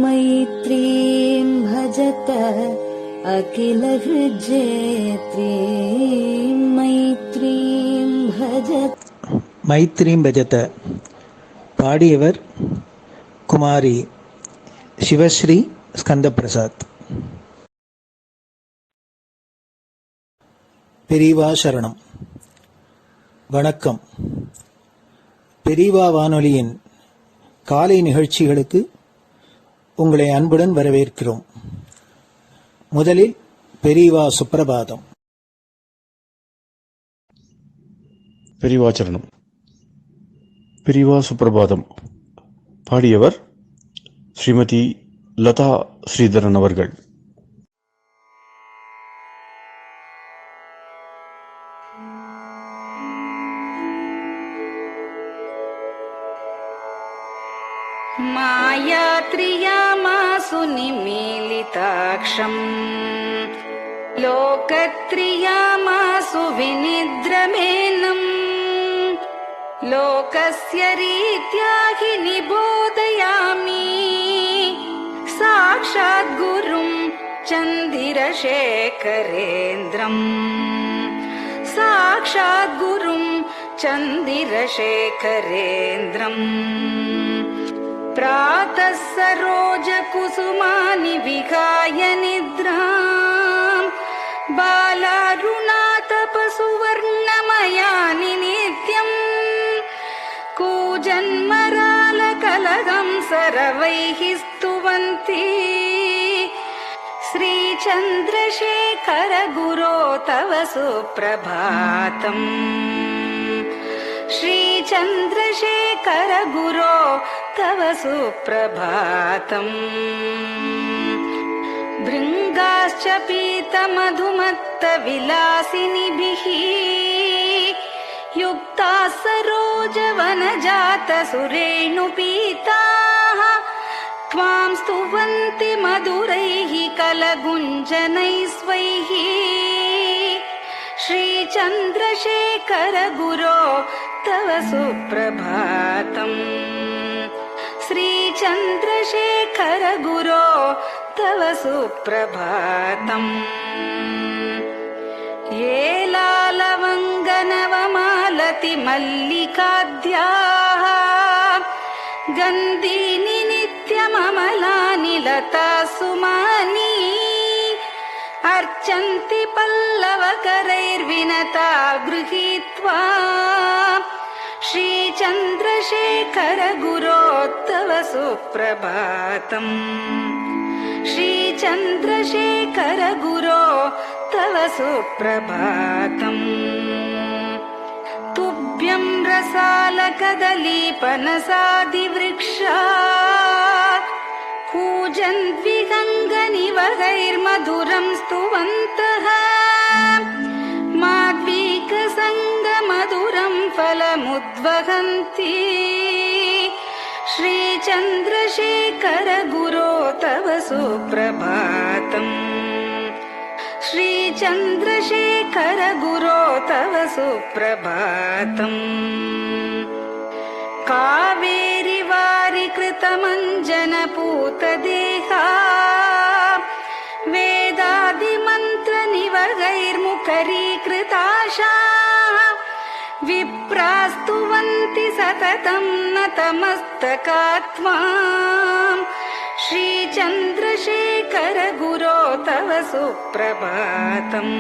मैत्रीं भजत अखिलहृज्जेत्रीं मैत्रीं भजत. மைத்ரீம் பஜத. பாடியவர் குமாரி சிவஸ்ரீ ஸ்கந்தபிரசாத். பெரியவா சரணம். வணக்கம். பெரியவா வானொலியின் காலை நிகழ்ச்சிகளுக்கு உங்களை அன்புடன் வரவேற்கிறோம். முதலில் பெரியவா சுப்பிரபாதம். பெரியவாச்சரணம். பெரியவா சுப்பிரபாதம். பாடியவர் ஸ்ரீமதி லதா ஸ்ரீதரன் அவர்கள். मायात्रियामासु निमीलिताक्षम् लोकत्रियामासु विनिद्रमेनम् लोकस्य रीत्या हि निबोधयामि साक्षात् गुरुं चन्दिरशेखरेन्द्रम् साक्षात् गुरुं चन्दिरशेखरेन्द्रम् प्रातः सरोजकुसुमानि विहाय निद्राम् बालारुणातपसुवर्णमयानि नित्यम् कूजन्मरालकलहं सरवैः स्तुवन्ति श्रीचन्द्रशेखर गुरो तव सुप्रभातम् श्रीचन्द्रशेखर गुरो तव सुप्रभातम् भृङ्गाश्च पीतमधुमत्तविलासिनिभिः युक्ताः सरोजवनजातसुरेणुपीताः त्वां स्तुवन्ति मधुरैः कलगुञ्जनैः स्वैः श्रीचन्द्रशेखर गुरो तव सुप्रभातम् श्रीचन्द्रशेखर गुरो तव सुप्रभातम् ये लालवङ्गनवमालति मल्लिकाद्याः गन्धीनि नित्यममलानि लता सुमानि अर्चन्ति पल्लवकरैर्विनता गृहीत्वा श्रीचन्द्रशेखर गुरो तव सुप्रभातम् श्रीचन्द्रशेखर गुरो तव सुप्रभातम् तुभ्यं रसालकदलीपनसादिवृक्षा कूजन्द्विगङ्गनिवगैर्मधुरं स्तुवन्तः माद्वीकसङ्गमधुरं फलमुद्वहन्ति श्रीचन्द्रशेखर गुरो तव सुप्रभातम् श्रीचन्द्रशेखर गुरो तव सुप्रभातम् कावेरी वारिकृतमञ्जनपूतदेहा वेदादिमन्त्रनिवगैर्मुखरीकृताशाः विप्रास्तुवन्ति सततं नतमस्तकात्माम् श्रीचन्द्रशेखर गुरो तव सुप्रभातम्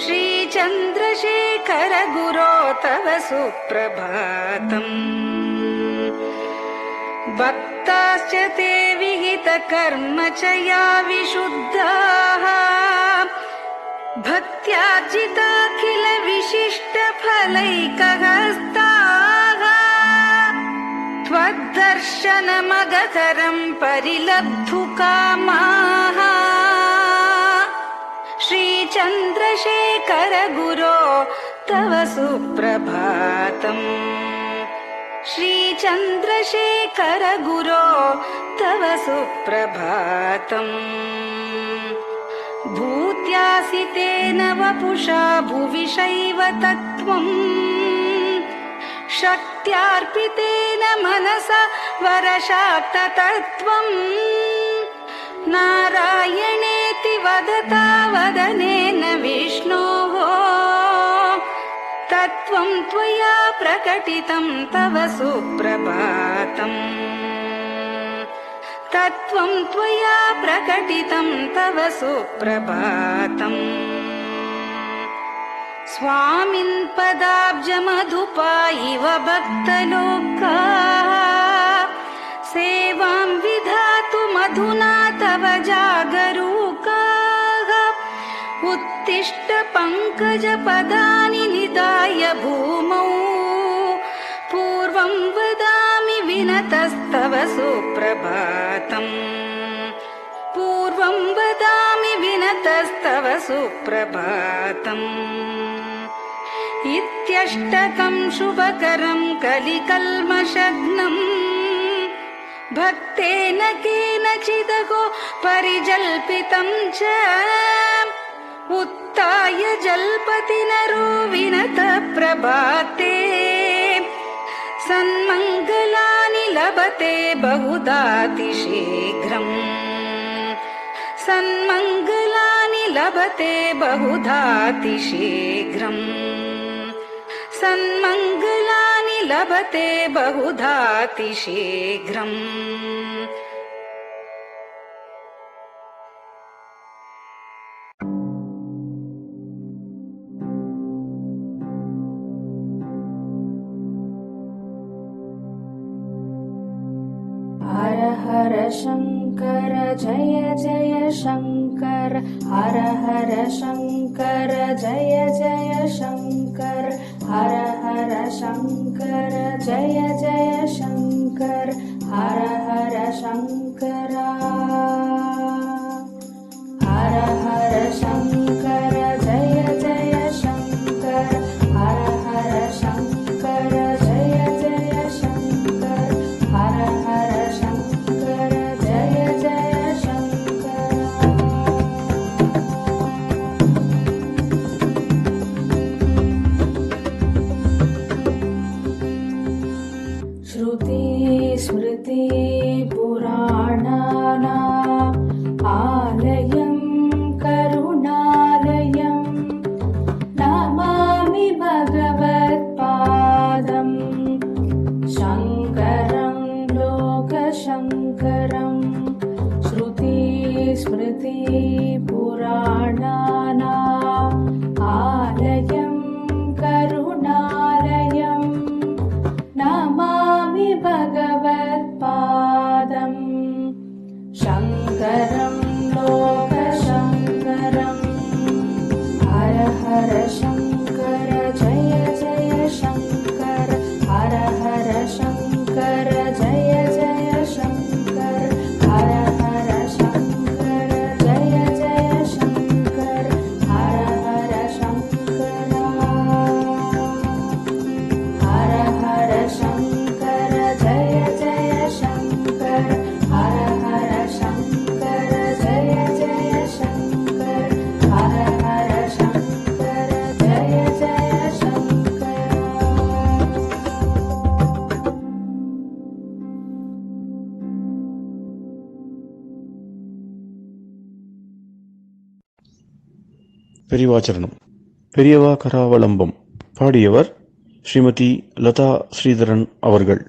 श्रीचन्द्रशेखर गुरो तव सुप्रभातम् भक्ताश्च ते विहितकर्मचया विशुद्धाः भक्त्यार्जिताखिल विशिष्टफलैकहस्ताः त्वद्दर्शनमगहरं परिलब्धुकामाः श्रीचन्द्रशेखर गुरो तव सुप्रभातम् श्रीचन्द्रशेखर गुरो तव सुप्रभातम् भूत्यासि तेन वपुषा भुवि शैव तत्त्वम् शक्त्यार्पितेन मनसा वरशाक्ततत्त्वम् नारायणेति वदता वदनेन विष्णोः तत्त्वं त्वया प्रकटितं तव सुप्रभातम् तत्त्वं त्वया प्रकटितं तव सुप्रभातम् स्वामिन् पदाब्जमधुपा इव भक्तलोकाः सेवां विधातुमधुना तव जागरूकाः उत्तिष्ठ पङ्कजपदानि निधाय भूमौ पूर्वं वदामि विनतस्तव सुप्रभातम् पूर्वं वदामि विनतस्तव सुप्रभातम् इत्यष्टकं शुभकरं कलिकल्मषघ्नम् भक्तेन केनचिदहो परिजल्पितं च उत्थाय जल्पति नरो विनत प्रभाते सन्मङ्गलानि लभते बहुधातिशीघ्रम् सन्मङ्गलानि लभते बहुधातिशीघ्रम् सन्मङ्गलानि लभते बहुधातिशीघ्रम् हर हर शङ्कर जय जय शङ्कर हर हर शङ्कर जय जय शङ्कर हर हर शङ्कर जय जय शङ्कर हर हर शङ्कर हर हर शङ्कर जय जय शङ्कर हर हर शङ्कर जय जय शङ्कर हर हर शङ्कर जय जय शङ्कर श्रुति स्मृति पुराणानाम् आलयं करुणालयं नमामि भगवत्पादम् शङ्करं लोकशङ्करं श्रुति स्मृति पुराणानाम् आलयं करुणालयं नमामि भगवत्पादम् शङ्करं लोकशङ्करम् हर हर शङ्कर जय जय शङ्कर हर हर शङ्कर जय जय शङ्कर हर हर शङ्कर जय जय शङ्कर हर हर शङ्कर हर हर शङ्कर जय जय शङ्कर हर हर शङ्कर जय जय शङ्कर हर हर शङ्कर जय जय शङ्कर பெரியவாச்சரணம். பெரியவா கராவலம்பம். பாடியவர் ஸ்ரீமதி லதா ஸ்ரீதரன் அவர்கள்.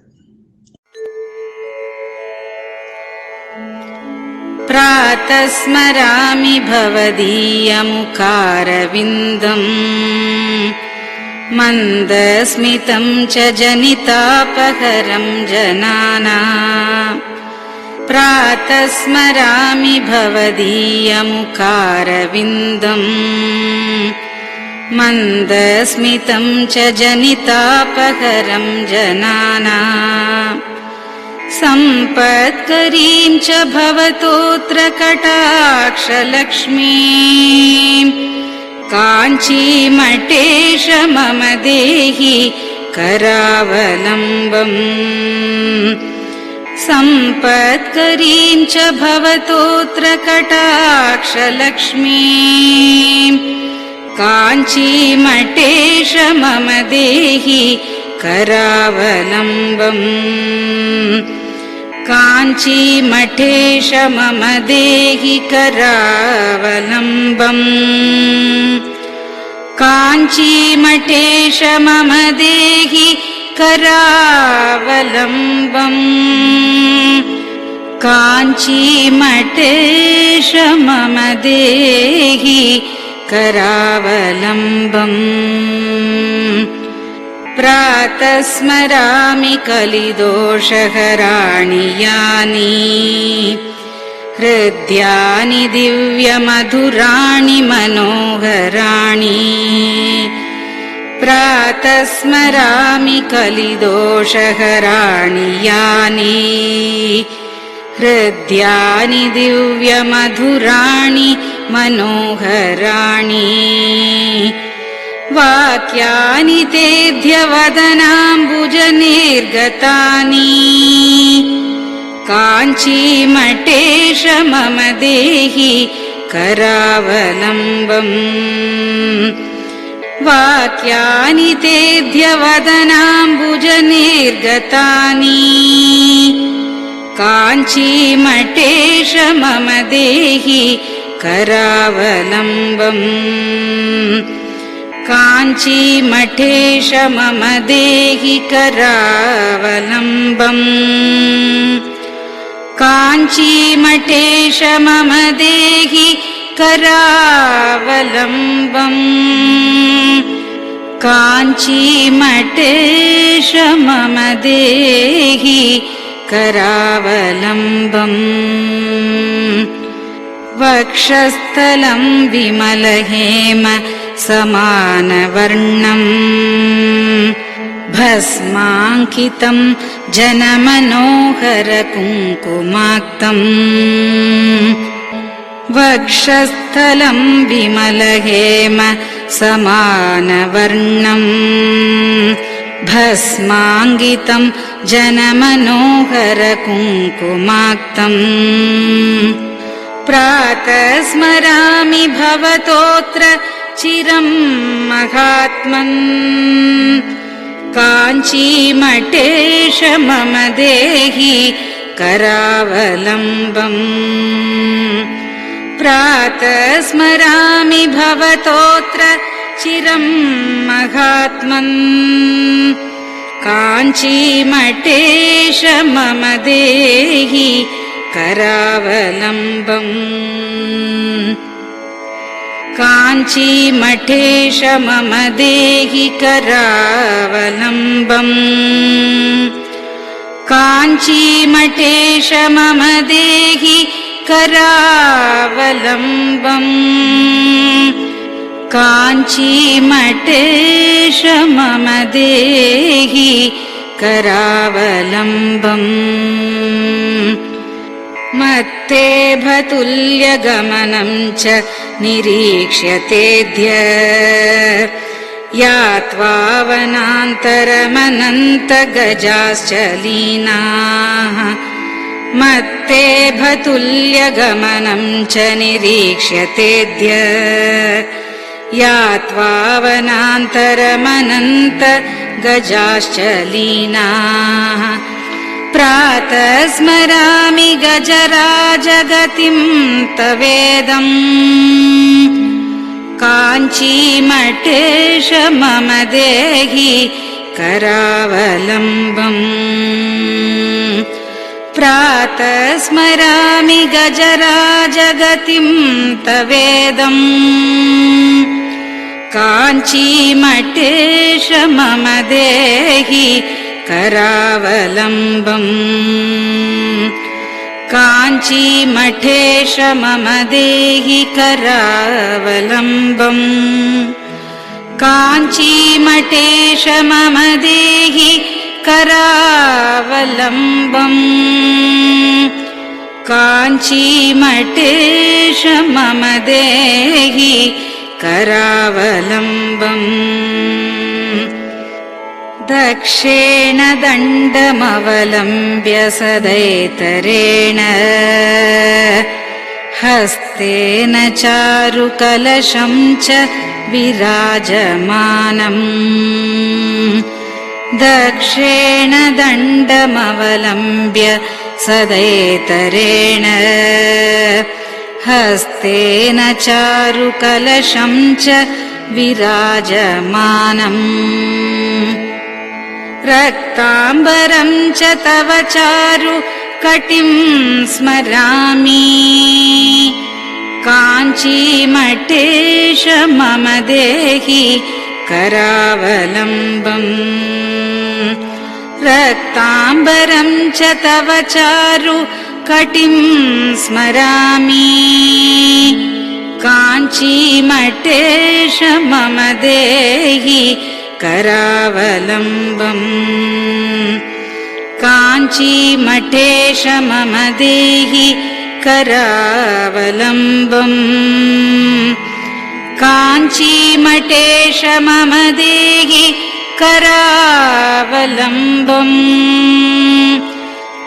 प्रातः स्मरामि भवदीयमुखारविन्दम् मन्दस्मितं च जनितापहरं जनानाम् प्रातः स्मरामि भवदीयमुखारविन्दम् मन्दस्मितं च जनितापहरं जनानाम् सम्पत्करीं च भवतोऽत्र कटाक्षलक्ष्मीं काञ्चीमठेश मम देहि करावलम्बम् सम्पत्करीं च भवतोऽत्र कटाक्षलक्ष्मीं काञ्चीमठेश मम देहि करावलम्बम् काञ्चीमठेश मम देहि करावलम्बम् काञ्चीमठेश मम देहि करावलम्बम् काञ्चीमठेश मम देहि करावलम्बम् प्रातः स्मरामि कलिदोषहराणि यानि हृद्यानि दिव्यमधुराणि मनोहराणि प्रातः स्मरामि कलिदोषहराणि यानि हृद्यानि दिव्यमधुराणि मनोहराणि वाक्यानि तेऽध्यवदनाम्बुजनिर्गतानि काञ्चीमठेश मम देहि करावलम्बम् वाक्यानि तेऽध्यवदनाम्बुजनिर्गतानि काञ्चीमठेश मम देहि करावलम्बम् काञ्चीमठेश मम देहि करावलम्बम् काञ्चीमठेश मम देहि करावलम्बम् काञ्चीमठेश मम देहि करावलम्बम् वक्षस्थलं विमलहेम समानवर्णम् भस्माङ्कितं जनमनोहर कुङ्कुमाक्तम् वक्षस्थलं विमलहेम समानवर्णम् भस्माङ्कितं जनमनोहर कुङ्कुमाक्तम् प्रातः स्मरामि भवतोऽत्र चिरं महात्मन् काञ्चीमठेश मम देहि करावलम्बम् प्रातः स्मरामि भवतोऽत्र चिरं महात्मन् काञ्चीमठेश मम देहि करावलम्बम् काञ्चीमठेश मम देहि करावलम्बम् काञ्चीमठेश मम देहि करावलम्बम् काञ्चीमठेश मम देहि करावलम्बम् मत्तेभतुल्यगमनं च निरीक्ष्यतेऽद्य यात्वा वनान्तरमनन्तगजाश्च लीनाः मत्तेभतुल्यगमनं च निरीक्ष्यतेऽद्य यात्वा वनान्तरमनन्तगजाश्च लीनाः प्रातः स्मरामि गजराजगतिं तवेदम् काञ्चीमठेश मम देहि करावलम्बम् प्रातः स्मरामि गजराजगतिं तवेदम् काञ्चीमठेश मम देहि करावलम्बम् काञ्चीमठेश मम देहि करावलम्बम् काञ्चीमठेश मम देहि करावलम्बम् काञ्चीमठेश मम देहि करावलम्बम् दक्षेण दण्डमवलम्ब्य सदैतरेण हस्तेन चारुकलशं च विराजमानम् दक्षेण दण्डमवलम्ब्य सदैतरेण हस्तेन चारुकलशं च विराजमानम् रक्ताम्बरं च तव चारु कटिं स्मरामि काञ्चीमठेश मम देहि करावलम्बम् रक्ताम्बरं च तव चारु कटिं स्मरामि काञ्चीमठेश मम देहि करावलम्बम् काञ्चीमठेश मम देहि करावलम्बम् काञ्चीमठेश मम देहि करावलम्बम्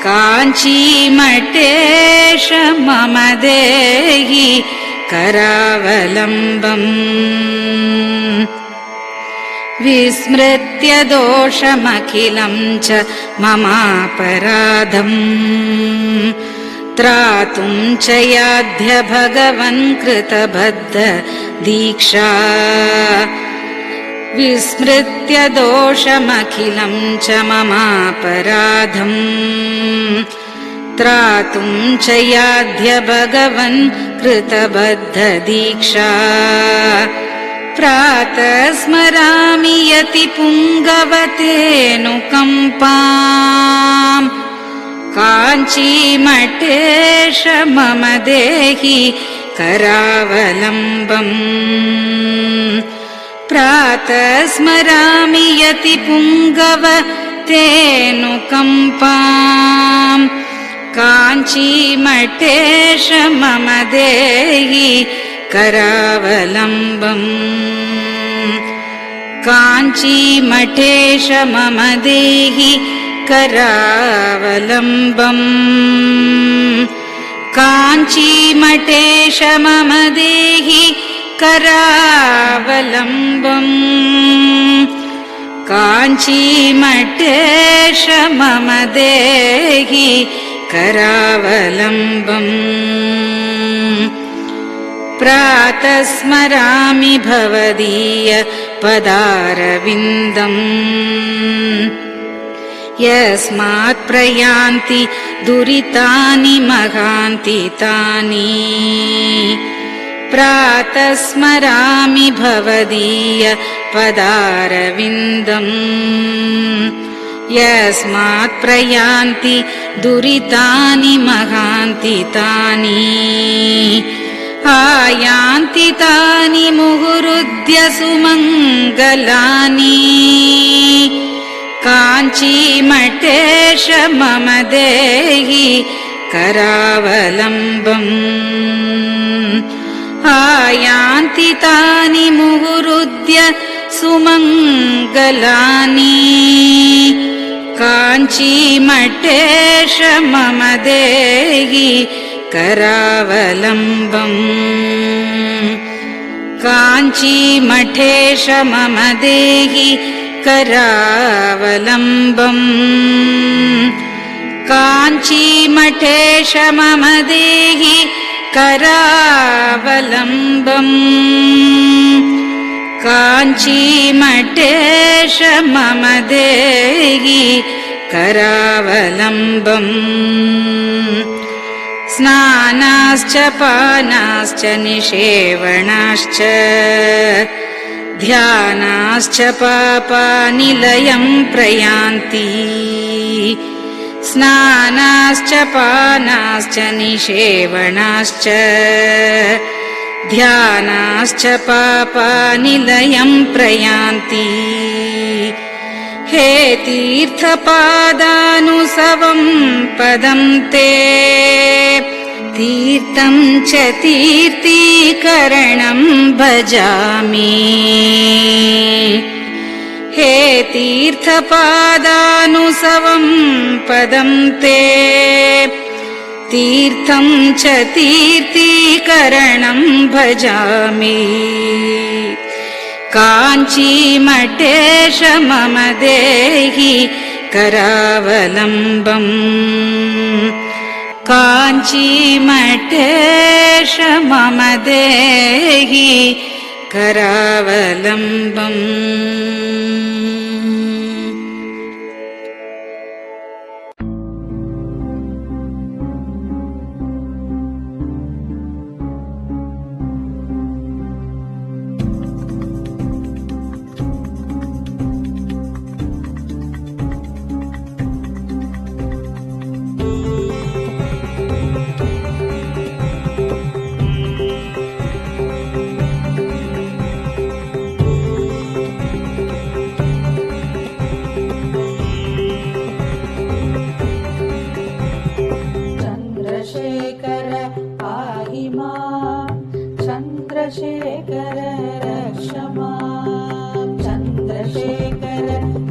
काञ्चीमठेश मम देहि करावलम्बम् विस्मृत्य दोषमखिलं च ममापराधम् त्रातुं च याध्य भगवन् कृतबद्ध दीक्षा विस्मृत्य दोषमखिलं च ममापराधम् त्रातुं च याध्य भगवन् कृतबद्ध दीक्षा प्रातः स्मरामि यति पुङ्गवतेऽनुकम्पाम् काञ्चीमठेश मम देहि करावलम्बम् प्रातः स्मरामि यति पुङ्गवतेऽनुकम्पाम् काञ्चीमठेश मम देहि करावलम्बम् काञ्चीमठेश मम देहि करावलम्बम् काञ्चीमठेश मम देहि करावलम्बम् काञ्चीमठेश मम देहि करावलम्बम् प्रातः स्मरामि भवदीय पदारविन्दम् यस्मात् प्रयान्ति दुरितानि महान्ति तानि प्रातः स्मरामि भवदीय पदारविन्दम् यस्मात् प्रयान्ति दुरितानि महान्ति तानि आयान्ति तानि मुहुरुद्य सुमङ्गलानि काञ्चीमठेश मम देहि करावलम्बम् आयान्ति तानि मुहुरुद्य सुमङ्गलानि काञ्चीमठेश मम देहि करावलम्बम् काञ्चीमठेश मम देहि करावलम्बम् काञ्चीमठेश मम देहि करावलम्बम् काञ्चीमठेश मम देहि करावलम्बम् स्नानाश्च पानाश्च निषेवणाश्च ध्यानाश्च पापानिलयं प्रयान्ति स्नानाश्च पानाश्च निषेवणाश्च ध्यानाश्च पापानिलयं प्रयान्ति हे तीर्थपादानुसवं पदं ते तीर्थं च तीर्थीकरणं भजामि हे तीर्थपादानुसवं पदं ते तीर्थं च तीर्थीकरणं भजामि काञ्चीमठेश मम देहि करावलम्बम् काञ्चीमठेश मम देहि करावलम्बम् चन्द्रशेखर पाहि मां चन्द्रशेखर रक्ष मां चन्द्रशेखर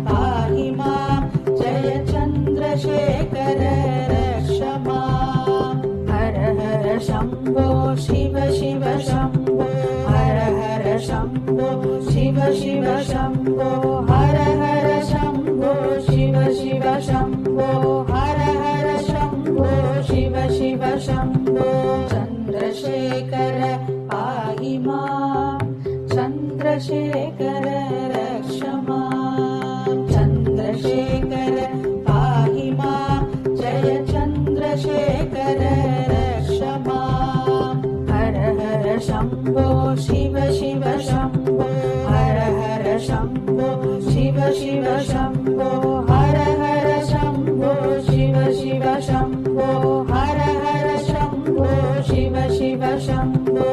पाहि मां जय चन्द्रशेखर रक्ष मां हर हर शम्भो शिव शिव शम्भो हर हर शम्भो शिव शिव शम्भो हर हर शम्भो शिव शिव शम्भो हर हर शम्भो शिव शिव शम्भो चन्द्रशेखर पाहि मां चन्द्रशेखर रक्ष मां चन्द्रशेखर पाहि मां जय चन्द्रशेखर रक्ष मां हर हर शम्भो शिव शिव शम्भो हर हर शम्भो शिव शिव शम्भो हर हर शम्भो शिव शिव शम्भो हर हर शम्भो शिव शिव शम्भो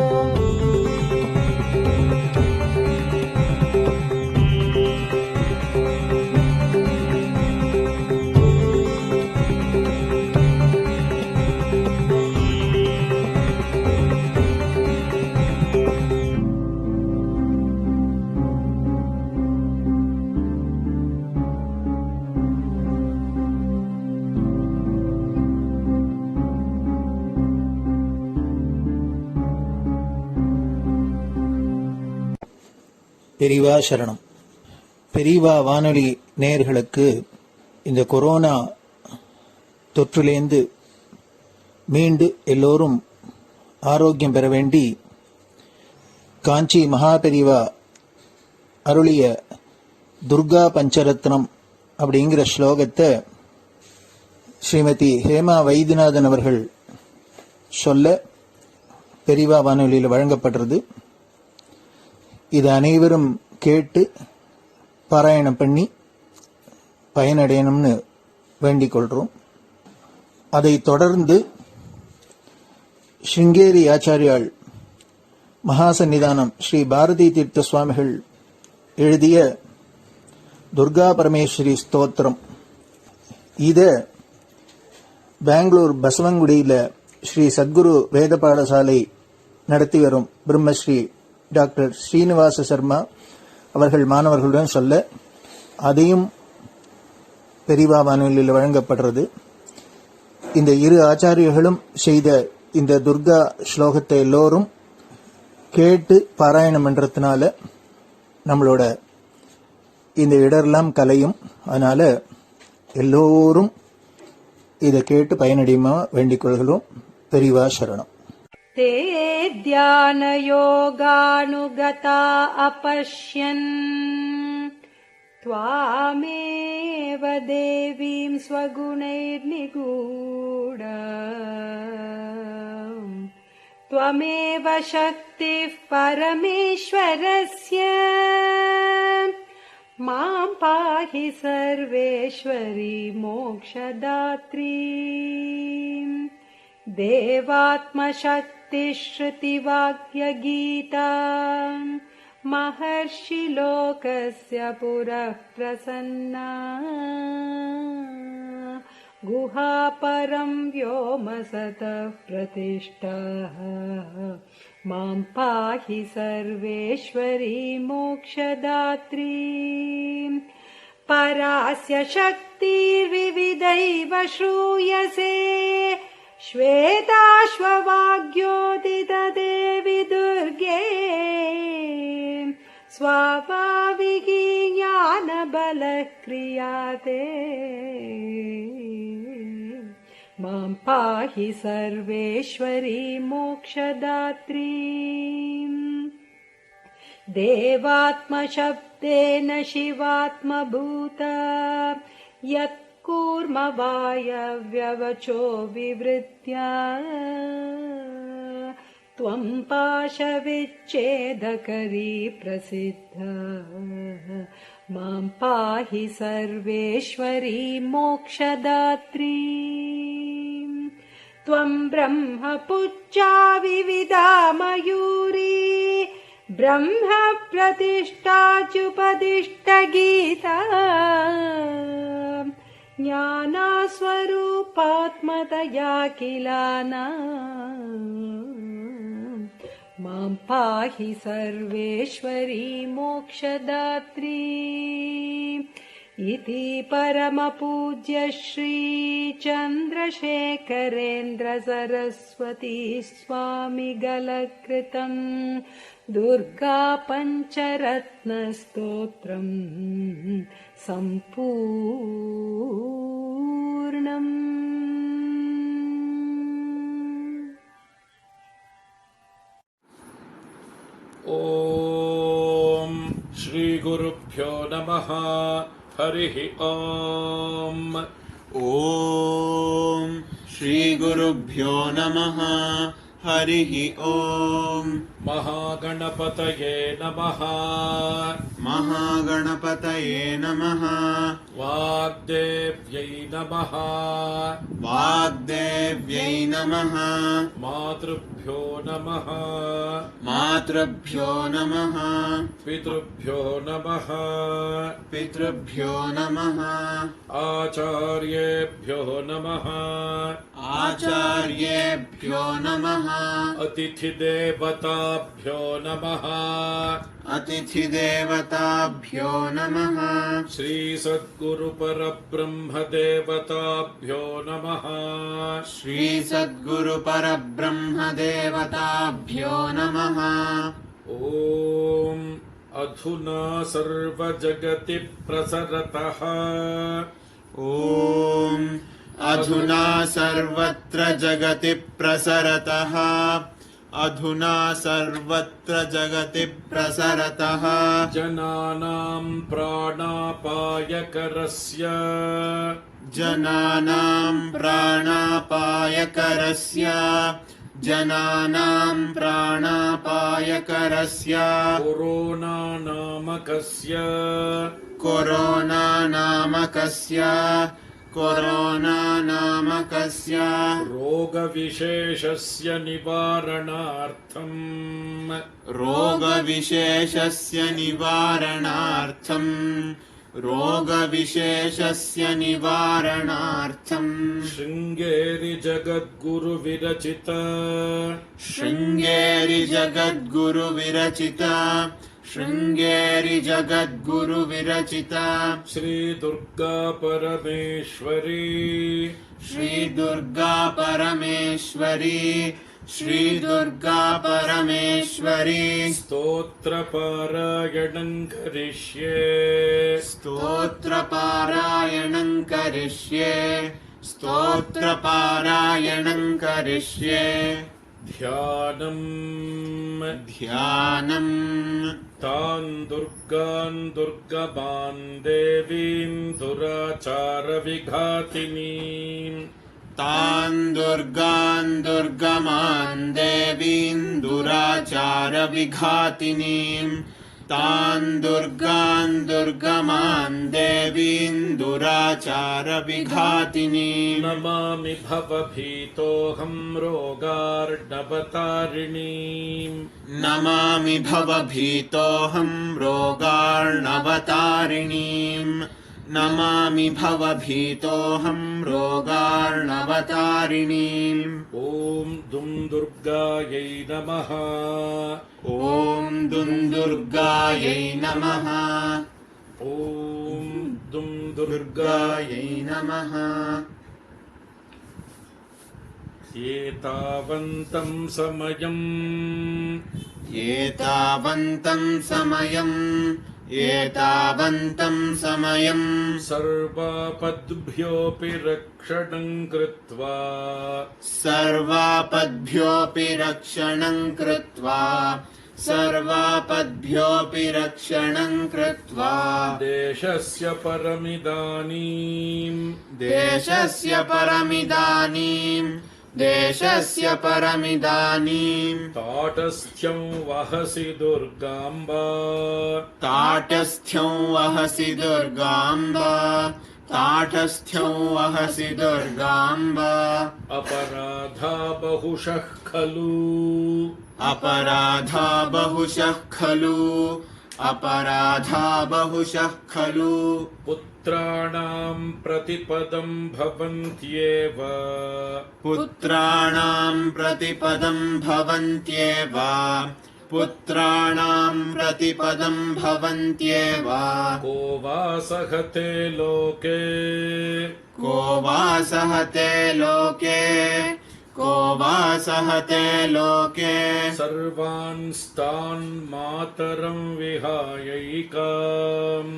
பெரியவா சரணம். பெரியவா வானொலி நேயர்களுக்கு இந்த கொரோனா தொற்றிலேந்து மீண்டு எல்லோரும் ஆரோக்கியம் பெற வேண்டி காஞ்சி மகா பெரியவா அருளிய துர்கா பஞ்சரத்னம் அப்படிங்கிற ஸ்லோகத்தை ஸ்ரீமதி ஹேமா வைத்தியநாதன் அவர்கள் சொல்ல பெரியவா வானொலியில் வழங்கப்படுறது. இது அனைவரும் கேட்டு பாராயணம் பண்ணி பயனடையணும்னு வேண்டிக் கொள்றோம். அதை தொடர்ந்து ஸ்ருங்கேரி ஆச்சாரியாள் மகாசன்னிதானம் ஸ்ரீ பாரதி தீர்த்த சுவாமிகள் எழுதிய துர்கா பரமேஸ்வரி ஸ்தோத்திரம், இத பெங்களூர் பசவங்குடியில ஸ்ரீ சத்குரு வேத பாடசாலை நடத்தி வரும் பிரம்மஸ்ரீ டாக்டர் ஸ்ரீனிவாச சர்மா அவர்கள் மாணவர்களுடன் சொல்ல அதையும் பெரியவா வானொலியில் வழங்கப்படுறது. இந்த இரு ஆச்சாரியர்களும் செய்த இந்த துர்கா ஸ்லோகத்தை எல்லோரும் கேட்டு பாராயணம் பண்றதுனால நம்மளோட இந்த இடரெல்லாம் கலையும். அதனால எல்லோரும் இதை கேட்டு பயனடையுமா வேண்டிக் கொள்கிறோம். பெரியவா சரணம். ते ध्यानयोगानुगता अपश्यन् त्वामेव देवीं स्वगुणैर्निगूढ त्वमेव शक्तिः परमेश्वरस्य मां पाहि सर्वेश्वरी मोक्षदात्री देवात्मशक्तिश्रुतिवाक्यगीता महर्षिलोकस्य पुरः प्रसन्ना गुहापरं व्योमसतः प्रतिष्ठः मां पाहि सर्वेश्वरी मोक्षदात्री परास्य शक्तिर्विविधैव श्रूयसे श्वेताश्ववाग्योदितदेवि दुर्गे स्वाभाविकी ज्ञानबलः क्रियाते मां पाहि सर्वेश्वरी मोक्षदात्री देवात्मशब्देन शिवात्मभूत यत्कूर्मवायव्यवचो विवृत्या त्वं पाशविच्छेदकरी प्रसिद्धा मां पाहि सर्वेश्वरी मोक्षदात्री त्वं ब्रह्मपुच्छा विविधा मयूरी ब्रह्म प्रतिष्ठाच्युपदिष्टगीता ज्ञानस्वरूपात्मतया किलाना मां पाहि सर्वेश्वरी मोक्षदात्री इति परमपूज्य श्री चन्द्रशेखरेन्द्र सरस्वती स्वामिगलकृतं दुर्गा पञ्चरत्नस्तोत्रम् सम्पूर्णम्। ॐ श्रीगुरुभ्यो नमः। हरिः ॐ। ॐ श्रीगुरुभ्यो नमः। हरिः ॐ। महागणपतये नमः। महागणपतये नमः। वाग्देव्यै नमः। वाग्देव्यै नमः। मातृभ्यो नमः। मातृभ्यो नमः। पितृभ्यो नमः। पितृभ्यो नमः। आचार्येभ्यो नमः। आचार्येभ्यो नमः। अतिथिदेवताभ्यो नमः। अतिथिदेवताभ्यो नमः। श्रीसद्गुरुपरब्रह्मदेवताभ्यो नमः। श्रीसद्गुरुपरब्रह्मदेवताभ्यो नमः। ॐ अधुना सर्वजगति प्रसरतः। ॐ अधुना सर्वत्र जगति प्रसरतः। अधुना सर्वत्र जगति प्रसरतः। जनानां प्राणापायकरस्य। जनानां प्राणापायकरस्य। जनानां प्राणापायकरस्य। Corona नामकस्य। Corona नामकस्य। Corona नामकस्य रोगविशेषस्य निवारणार्थम्। रोगविशेषस्य निवारणार्थम्। रोगविशेषस्य निवारणार्थम्। Sringeri जगद्गुरुविरचित। Sringeri जगद्गुरुविरचित। Sringeri जगद्गुरुविरचित। Shri Durga परमेश्वरी। श्रीदुर्गा परमेश्वरी। श्रीदुर्गा परमेश्वरी। स्तोत्रपारायणं करिष्ये। स्तोत्रपारायणं करिष्ये। स्तोत्रपारायणं करिष्ये। ध्यानम्। ध्यानम्। तान् दुर्गान् दुर्गमान् देवीं दुराचारविघातिनीम्। तान् दुर्गान् दुर्गमान् देवीन् दुराचारविघातिनीम्। तान् दुर्गान् दुर्गमान् देवीन् दुराचारविघातिनीम्। नमामि भवभीतोऽहं रोगार्णवतारिणीम्। नमामि भवभीतोऽहं रोगार्णवतारिणीम्। नमामि भवभीतोऽहं रोगार्णवतारिणीम्। ॐ दुं दुर्गायै नमः। ॐ दुं दुर्गायै नमः। ॐ दुं दुर्गायै नमः। एतावन्तं समयम् एतावन्तं समयम् सर्वापद्भ्योऽपि रक्षणम् कृत्वा देशस्य परमिदानीम् ताटस्थ्यं वहसि दुर्गाम्ब अपराधा बहुशः खलु पुत्राणां प्रतिपदं भवन्त्येव को वा सहते लोके सर्वांस्तान् मातरं विहायैकाम्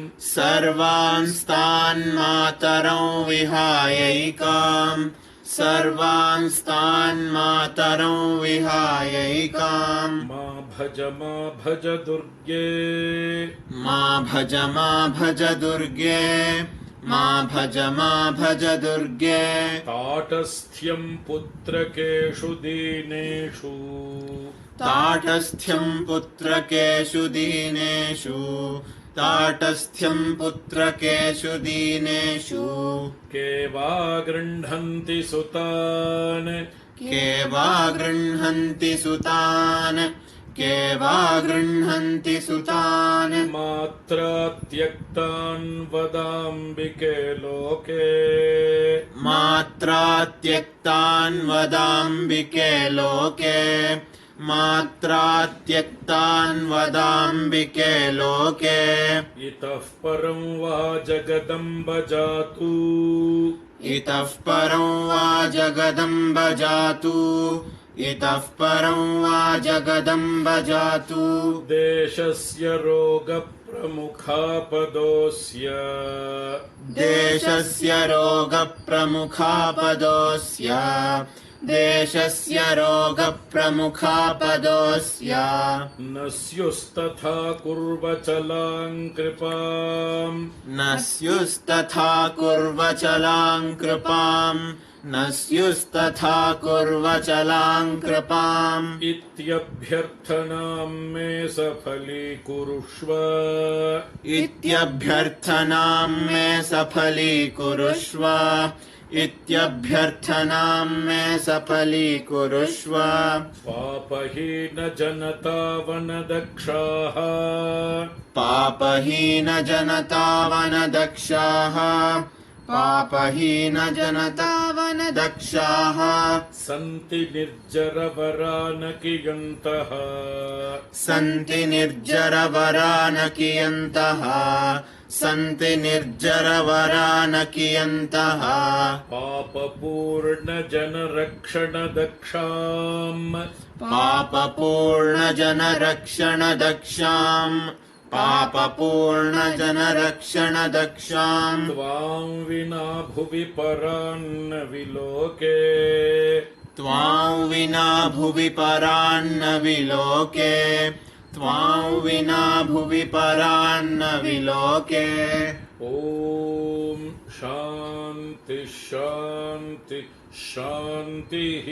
मा भज दुर्गे ताटस्थ्यं पुत्रकेषु दीनेषु के वा गृह्णन्ति सुतान् मात्रा त्यक्तान् वदाम्बिके लोके इतः परं वा जगदम्ब जातु देशस्य रोगप्रमुखापदोऽस्य न स्युस्तथा कुर्वचलां कृपाम् इत्यभ्यर्थनां मे सफलीकुरुष्व पापहीन जनतावनदक्षाः सन्ति निर्जरवरानकियन्तः पापपूर्णजनरक्षणदक्षाम् त्वां विना भुवि परान्न विलोके ॐ शान्ति शान्ति शान्तिः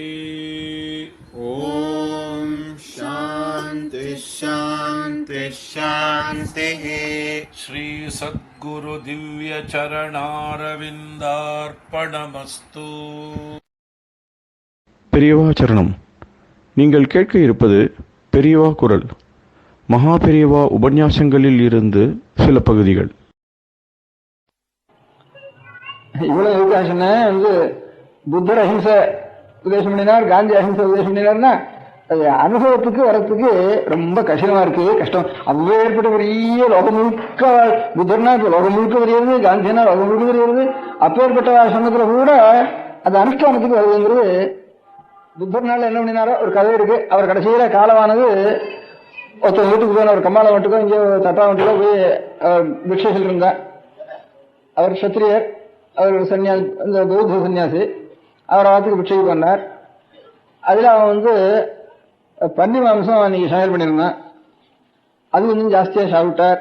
ॐ शान्ति शान्ति शान्तिः श्री सद्गुरु दिव्य चरणारविन्दार्पणमस्तु. பெரியவா சரணம். நீங்கள் கேட்க இருப்பது பெரியவா குரல். மகா பெரியவா உபன்யாசங்களில் இருந்து சில பகுதிகள். இவ்வளவு அவகாசம்னா புத்தர் அஹிம்சை உபதேசம் பண்ணினார், காந்தி அஹிம்சை உபதேசம் பண்ணினார்னா அது அனுபவத்துக்கு வரத்துக்கு ரொம்ப கஷ்டமா இருக்கு, கஷ்டம். அவ்வளவு ஏற்பட்ட பெரிய லோகம் முழுக்க புத்தர்னா இப்ப லோகம் முழுக்க தெரியாது, காந்தினா லோகம் முழுக்க தெரியாது. அப்பேற்பட்ட சொன்னதுல கூட அது அனுஷ்டானத்துக்கு வருதுங்கிறது புத்தர் நாள் என்ன பண்ணினாரோ ஒரு கதை இருக்கு. அவர் கடைசியில காலமானது ஒருத்தர் வீட்டுக்கு போன ஒரு கம்மாள வீட்டுக்கோ இங்கே தட்டா வீட்டுக்கோ போய் பிக்ஷைகள் இருந்தார். அவர் சத்திரியர், அவர் ஒரு சன்னியாசி, இந்த பௌத்த சன்னியாசி. அவர் ஆத்துக்கு பிக்ஷைக்கு பண்ணார். அதில் அவன் பன்னி மாம்சம் அன்னைக்கு சமையல் பண்ணியிருந்தான். அது கொஞ்சம் ஜாஸ்தியாக சாப்பிட்டார்.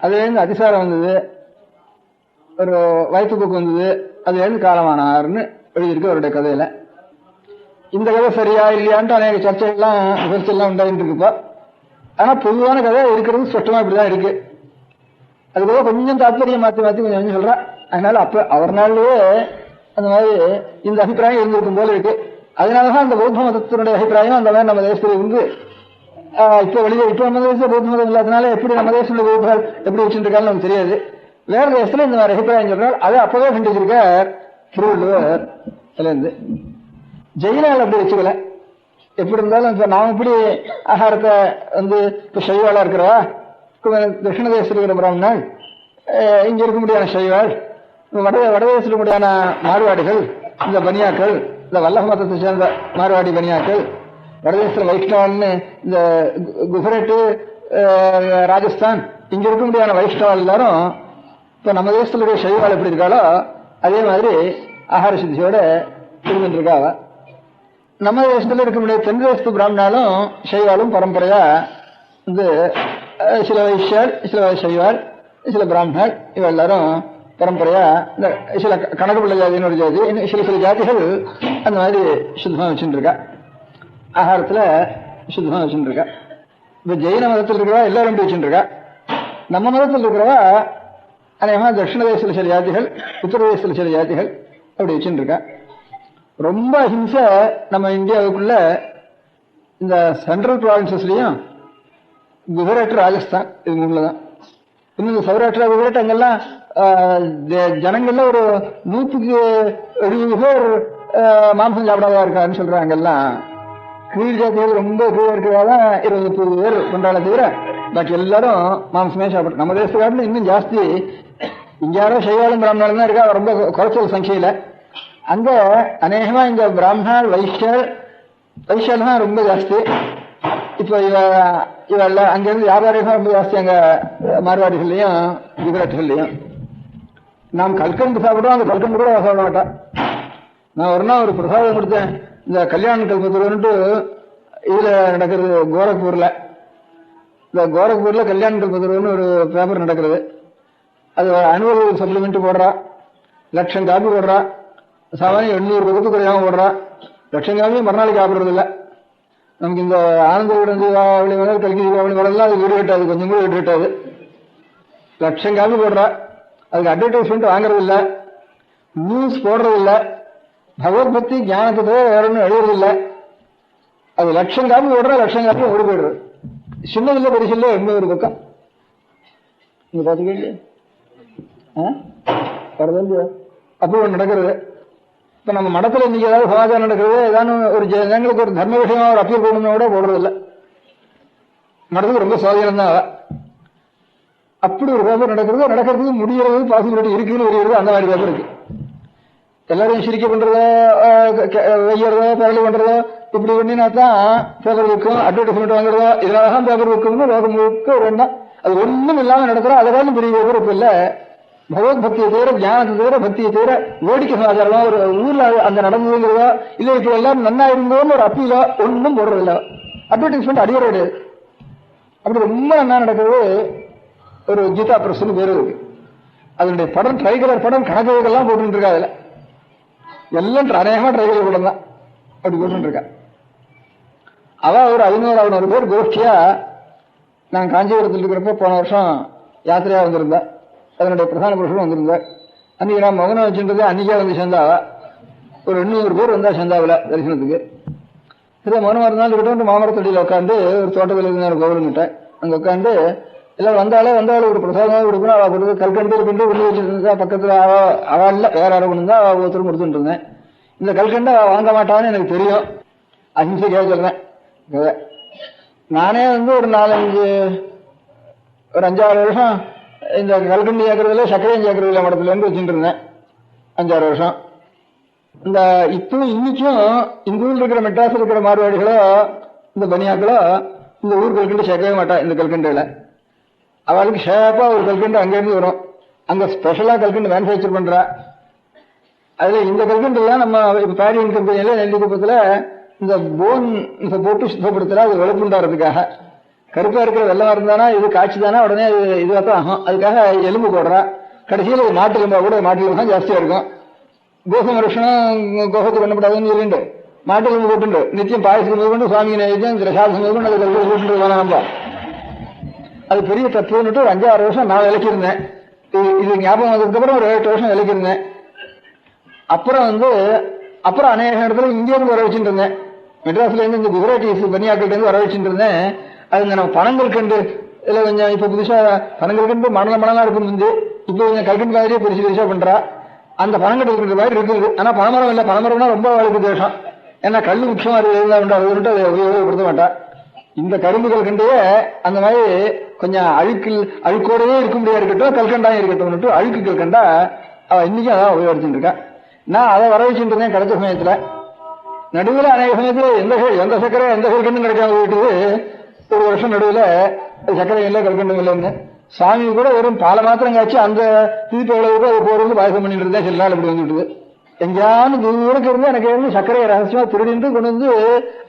அதுலேருந்து அதிசாரம் வந்தது, ஒரு வயிற்றுப்போக்கு வந்தது, அதுலேருந்து காலமானார்னு எழுதியிருக்கு அவருடைய கதையில. இந்த கதை சரியா இல்லையான்ட்டு அநேக சர்ச்சைகள்லாம் விமர்செல்லாம் உண்டாயிட்டு இருக்குப்பா. ஆனா பொதுவான கதை இருக்கிறது ஸ்பஷ்டமா இப்படிதான் இருக்கு. அதுக்காக கொஞ்சம் தாத்பரியம் மாற்றி மாற்றி கொஞ்சம் கொஞ்சம் சொல்றா. அதனால அப்ப அவர் நாள்லயே அந்த மாதிரி இந்த அபிப்பிராயம் இருந்திருக்கும் போல இருக்கு. அதனாலதான் அந்த பௌத்த மதத்தினுடைய அபிப்பிராயம் அந்த மாதிரி நம்ம தேசத்துல இருந்து இப்ப வெளியே இப்ப நம்ம தேசத்துல பௌத்த மதம் இல்லாதனால எப்படி நம்ம தேசத்துல பௌத்தர்கள் எப்படி வச்சுட்டு இருக்கான்னு நமக்கு தெரியாது. வேற தேசத்துல இந்த மாதிரி அபிப்பிராயம் சொல்றாரு. அதை அப்பவே கண்டிச்சிருக்கார் திருவள்ளுவர். அதுல இருந்து ஜெயினால் அப்படி வச்சுக்கல. எப்படி இருந்தாலும் இப்ப நாம இப்படி ஆகாரத்தை இப்ப சைவாளா இருக்கிறவா, தட்சிண தேசத்தில் இருக்கிற பிராமணன், இங்க இருக்க முடியாத சைவாள், வடதேசத்தில் இருக்க முடியாத மார்வாடிகள், இந்த பனியாக்கள், இந்த வல்லப மதத்தை சேர்ந்த மார்வாடி பனியாக்கள், வடதேசத்தில் வைஷ்ணவால்னு இந்த குஜராத்து, ராஜஸ்தான், இங்க இருக்க முடியாத வைஷ்ணவால் எல்லாரும் இப்ப நம்ம தேசத்தில் இருக்கிற சைவாள் எப்படி இருக்காளோ அதே மாதிரி ஆகார சித்தியோட இருந்துருக்கா. நம்ம தேசத்துல இருக்க முடியாது. தென் தேசத்து பிராமணாலும் சைவாலும் பரம்பரையா சில வைஷ்யாள், சில சைவாள், சில பிராமணர், இவ எல்லாரும் பரம்பரையா இந்த சில கணக்கு பிள்ளை ஜாதின்னு ஒரு ஜாதி, சில ஜாதிகள் அந்த மாதிரி சுத்தமா வச்சுட்டு இருக்கா. ஆகாரத்துல சுத்தமா வச்சுட்டு இருக்கா. இப்ப ஜெயின மதத்தில் இருக்கிறவா எல்லாரும் அப்படி வச்சுட்டு இருக்கா. நம்ம மதத்தில் இருக்கிறவா அநேகமா தட்சிண தேசத்துல சில ஜாதிகள், உத்தரதேசத்துல சில ஜாதிகள் அப்படி வச்சுட்டு இருக்கா. ரொம்ப அஹிம்சை நம்ம இந்தியாவுக்குள்ள இந்த சென்ட்ரல் ப்ராவின்சஸ்லயும் குஜராத், ராஜஸ்தான் இது மூணுலதான். இன்னும் இந்த சௌராஷ்டிரா, குஜராத் அங்கெல்லாம் ஜனங்கள்ல ஒரு 170 பேர் மாംസം சாப்பிடாதா இருக்காருன்னு சொல்றாங்க. அங்கெல்லாம் கீழ் ஜாதிகள் ரொம்ப கீழே இருக்கிறதாதான் 20-30 பேர் கொண்டாட தவிர பாக்கி எல்லாரும் மாംசமே சாப்பிடும். நம்ம தேசத்துக்காட்டில் இன்னும் ஜாஸ்தி. இங்க யாரும் சைவாலும் பிராமணாலும் தான் இருக்கா, ரொம்ப குறைச்சல் சங்கையில. அங்க அநேகமா இந்த பிராமணால் வைஷ்யால் தான் ரொம்ப ஜாஸ்தி. இப்ப இவெல்ல அங்கிருந்து வியாபாரிகள் ரொம்ப ஜாஸ்தி அங்க மார்வாடிகள்லயும் குஜராத்துகள்லயும். நாம் கல்கண்டு சாப்பிடுவோம், அந்த கல்கண்டு கூட சாப்பிட மாட்டான். நான் ஒரு நாள் ஒரு பிரசாதம் கொடுத்தேன், இந்த கல்யாண கல்பத்துறன்ட்டு இதுல நடக்கிறது கோரக்பூர்ல. இந்த கோரக்பூர்ல கல்யாண கல்பத்துறன்னு ஒரு பேப்பர் நடக்கிறது. அது அனுவல் சப்ளிமெண்ட் போடுறா, 1,00,000 காப்பி போடுறா, சாமானியம் 800 பக்கத்து குறையாம போடுறா. 1,00,000 காப்பியும் மறுநாளைக்கு சாப்பிடுறது இல்லை. நமக்கு இந்த ஆனந்த தீபாவளி முதல் கல்கி தீபாவளி முதல்லாம் அது வீடு கட்டாது, கொஞ்சம் கூட வீடு கட்டாது. 1,00,000 காப்பி போடுறா, அதுக்கு அட்வர்டைஸ்மெண்ட் வாங்குறது இல்லை, நியூஸ் போடுறது இல்லை, பகவத்பக்தி ஞானத்தை வேற ஒன்றும் எழுதுறது இல்லை. அது 1,00,000 காப்பி போடுறா, 1,00,000 காப்பி ஓடி போயிடுறது. சின்னதில்ல பெருசில்ல 800 பக்கம். நீங்க பாத்துக்கீங்க அப்படி ஒன்று நடக்கிறது. இப்ப நம்ம மடத்துல இன்னைக்கு ஏதாவது சமாச்சாரம் நடக்கிறது, ஏதாவது ஒரு ஜனங்களுக்கு ஒரு தர்ம விஷயமா ஒரு அப்பீல் போடணும்னு கூட போடுறது இல்லை. மடத்துக்கு ரொம்ப சுவாதீனம் தான். அப்படி ஒரு பேப்பர் நடக்கிறதுக்கு முடியறது பாசிபிலிட்டி இருக்குன்னு வருகிறது. அந்த மாதிரி பேப்பர் இருக்கு. எல்லாரையும் சிரிக்கை பண்றதோ, வெய்யறதோ, பரளி பண்றதோ இப்படி பண்ணினா தான் பேப்பர் விற்கும், அட்வர்டைஸ்மெண்ட் வாங்குறதோ, இதனாலதான் பேப்பர் விற்கும்னு லோகம் முழுக்க வேண்டாம். அது ஒன்றும் இல்லாம நடக்கிறோம். அதனாலும் பெரிய பேப்பர் இப்ப இல்ல. பகவத்பக்தியை தவிர, ஞானத்தை தவிர, பக்தியை தவிர வேடிக்கை சமாச்சாரமா ஒரு ஊர்ல அந்த நடந்ததுங்கிறதோ இல்ல இப்ப எல்லாரும் நன்னா இருந்தோன்னு ஒரு அப்பீலோ ஒன்றும் போடுறது இல்ல. அட்வர்டைஸ்மெண்ட் அடியோட கிடையாது. அப்படி ரொம்ப நன்னா நடக்கிறது ஒரு கீதா பிரஸ்ன்னு பேரு இருக்கு. அதனுடைய படம் ட்ரைகலர் படம் கணக்குகள்லாம் போட்டு இருக்கா. அதுல எல்லாம் அநேகமா ட்ரைகலர் படம் தான் அப்படி போட்டு இருக்கா. அவ ஒரு 500 பேர் கோஷ்டியா நான் காஞ்சிபுரத்தில் இருக்கிறப்ப போன வருஷம் யாத்திரையா வந்திருந்தா. அதனுடைய பிரதான புருஷனும் வந்திருந்தார். அன்னைக்கு நான் மகனை வச்சுன்றது அன்னைக்கே வந்து சேர்ந்தாவா. ஒரு 800 பேர் வந்தா சேர்ந்தாவில தரிசனத்துக்கு. சில மௌனமா இருந்தாலும் இருக்கட்டும் மாமரத்தடியில் உட்காந்து ஒரு தோட்டத்தில் இருந்தார் கோவிலுங்கிட்ட. அங்க உட்காந்து எல்லாம் வந்தாலும் ஒரு பிரசாதமாக கொடுக்கணும். அவள் கொடுத்து கல்கண்டு கொண்டு கொண்டு வச்சுருந்தா பக்கத்துல அவள் இல்லை வேற யாரை கொண்டு இருந்தா அவள் ஒருத்தரும் கொடுத்துட்டு இருந்தேன். இந்த கல்கண்டை அவள் வாங்க மாட்டான்னு எனக்கு தெரியும். அஹிம்சைக்காக சொல்றேன். நானே ஒரு 5-6 வருஷம் இந்த கல்கண்டு சேர்க்கறதுல சர்க்கரையும் சேர்க்கறதுல மடத்துல இருந்து வச்சுட்டு இருந்தேன். 5-6 வருஷம். இந்த இப்பவும் இன்னைக்கும் இந்த ஊர்ல இருக்கிற மெட்ராஸ் இருக்கிற மார்வாடிகளோ இந்த பனியாக்களோ இந்த ஊர் கல்கண்டு சேர்க்கவே மாட்டா. இந்த கல்கண்டுல அவளுக்கு ஷேப்பா ஒரு கல்கண்டு அங்கிருந்து வரும். அங்க ஸ்பெஷலா கல்கண்டு மேனுபேக்சர் பண்றா. அதுல இந்த கல்கண்டு எல்லாம் நம்ம பேரியன் கம்பெனியில நெல்லிக்குப்பத்துல இந்த போன் போட்டு சுத்தப்படுத்தல அது வெளுப்புண்டாடுறதுக்காக. கருப்பா இருக்கிற வெள்ளமா இருந்தானா இது காய்ச்சிதானா உடனே இதுவாத்தான் ஆகும். அதுக்காக எலும்பு போடுறா. கடைசியில் மாட்டு எலும்பா கூட மாட்டு எலும்பு தான் ஜாஸ்தியா இருக்கும். கோசம் வருஷம் கோகத்துக்கு பண்ணப்படாதுன்னு சொல்லிட்டு மாட்டு எலும்பு போட்டு நித்தியம் பாயசம் கொண்டு சுவாமி நைவேத்தியம் திரசாதம் கொண்டு அது போட்டு நம்ம அது பெரிய தத்துவன்னுட்டு ஒரு 5-6 வருஷம் நான் விளக்கியிருந்தேன். இது ஞாபகம் வந்ததுக்கு அப்புறம் ஒரு 7-8 வருஷம் விளக்கியிருந்தேன். அப்புறம் அநேக இடத்துல இந்தியாவுக்கு வர வச்சுட்டு இருந்தேன். மெட்ராஸ்ல இருந்து இந்த குஜராத்தி பனியாக்கிட்ட இருந்து வர வச்சுட்டு இருந்தேன். அது நம்ம பனங்கள் கண்டு இதுல கொஞ்சம் இப்ப புதுசா பனங்கள் கண்டு மணலா இருக்கும். இப்ப கொஞ்சம் கல்கண்டு மாதிரியே பெருசா பண்றா. அந்த பனங்கட்டு இருக்கிற மாதிரி இருக்குது. ஆனா பனமரம் இல்ல. பனமரம்னா ரொம்ப வாழ்க்கை தேசம். ஏன்னா கல்லு முக்கியமா இருக்குதுன்னு அதை உபயோகப்படுத்த மாட்டா. இந்த கரும்பு கல்கண்டையே அந்த மாதிரி கொஞ்சம் அழுக்கோடவே இருக்க முடியாது இருக்கட்டும், கல்கண்டாயும் இருக்கட்டும். அழுக்கு கல்கண்டா அவ இன்னைக்கும் அதான் உபயோகிச்சுட்டு இருக்கா. நான் அதை வர வச்சுட்டு இருந்தேன் கிடைச்ச சமயத்துல. நடுவில் அநேக சமயத்துல எந்த சக்கரை எந்த கல்கண்டும் கிடைக்காம போயிட்டு ஒரு வருஷம் நடுவில் சக்கரை இல்லை கல்கண்டும் இல்லைன்னு சாமி கூட வெறும் பாலை மாத்திரம் காய்ச்சி அந்த தீர்ப்பு அளவுக்கு அது போறது பாயசம் பண்ணிட்டு இருந்தேன். சில நாள் இப்படி வந்துட்டு எங்கேயாவது தூரக்கு இருந்து எனக்கு இருந்து சர்க்கரையை ரகசியமா திருடிட்டு கொண்டு வந்து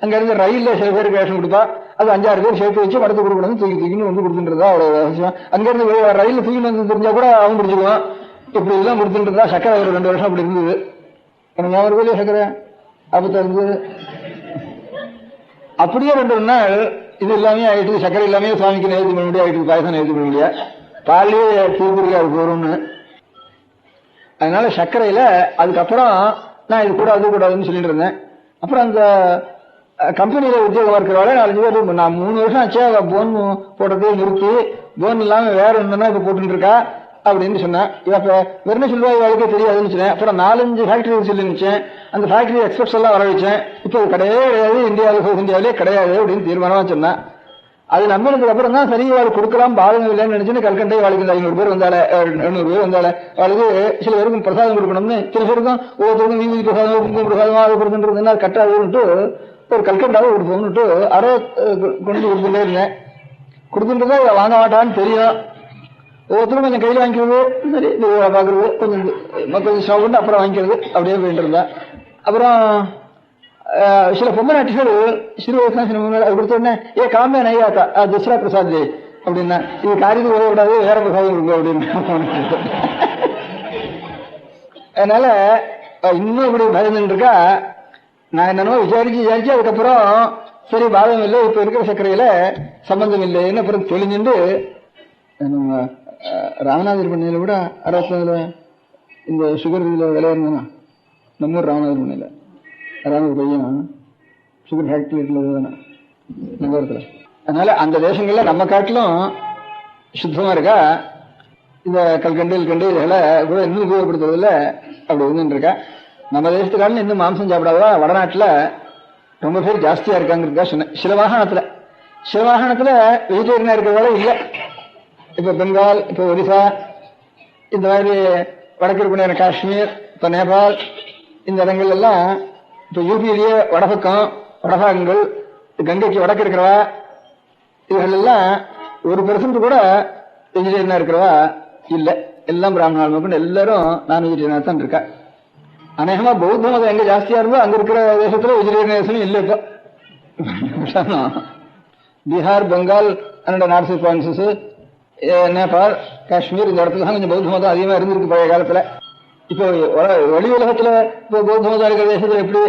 அங்க இருந்து ரயில்ல சில பேருக்கு வேஷம் கொடுப்பா. அது 5-6 பேர் சேர்த்து வச்சு படத்தை கொடுக்கணும் தூக்கின்னு வந்து கொடுத்துட்டுருந்தா அவ்வளவு ரகசியம். அங்க இருந்து ரயில்ல தூக்கின்னு வந்து தெரிஞ்சா கூட அவன் பிடிச்சிக்குவான். இப்படி எல்லாம் கொடுத்துட்டு இருந்தா சக்கரை ஒரு 2 வருஷம் அப்படி இருந்தது. எனக்கு ஞாபகம் ரூபாயிலே சக்கரை ஆபத்தா இருந்தது. அப்படியே 2 நாள் இது எல்லாமே ஆயிட்டு சக்கரை எல்லாமே சுவாமிக்கு நேர்த்தி பண்ண முடியாது, ஆயிட்டு பாயசம் நேர்த்தி பண்ண முடியாது. பாலியே தீர்ப்பு அது போறோம்னு. அதனால சர்க்கரையில அதுக்கப்புறம் நான் இது கூட அது கூடாதுன்னு சொல்லிட்டு இருந்தேன். அப்புறம் அந்த கம்பெனியில உத்தியோகம் இருக்கிறவாள் 4-5 பேர் நான் 3 வருஷம் ஆச்சே போன் போட்டதே நிறுத்தி போன் இல்லாம வேற ஒண்ணுன்னா இப்ப போட்டு இருக்கா அப்படின்னு சொன்னேன். இப்ப வெறும் சொல்வா இவளுக்கே தெரியாதுன்னு சொன்னேன். அப்புறம் 4-5 ஃபேக்டரி சொல்லி நினைச்சேன். அந்த ஃபேக்டரி எக்ஸ்பர்ட்ஸ் எல்லாம் வர வச்சேன். இப்போ கிடையவே கிடையாது, இந்தியாவிலே கிடையாது அப்படின்னு தீர்மானமா சொன்னேன். அது நம்பினதுக்கு அப்புறம் தான் சரி அவளுக்கு கொடுக்கலாம் பாதகம் இல்லைன்னு நினைச்சுன்னு கல்கண்டை வாழ்க்கை 500 பேர் வந்தால 700 பேர் வந்தால அவளுக்கு சில பேருக்கும் பிரசாதம் கொடுக்கணும்னு சில பேருக்கும் ஒவ்வொருத்தருக்கும் வீதி பிரசாதம் குங்கும பிரசாதமா கொடுத்துட்டு கட்டாதுன்னுட்டு ஒரு கல்கண்டாவை கொடுப்போம்னுட்டு அரை கொண்டு கொடுத்துட்டே இருந்தேன். கொடுத்துட்டு வாங்க மாட்டான்னு தெரியும். ஒவ்வொருத்தரும் கொஞ்சம் கையில் வாங்கிக்கிறது, சரி பாக்குறது, கொஞ்சம் ஸ்டவ் பண்ணி அப்புறம் வாங்கிக்கிறது அப்படியே போயிட்டு இருந்தேன். அப்புறம் சில பொம்மநாட்டிகள் சிறு வயசுலாம் சின்ன அது கொடுத்த உடனே காமே நையாக்கா துஸ்ரா பிரசாத் அப்படின்னா இது காரியத்துக்கு உதவக்கூடாது வேற பிரசாதம் கொடுங்க அப்படின்னு. அதனால இன்னும் இப்படி பயந்துட்டு இருக்கா. நான் என்னன்னோ விசாரிச்சு அதுக்கப்புறம் சரி பாதகம் இல்லை இப்ப இருக்கிற சர்க்கரையில சம்பந்தம் இல்லைன்னு அப்புறம் தெளிஞ்சுட்டு நம்ம ராமநாதர் பண்ணையில கூட 60 இந்த சுகர் இதுல விலை இருந்ததுன்னா நம்ம ராமநாதர் பண்ணையில ஒரு பையன் சுகர் ஃபேக்டரி நகரத்துல. அதனால அந்த தேசங்கள்ல நம்ம காட்டிலும் சுத்தமா இருக்கா. இந்த கல்கண்டு இதெல்லாம் கூட இன்னும் உபயோகப்படுத்துறதுல அப்படி இருந்துட்டு இருக்கா. நம்ம தேசத்துக்கால இன்னும் மாம்சம் சாப்பிடாதா வடநாட்டுல ரொம்ப பேர் ஜாஸ்தியா இருக்காங்க சொன்னேன். சில வாகனத்துல வெஜிடேரியனா இருக்கிறதால இல்ல. இப்ப பெங்கால், இப்ப ஒரிசா, இந்த மாதிரி வடக்கு இருக்கிற காஷ்மீர், இப்ப நேபாள், இந்த இடங்கள் எல்லாம் இப்ப யூபியிலேயே வடபாகங்கள் கங்கைக்கு வடக்கு இருக்கிறவா இவர்கள் எல்லாம் 1% கூட வெஜிடேரியனா இருக்கிறவா இல்ல. எல்லாம் பிராமணால் மக்கள் எல்லாரும் நான் வெஜிடேரியனா தான் இருக்கா. அநேகமா பௌத்த மதம் எங்க ஜாஸ்தியா இருந்தோ அங்க இருக்கிற தேசத்துல வெஜிடேரியன் இல்ல. இப்ப பீகார், பெங்கால், நார்த் ப்ராவின்சஸ், நேபாள், காஷ்மீர் இந்த இடத்துல தான் கொஞ்சம் பௌத்த மதம் அதிகமா இருந்திருக்கு பழைய காலத்துல. இப்போ வெளி உலகத்துல இப்போ பௌத்த மதம் இருக்கிற தேசத்துல எப்படி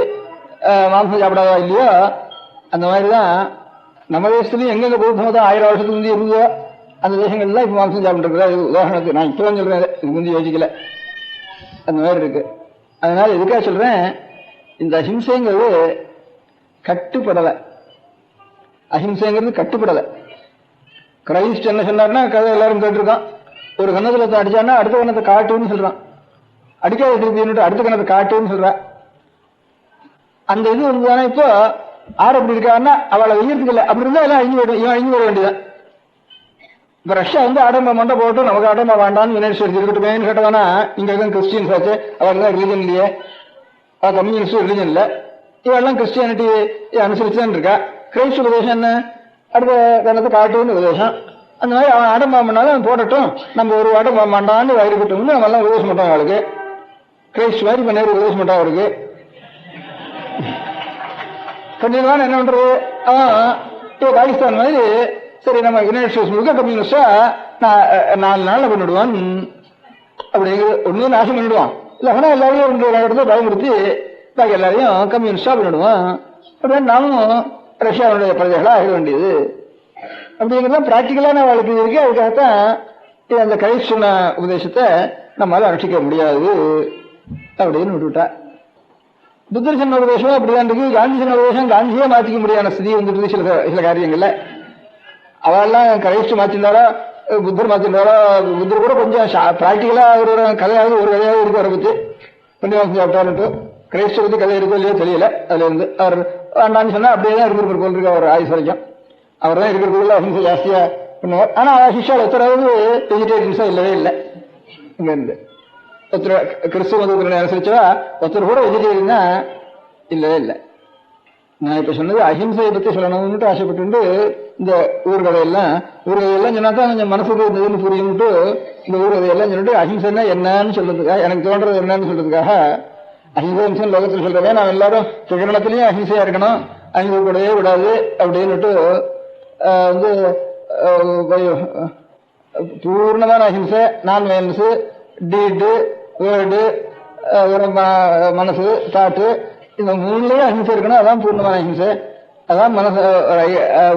மாംസം சாப்பிடாதா இல்லையோ அந்த மாதிரிதான் நம்ம தேசத்துலயும் எங்கெங்க பௌத்த மதம் 1000 வருஷத்துக்கு முந்தைய இருந்தோ அந்த தேசங்கள்லாம் இப்ப மாംസം சாப்பிட்டு இது உதாரணத்துக்கு நான் இப்பதான் சொல்றேன், இது முந்தைய யோசிக்கல. அந்த மாதிரி இருக்கு. அதனால எதுக்காக சொல்றேன், இந்த அஹிம்சைங்கிறது கட்டுப்படலை. அஹிம்சைங்கிறது கட்டுப்படலை. கிரைஸ்ட் என்ன சொன்னார்னா கதை எல்லாரும் கேட்டிருக்கான். ஒரு கன்னத்துல அடிச்சான்னா அடுத்த கன்னத்தை காட்டுன்னு சொல்றான். அடிக்காத திருப்பி அடுத்த கன்னத்தை காட்டுன்னு சொல்ற. அந்த இது வந்துதானே இப்போ ஆறு அப்படி இருக்காருன்னா அவளை வெய்யறதுக்கு இல்லை. அப்படி இருந்தா எல்லாம் அழிஞ்சு வர வேண்டியதான். இப்ப ரஷ்யா ஆடம்பா மண்டை போட்டு நமக்கு ஆடம்பா வேண்டான்னு யுனைடெட் ஸ்டேட்ஸ் இருக்கட்டுமேன்னு கேட்டவானா இங்க இருக்க கிறிஸ்டியன்ஸ் ஆச்சு அவருக்கு தான் ரிலீஜன் இல்லையே கம்யூனிஸ்ட் ரிலிஜன் இல்ல, இவெல்லாம் கிறிஸ்டியானிட்டி அனுசரிச்சுதான் இருக்கா. கிரைஸ்ட் உபதேசம் என்ன, அடுத்த காலத்தை காட்டுன்னு உபதேசம். அந்த மாதிரி அவன் ஆடம் பண்ணாலும் அவன் போடட்டும், நம்ம ஒரு ஆட்டம் மாட்டான்னு வயிறு கட்டணும்னு நம்ம எல்லாம் உபதேசம் பண்றோம். அவளுக்கு கிரைஸ்ட் மாதிரி இப்ப நேரம் உபதேசம் பண்றான். அவருக்கு கண்டிப்பான என்ன பண்றது, அவன் பாகிஸ்தான் மாதிரி சரி நம்ம யுனைடெட் ஸ்டேட்ஸ் முழுக்க கம்யூனிஸ்டா 4 நாள்ல பண்ணிடுவான் அப்படிங்கிற ஒண்ணு நாசம் பண்ணிடுவான். இல்ல எல்லாரையும் 2 இடத்துல பயன்படுத்தி பாக்கி எல்லாரையும் கம்யூனிஸ்டா பண்ணிடுவான். அப்படின்னு நாமும் ரஷ்யாவுடைய பிரஜைகளா ஆக வேண்டியது அப்படிங்கிறதான் பிராக்டிக்கலான வாழ்க்கை இருக்கு. அதுக்காகத்தான் அந்த கிரைஸ்ட் சொன்ன உபதேசத்தை நம்மளால அனுஷ்டிக்க முடியாது அப்படின்னு விட்டுவிட்டா. புத்தர் சொன்ன உபதேசம் அப்படிதான் இருக்கு. காந்தி சொன்ன உபதேசம் காந்தியே மாற்றிக்க முடியாத ஸ்திதி வந்துட்டு சில காரியங்கள்ல. அவெல்லாம் கிரைஸ்ட் மாற்றிருந்தாரோ புத்தர் மாற்றிருந்தாரோ, புத்தர் கூட கொஞ்சம் பிராக்டிக்கலா ஒரு கதையாவது ஒரு கதையாவது இருக்கு. அவரை பத்தி கொஞ்சம் சாப்பிட்டாருன்ட்டு கிரைஸ்ட பத்தி கதை இருக்கோ இல்லையோ தெரியல. அதுல இருந்து அவர் வேண்டான்னு சொன்னா அப்படியே தான் இருக்கிற போல் இருக்கு. அவர் ஆயுஸ் வரைக்கும் அவர் தான் இருக்கிறதுக்குள்ள அஹிம்சை ஜாஸ்தியா பண்ணுவார். ஆனா ஹிஷால் ஒருத்தராவது வெஜிடேரியன்ஸா இல்லவே இல்லை. இங்க இருந்து ஒருத்தர் கிறிஸ்துவ மதத்தினை அனுசரிச்சவா ஒருத்தர் கூட வெஜிடேரியனா இல்லவே இல்லை. நான் இப்ப சொன்னது அஹிம்சையை பத்தி சொல்லணும்னு ஆசைப்பட்டு இந்த ஊர்கதையெல்லாம் சொன்னாதான் கொஞ்சம் மனசுக்கு இருந்ததுன்னு புரியும்ட்டு இந்த ஊர்கதையெல்லாம் சொல்லிட்டு அஹிம்சைன்னா என்னன்னு சொல்றதுக்காக, எனக்கு தோன்றது என்னன்னு சொல்றதுக்காக அஹிம்சை லோகத்தில் சொல்றதே நாம் எல்லாரும் சுகரணத்திலையும் அஹிம்சையா இருக்கணும், அஹிம்சை கூடவே விடாது அப்படின்னுட்டு வந்து பூர்ணமான அஹிம்சை, நான் வயலன்ஸ், டீடு, வேர்டு, மனசு, தாட்டு, இந்த 3லயும் அஹிம்சை இருக்கணும். அதான் பூர்ணமான அஹிம்சை, அதான் மனசு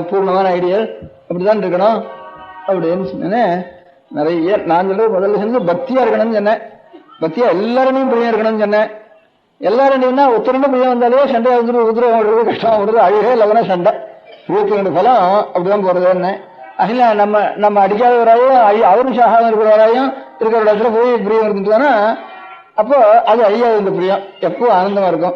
பூர்ணமான ஐடியல், அப்படிதான் இருக்கணும் அப்படின்னு சொன்னேன். நிறைய நான் சொல்றது முதல்ல சொன்னது பக்தியா இருக்கணும்னு சொன்னேன். பக்தியா எல்லாருமே பிரியம் இருக்கணும்னு சொன்னேன். எல்லாரும் ஒத்தருண்டு பிரியம் வந்தாலே சண்டை வந்துட்டு உதிரம் விடுறது, கஷ்டமா விடுறது, அழுகே இல்லைன்னா சண்டை 22 பலம் அப்படிதான் போறது. என்ன அகில நம்ம அடிக்காதவராயும் அவரும் சாகாம இருக்கிறவராயும் இருக்கிற இடத்துல போய் பிரியம் இருந்துட்டானா அப்போ அது அழியாது. இந்த பிரியம் எப்பவும் ஆனந்தமா இருக்கும்.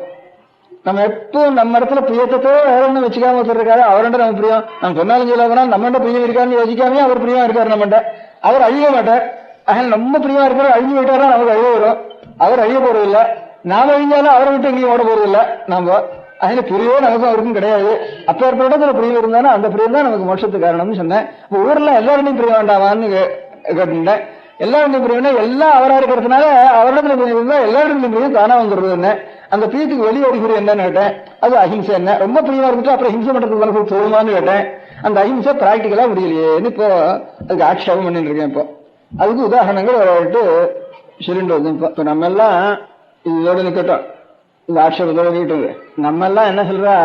நம்ம எப்பவும் நம்ம இடத்துல பிரியத்தோ வேற ஒன்றும் வச்சுக்காம ஒருத்தருக்காரு அவர்கிட்ட நம்ம பிரியம் நம்ம சொன்னாலும் சொல்லாதனா நம்மகிட்ட பிரியம் இருக்காருன்னு யோசிக்காமே அவர் பிரியம் இருக்காரு. நம்மகிட்ட அவர் அழிய மாட்டார். அதில் நம்ம பிரியமா இருக்கிற அழிஞ்சு விட்டாரா நமக்கு அழிய வரும். அவர் அழிய போறதில்லை. நாம அழிஞ்சாலும் அவரை விட்டு எங்கேயும் ஓட போறதில்லை. நாம அதில் பிரியவே நமக்கும் அவருக்கும் கிடையாது. அப்ப ஏற்பட்ட இடத்துல பிரியம் இருந்தாலும் அந்த பிரியம் தான் நமக்கு மோட்சத்துக்கு காரணம்னு சொன்னேன். இப்போ ஊர்ல எல்லாருடையும் பிரிய வேண்டாமான்னு கேட்டுட்டேன். எல்லாருடையும் பிரியம்னா எல்லாம் அவரா இருக்கிறதுனால அவரிடத்துல பிரியம் இருந்தா எல்லாருடையும் பிரியம் தானா வந்துடுறது. என்ன அந்த பிரியத்துக்கு வெளியே அறிகுறி என்னன்னு கேட்டேன். அது அஹிம்சை. என்ன ரொம்ப பிரியமா இருந்துட்டு அப்புறம் ஹிம்சை பண்றதுக்கு மனசு தோணுமான்னு கேட்டேன். அந்த அஹிம்சை பிராக்டிக்கலா முடியலையேன்னு இப்போ அதுக்கு ஆட்சேபம் பண்ணிட்டு இருக்கேன். இப்போ அதுக்கு உதாரணங்கள் விளையாட்டு சொல்லிட்டு வந்து இப்போ நம்ம எல்லாம் இதோட நிக்கட்டும், இந்த ஆட்சேபத்தோட நிக்கட்டும். நம்ம எல்லாம் என்ன சொல்றா,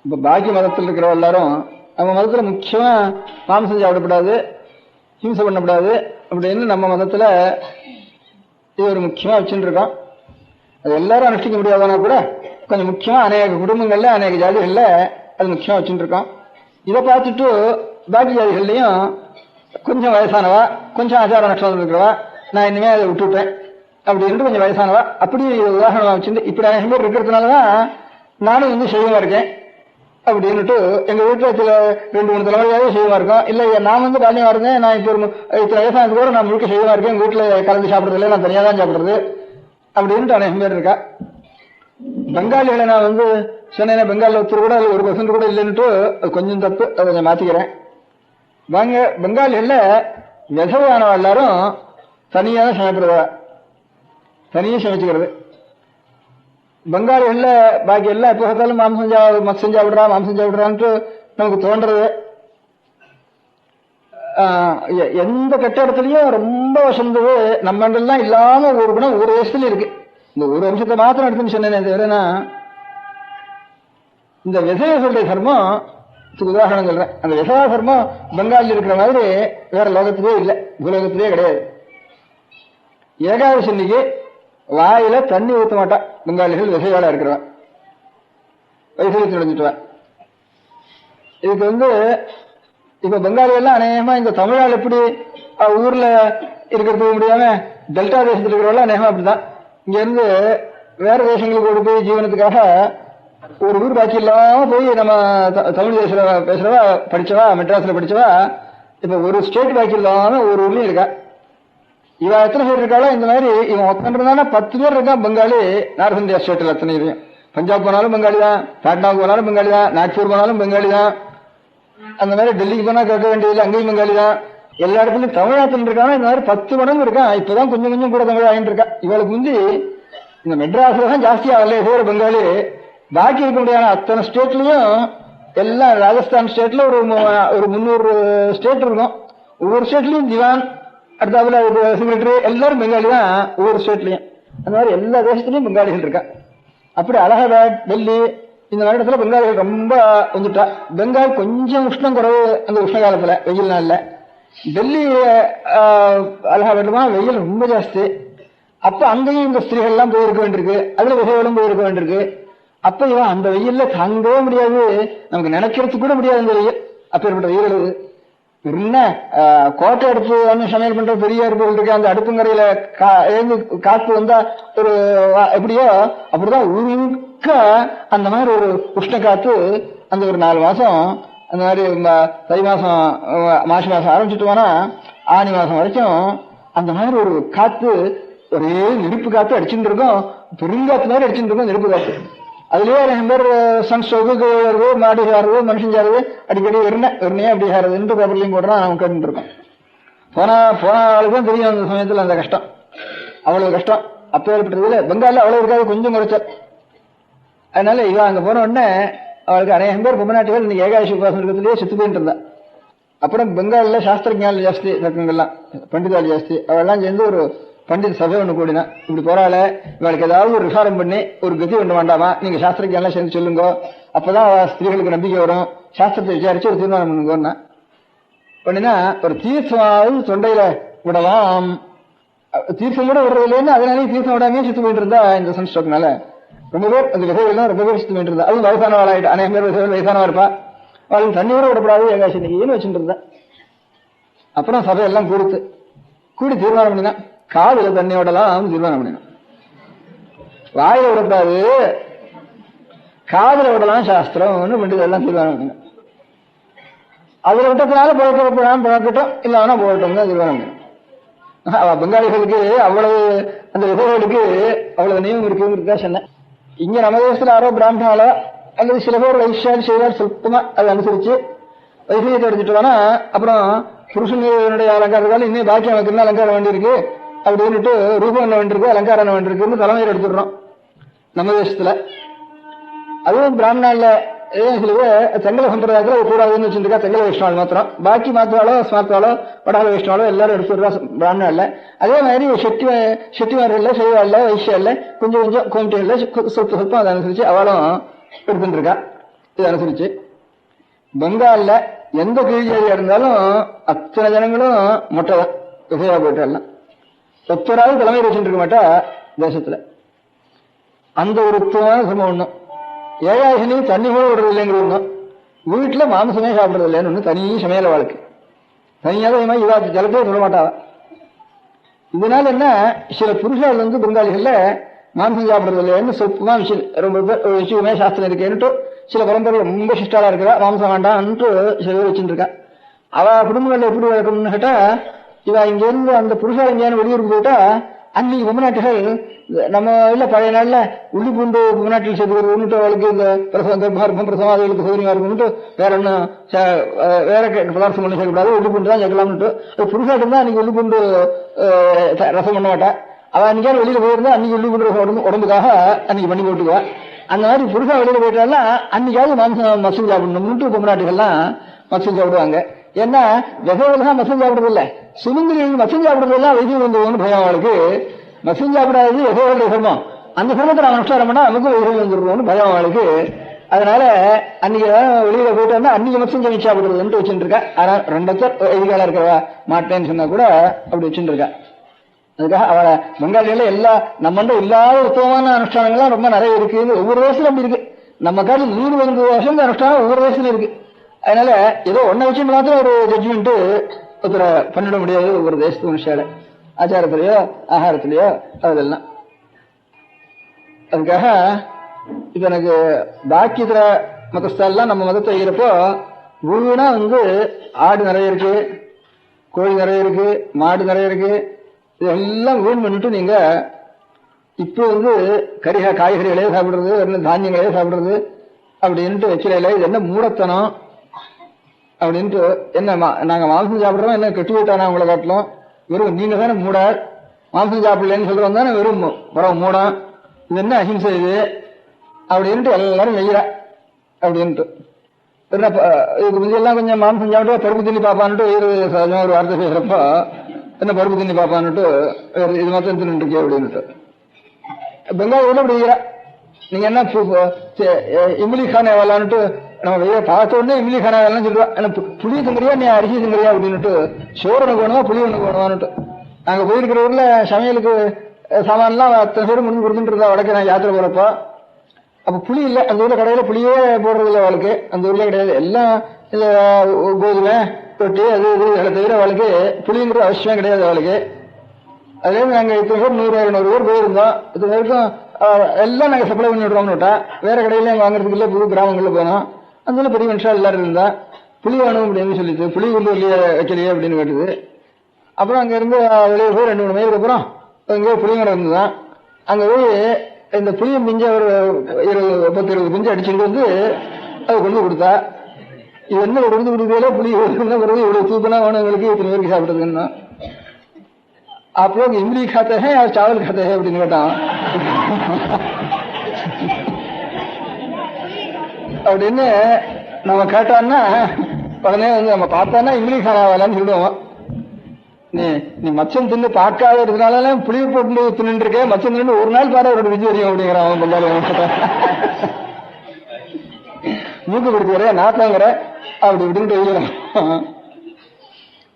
இப்ப பாக்கி மதத்தில் இருக்கிற எல்லாரும் அவங்க மதத்துல முக்கியமா மாம்சம் சாப்பிடப்படாது, ஹிம்சை பண்ணப்படாது அப்படின்னு நம்ம மதத்துல இது ஒரு முக்கியமா வச்சுட்டு இருக்கோம். அது எல்லாரும் அனுஷ்டிக்க முடியாதனா கூட கொஞ்சம் முக்கியமா அநேக குடும்பங்கள்ல அநேக ஜாதிகள்ல அது முக்கியமா வச்சுட்டு இருக்கோம். இதை பார்த்துட்டு பாக்கி ஜாதிகள்லையும் கொஞ்சம் வயசானவா, கொஞ்சம் ஆச்சார நஷ்டம் இருக்கிறவா, நான் இனிமே அதை விட்டுவிட்டேன் அப்படின்னு கொஞ்சம் வயசானவா அப்படி உதாரணமா வச்சுட்டு இப்படி அநேக பேர் இருக்கிறதுனாலதான் நானும் வந்து செய்வமா இருக்கேன் அப்படின்னுட்டு எங்க வீட்டுல சில 2-3 தலைமுறையாவே செய்வமா இருக்கோம். இல்ல நான் வந்து பாலியமா இருந்தேன், நான் இப்போ இத்தனை வயசானது கூட நான் முழுக்க செய்வமா இருக்கேன், எங்க வீட்டுல கலந்து சாப்பிடுறது இல்லை, நான் தனியா தான் சாப்பிடுறது அப்படின்ட்டு அநேக பேர் இருக்கா. பெங்காலிகளை நான் வந்து சொன்னேன், பெங்காலில் ஒருத்தர் கூட 1% கூட இல்லைன்னுட்டு கொஞ்சம் தப்பு, அதை கொஞ்சம் மாத்திக்கிறேன். பெங்காலிகள்ல விதவையானவா எல்லாரும் தனியா தான் சமைக்கிறதா, தனியா சமைச்சுக்கிறது. பெங்காலிகள்ல பாக்கி எல்லாம் எப்போ பார்த்தாலும் மத்சம் சாப்பிடுறான்ட்டு நமக்கு தோன்றது. எந்த கட்டிடத்துலயும் ரொம்ப வசந்தது நம்ம எல்லாம் இல்லாம ஒரு குணம் ஒரு வயசுல இருக்கு. இந்த ஒரு வம்சத்தை மாத்திரம் எடுத்துன்னு சொன்னேன். தவிரனா இந்த விசேஷ தர்மம் உதாரணம் சொல்றேன். அந்த விசேஷ தர்மம் பெங்காலில் இருக்கிற மாதிரி வேற லோகத்திலே இல்லை, பூலோகத்திலே கிடையாது. ஏகாதசி அன்னைக்கு வாயில தண்ணி ஊற்ற மாட்டான் பெங்காலிகள் விசையாளா இருக்கிறவன், வயசுல நுழைஞ்சிட்டுவன். இதுக்கு வந்து இப்ப பெங்காலிகள்லாம் அநேகமா இந்த தமிழால் எப்படி ஊர்ல இருக்கிறதுக்கு முடியாம டெல்டா தேசத்தில் இருக்கிறவெல்லாம் அநேகமா அப்படிதான் இங்க இருந்து வேற தேசங்களுக்கு ஓடி போய் ஜீவனத்துக்காக ஒரு ஊர் பாக்கி இல்லாம போய் நம்ம தமிழ் தேசத்துல பேசுறவா, படிச்சவா, மெட்ராஸ்ல படிச்சவா இப்ப ஒரு ஸ்டேட் பாக்கி இல்லாம ஒரு ஊர்லயும் இருக்கா. இவன் எத்தனை பேர் இருக்காளோ இந்த மாதிரி இவன் ஒத்தன்றதான 10 பேர் இருக்கான் பெங்காலி நார்த் இந்தியா ஸ்டேட்ல அத்தனை இதையும். பஞ்சாப் போனாலும் பெங்காலி தான், பாட்னாவுக்கு போனாலும் பெங்காலி தான், நாக்பூர் போனாலும் பெங்காலி தான், அந்த மாதிரி டெல்லிக்கு போனா கேட்க வேண்டியதில்லை, அங்கேயும் பெங்காலி தான். எல்லா இடத்துலயும் தமிழ்நாட்டில் இருக்கானா இந்த மாதிரி 10 மடங்கு இருக்கான். இப்பதான் கொஞ்சம் கொஞ்சம் கூட தமிழ் ஆகிட்டு இருக்கா. இவளுக்கு முந்தி இந்த மெட்ராஸ்ல தான் ஜாஸ்தியா வரல பேர் பெங்காலி. பாக்கி இருக்க முடியாத அத்தனை ஸ்டேட்லயும் எல்லாம் ராஜஸ்தான் ஸ்டேட்ல ஒரு 300 ஸ்டேட் இருக்கும். ஒவ்வொரு ஸ்டேட்லயும் திவான் அடுத்தாப்புல செக்ரட்டரி எல்லாரும் பெங்காலி தான் ஒவ்வொரு ஸ்டேட்லயும். அந்த மாதிரி எல்லா தேசத்துலயும் பெங்காலிகள் இருக்கா. அப்படி அலகாபாத் டெல்லி இந்த மாதிரி இடத்துல பெங்காலிகள் ரொம்ப வந்துட்டா. பெங்கால் கொஞ்சம் உஷ்ணம் குறைவு அந்த உஷ்ண காலத்துல வெயில் நாள்ல. டெல்லி அலகாபாத்ல வெயில் ரொம்ப ஜாஸ்தி. அப்ப அங்கேயும் இந்த ஸ்திரீகள் எல்லாம் போயிருக்க வேண்டியிருக்கு, அதுல விசைகளும் போயிருக்க வேண்டியிருக்கு. அப்ப இவன் அந்த வெயில்ல தாங்கவே முடியாது, நமக்கு நினைக்கிறதுக்கு கூட முடியாது இந்த வெயில். அப்பேற்பட்ட வெயில் எழுது என்ன கோட்டை அடுப்பு சமையல் பண்ற பெரிய அடுப்புகள் இருக்கு. அந்த அடுப்புங்கரையில காத்து வந்தா ஒரு எப்படியோ அப்படிதான் உருக்க அந்த மாதிரி ஒரு உஷ்ண காத்து அந்த ஒரு 4 மாசம் அந்த மாதிரி தை மாசம் மாசி மாசம் ஆரம்பிச்சுட்டு போனா ஆனி மாசம் வரைக்கும் அந்த மாதிரி ஒரு காத்து ஒரே நெருப்பு காத்து அடிச்சுட்டு இருக்கும். பெருங்காத்து மாதிரி அடிச்சுட்டு இருக்கும் நெருப்பு காத்து. அதுலயே 2 பேர் சன் ஸ்டோக்கு மாடு சாருது மனுஷன் சாருது அடிக்கடி வெறுமையா அப்படி சாருதுன்னு பேப்பர்லையும் போடுறான். அவன் கேட்டு இருக்கோம். போன ஆளுக்கு தான் தெரியும் அந்த சமயத்துல அந்த கஷ்டம், அவ்வளவு கஷ்டம். அப்ப ஏற்பட்டதுல பெங்கால்ல அவ்வளவு இருக்காது, கொஞ்சம் குறைச்சல். அதனால இவன் அங்க போன உடனே அவளுக்கு அநேகம் பேர் பொம்மநாட்டிகள் இன்னைக்கு ஏகாதசி உபாசம் இருக்கிறதுலயே செத்து போயிட்டு இருந்தா. அப்புறம் பெங்கால்ல சாஸ்திரஜால ஜாஸ்தி, சக்கங்கள்லாம் பண்டிதாள் ஜாஸ்தி. அவெல்லாம் சேர்ந்து ஒரு பண்டித சபை ஒண்ணு கூடினா, இப்படி போறாள இவளுக்கு ஏதாவது ஒரு விசாரம் பண்ணி ஒரு கதி ஒண்ணு வேண்டாமா, நீங்க சாஸ்திரஜாலாம் சேர்ந்து சொல்லுங்க, அப்பதான் ஸ்திரீகளுக்கு நம்பிக்கை வரும், சாஸ்திரத்தை விசாரிச்சு ஒரு தீர்மானம் பண்ணுங்க பண்ணினா ஒரு தீர்த்தமாவது தொண்டையில விடலாம். தீர்த்தம் கூட விடுறது இல்லைன்னு அதனாலே தீர்த்தம் விடாமே சுத்து போயிட்டு இருந்தா இந்த சன்ஸ்ட்ரோக்னால ரொம்ப பேர் அந்த விதைகள்லாம் ரொம்ப பேர் சுத்து போயிட்டு இருந்தா. அதுவும் வயசானவாள் ஆயிட்டு அநேக பேர் வயசானவா இருப்பா. அவளுக்கு தண்ணியோட விடப்படாது ஏகாசினின்னு வச்சுட்டு இருந்தா. அப்புறம் சபையெல்லாம் கூடி தீர்மானம் பண்ணினா காதுல தண்ணி விடலாம் தீர்மானம் பண்ணினா. வாயில விடக்கூடாது, காதுல விடலாம் சாஸ்திரம்னு பண்டிதெல்லாம் தீர்மானம் பண்ணினா. அதுல விட்டதுனால பழக்கட்டும் இல்லாமனா போகட்டும் தான் தீர்மானம் பண்ணினா. பெங்காலிகளுக்கு அவ்வளவு அந்த விதைகளுக்கு அவ்வளவு நியமம் இருக்குங்கிறதா சொன்னேன். இங்க நம்ம தேசத்துல யாரோ பிராமணாலோ அல்லது சில பேர் வைஷ்யால் செய்வார், சுத்தமா அதை அனுசரிச்சு வைசீகத்தை எடுத்துட்டு அப்புறம் புருஷனுடைய அலங்காரத்தால இன்னும் பாக்கி நமக்கு என்ன அலங்காரம் வேண்டியிருக்கு அப்படின்னுட்டு ரூபம் என்ன வேண்டியிருக்கு அலங்காரம் என்ன வேண்டியிருக்குன்னு தலைமையில் எடுத்துடுறோம் நம்ம தேசத்துல. அதுவும் பிராமணால சில பேர் செங்கல சம்பிரதாயத்துல கூடாதுன்னு வச்சுருக்கா. செங்கல வைஷ்ணவால் மாத்திரம், பாக்கி மாத்திராலோ ஸ்மார்த்தாலோ வடால வைஷ்ணவாலோ எல்லாரும் எடுத்துடுறா பிராமணால. அதே மாதிரி செட்டிமாரில் செய்வாள்ல வைஷ்யால கொஞ்சம் கொஞ்சம் கோமிட்டிகள்ல சொற்பம் அதை அனுசரிச்சு அவளும் எடுத்துட்டு இருக்கா. இதை அனுசரிச்சு பெங்கால்ல எந்த கீழ்ஜாதியா இருந்தாலும் அத்தனை ஜனங்களும் மொட்டைதான் விசையா போயிட்டாலாம். ஒத்தராவது தலைமையில் வச்சுட்டு இருக்க மாட்டா தேசத்துல. அந்த ஒரு உத்தமமான சம்பவம் ஒண்ணும். ஏகாதசி தண்ணி கூட விடுறது இல்லைங்கிற ஒண்ணும், வீட்டுல மாம்சமே சாப்பிடுறது இல்லைன்னு ஒண்ணு தனி சமையல வாழ்க்கை. தனியாக இவா ஜலத்தையே சொல்ல மாட்டாவா. இதனால என்ன சில புருஷால் வந்து பெங்காலிகள்ல மாம்சம் சாப்பிடுறது இல்லைன்னு சொற்பமா விஷயம் ரொம்ப விஷயமே சாஸ்திரம் இருக்கேன்ட்டு சில பரம்பரை ரொம்ப சிஷ்டாலா இருக்கிறா, மாம்சம் வேண்டாம்னு சில பேர் வச்சுட்டு இருக்கா. அவ குடும்பங்கள்ல எப்படி இருக்கணும்னு கேட்டா, இவ இங்க இருந்து அந்த புருஷால் எங்கேயானு வெளியூருக்கு போயிட்டா அன்னைக்கு பொம்மநாட்டிகள் நம்ம இல்ல பழைய நாள்ல உள்ளி பூண்டு பொம்மநாட்டில் சேர்த்துக்கிறது அவளுக்கு இந்த பிரசவம் கர்ப்பம் பிரசவம் அதுகளுக்கு சௌகரியமா இருக்கும்ட்டு வேற ஒன்னும் வேற பதார்த்தம் பண்ணி சேர்க்கக்கூடாது, உள்ளி பூண்டு தான் சேர்க்கலாம்னுட்டு. புருஷாட்டு தான் அன்னைக்கு உள்ளி பூண்டு ரசம் பண்ண மாட்டா. அவ அன்னைக்கான வெளியில போயிருந்தா அன்னைக்கு உள்ளி பூண்டு ரசம் உடம்புக்காக அன்னைக்கு பண்ணி போட்டுக்குவா. அந்த மாதிரி புருஷா வெளியில போயிட்டாலும் அன்னைக்காவது மாம்சம் மசூல் சாப்பிடணும்னு பொம்மநாட்டிகள்லாம் மசூல் சாப்பிடுவாங்க. ஏன்னா விதைகள்லாம் மசூல் சாப்பிடுறது இல்ல, சுமந்திரிகள் மசூல் சாப்பிடுறதுலாம் வைத்தியம் வந்துருவோம்னு பயம் அவளுக்கு. மசூல் சாப்பிடாது விதைகளுடைய சிரமம், அந்த சிரமத்தை நான் அனுஷ்டாரம் பண்ணா நமக்கும் வைத்தியம் வந்துருவோம்னு பயம் அவளுக்கு. அதனால அன்னைக்கு வெளியில போயிட்டு வந்தா அன்னைக்கு மசூல் சமைச்சு சாப்பிடுறதுன்னு வச்சுட்டு இருக்கா. ஆனா 2 எதிர்கால இருக்கிறவா மாட்டேன்னு சொன்னா கூட அப்படி வச்சுட்டு இருக்கா. அதுக்காக அவளை பெங்காலியில எல்லா நம்ம இல்லாத உத்தமமான அனுஷ்டானங்கள்லாம் ரொம்ப நிறைய இருக்கு. ஒவ்வொரு வயசுல அப்படி இருக்கு. நம்ம காலத்துல 100 வருஷம் அனுஷ்டானம் ஒவ்வொரு வயசுல இருக்கு. அதனால ஏதோ ஒன்ன வச்சுட்டு மாத்திரம் ஒரு ஜட்ஜ்மெண்ட் ஒருத்தர பண்ணிட முடியாது. ஒவ்வொரு தேசத்து மனுஷால ஆச்சாரத்திலேயோ ஆகாரத்திலேயோ அதெல்லாம். அதுக்காக இப்ப எனக்கு பாக்கி இதர மதஸ்தாலாம் நம்ம மதத்தை வைக்கிறப்போ வீணா வந்து ஆடு நிறைய இருக்கு, கோழி நிறைய இருக்கு, மாடு நிறைய இருக்கு, இதெல்லாம் வீண் பண்ணிட்டு நீங்க இப்போ காய்கறிகளே சாப்பிடுறது, தானியங்களே சாப்பிடுறது அப்படின்ட்டு வைக்கிறீங்களே, இது என்ன மூடத்தனம் அப்படின்ட்டு. என்ன நாங்க மாംസം சாப்பிடுறோம், என்ன கெட்டு விட்டானா உங்களை காட்டலாம்? வெறும் நீங்க தானே மூட, மாംസം சாப்பிடலன்னு சொல்றோம் தானே, வெறும் பரவ மூடம். இது என்ன அஹிம்சை இது அப்படின்ட்டு எல்லாரும் நெய்யற அப்படின்ட்டு. இதுக்கு முந்தையெல்லாம் கொஞ்சம் மாംസം சாப்பிட்டு பருப்பு தின்னி பாப்பான்ட்டு சகஜமா ஒரு வார்த்தை பேசுறப்ப, என்ன பருப்பு தின்னி பாப்பான்ட்டு இது மாத்திரம் தின்னு இருக்கே அப்படின்ட்டு. பெங்காலியோட அப்படிங்கிற நீங்க என்ன இம்லி கான வேலான்ட்டு நம்ம வெளியே பார்த்த உடனே இம்லி கான வேலாம் சொல்லுவா. புளி திங்கிறியா நீ அரிசி திங்கிறியா அப்படின்னுட்டு, சோறு ஒண்ணு வேணுமா புளி ஒண்ணு வேணுமான்னுட்டு. நாங்க போயிருக்கிற ஊர்ல சமையலுக்கு சாமான்லாம் அத்தனை பேரும் முடிஞ்சு கொடுத்துட்டு இருந்தா வடக்கு நான் யாத்திரை போறப்போ. அப்ப புளி இல்லை அந்த ஊர்ல, கடையில புளியே போடுறது இல்லை அவளுக்கு, அந்த ஊர்ல கிடையாது. எல்லாம் இந்த கோதுமை ரொட்டி அது இது இதை தவிர அவளுக்கு புளிங்கிற அவசியம் கிடையாது அவளுக்கு. அதே நாங்க இத்தனை பேர் 100-200 பேர் போயிருந்தோம். இத்தனை பேருக்கும் எல்லாம் நாங்க சப்ளை பண்ணி விடுறோம்னு விட்டா, வேற கடையில வாங்குறதுக்கு இல்லை, புது கிராமங்கள்ல போனோம். அந்த பெரிய மனுஷா எல்லாரும் இருந்தா புளி வேணும் அப்படின்னு சொல்லிட்டு, புளி கொண்டு வரலையே வைக்கலையே அப்படின்னு கேட்டுது. அப்புறம் அங்க இருந்து வெளியே போய் 2-3 மைலுக்கு அப்புறம் அங்கே புளியங்கடை இருந்துதான். அங்க போய் இந்த புளியை மிஞ்ச ஒரு 10-20 பிஞ்சு அடிச்சுட்டு அதை கொண்டு கொடுத்தா. இது என்ன கொண்டு கொடுக்கல, புளி பிறகு இவ்வளவு தூக்கனா வேணும் எங்களுக்கு, இத்தனை பேருக்கு சாப்பிட்டதுன்னா. आप लोग इमली खाते हैं या चावल खाते हैं அப்படின்னு கேட்டான். அப்படின்னு நம்ம கேட்டான்னா உடனே நம்ம பார்த்தானா இம்லி காணாவலான்னு சொல்லுவோம். நீ மச்சம் தின்னு பார்க்காத இருக்கிறதுனால புளிய போட்டு தின்னு இருக்க, மச்சம் தின்னு ஒரு நாள் பாரு அவரோட விஜய் வரையும் அப்படிங்கிறான். மூக்கு பிடிச்சி வரைய நாத்தாங்கிற அப்படி இப்படின்னு எழுதுறான்.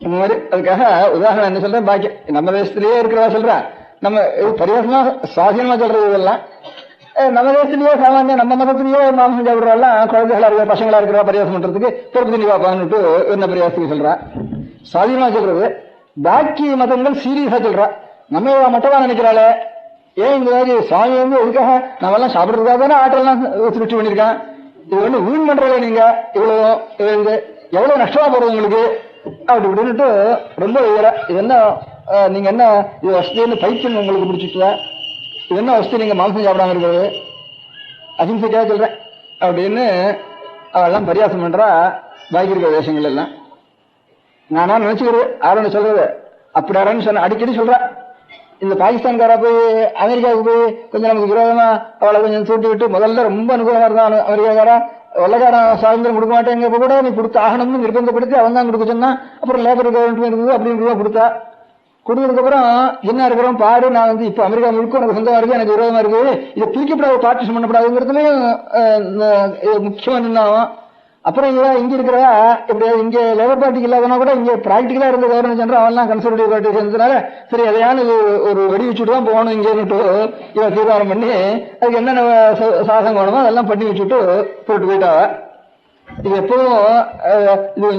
இந்த மாதிரி அதுக்காக உதாரணம் என்ன சொல்றேன், பாக்கி நம்ம தேசத்திலேயே இருக்கிறவா சொல்றேன். நம்ம பரியாசமா சுவாதீனமா சொல்றது இதெல்லாம் நம்ம தேசத்திலேயே சாமானிய நம்ம மதத்திலேயே மாംസം சாப்பிடுறாலாம் குழந்தைகளா இருக்கிற பசங்களா இருக்கிற பரியாசம் பண்றதுக்கு பொறுப்பு திணி பாப்பான்னுட்டு என்ன பரியாசத்துக்கு சொல்றா, சுவாதீனமா சொல்றது. பாக்கி மதங்கள் சீரியஸா சொல்றா, நம்ம மட்டமா நினைக்கிறாளே. ஏன் இந்த மாதிரி சுவாமி எதுக்காக நம்ம எல்லாம் சாப்பிடுறதுக்காக தானே ஆட்டெல்லாம் சுருட்டி பண்ணிருக்கான். இது வீண் பண்றீங்க நீங்க, இவ்வளவு எவ்வளவு நஷ்டமா போறது உங்களுக்கு அப்படி இப்படின்னுட்டு ரொம்ப உயர. இது என்ன நீங்க என்ன இது வசதின்னு பைத்தியம் உங்களுக்கு பிடிச்சிட்டா, இது என்ன வசதி நீங்க மாംസം சாப்பிடாம இருக்கிறது, அஹிம்சைக்காக சொல்றேன் அப்படின்னு அவெல்லாம் பரியாசம் பண்றா. பாக்கி இருக்கிற தேசங்கள் எல்லாம் நானா நினைச்சுக்கிறது ஆரோன்னு சொல்றது அப்படி ஆரோன்னு சொன்ன அடிக்கடி சொல்றா. இந்த பாகிஸ்தான்காரா போய் அமெரிக்காவுக்கு போய் கொஞ்சம் நமக்கு விரோதமா அவளை கொஞ்சம் தூண்டி விட்டு முதல்ல ரொம்ப அனுகூலமா இருந்தான் அமெரிக்காக்காரா. வெள்ளக்காரன் சுதந்திரம் கொடுக்க மாட்டேங்க, இப்ப கூட நீ கொடுத்து ஆகணும்னு நிர்பந்தப்படுத்தி அவன் தான் கொடுக்க சொன்னா. அப்புறம் லேபர் கவர்மெண்ட் இருக்குது அப்படின்னு கொடுத்தா. கொடுத்ததுக்கு அப்புறம் என்ன இருக்கிறோம் பாரு, நான் இப்ப அமெரிக்கா முழுக்க எனக்கு சொந்தமா இருக்கு, எனக்கு விரோதமா இருக்கு, இதை பிரிக்கப்படாது, பார்ட்டிஷன் பண்ணப்படாதுங்கிறதுலயும் முக்கியமா நின்னாவும். அப்புறம் இங்க இருக்கிறவா எப்படியாவது இங்க லேபர் பார்ட்டிக்கு இல்லாதனா கூட இங்க பிராக்டிகலா இருந்த கவர்னர் ஜெனரல் அவன்லாம் கன்சர்வேட்டிவ் பார்ட்டி சேர்ந்ததுனால சரி எதையான ஒரு வெடி வச்சுட்டு தான் போகணும் இங்கேன்னுட்டு இவன் தீர்மானம் பண்ணி அதுக்கு என்னென்ன சாதகம் வேணுமோ அதெல்லாம் பண்ணி வச்சுட்டு போட்டு போயிட்டாவ. இது எப்பவும்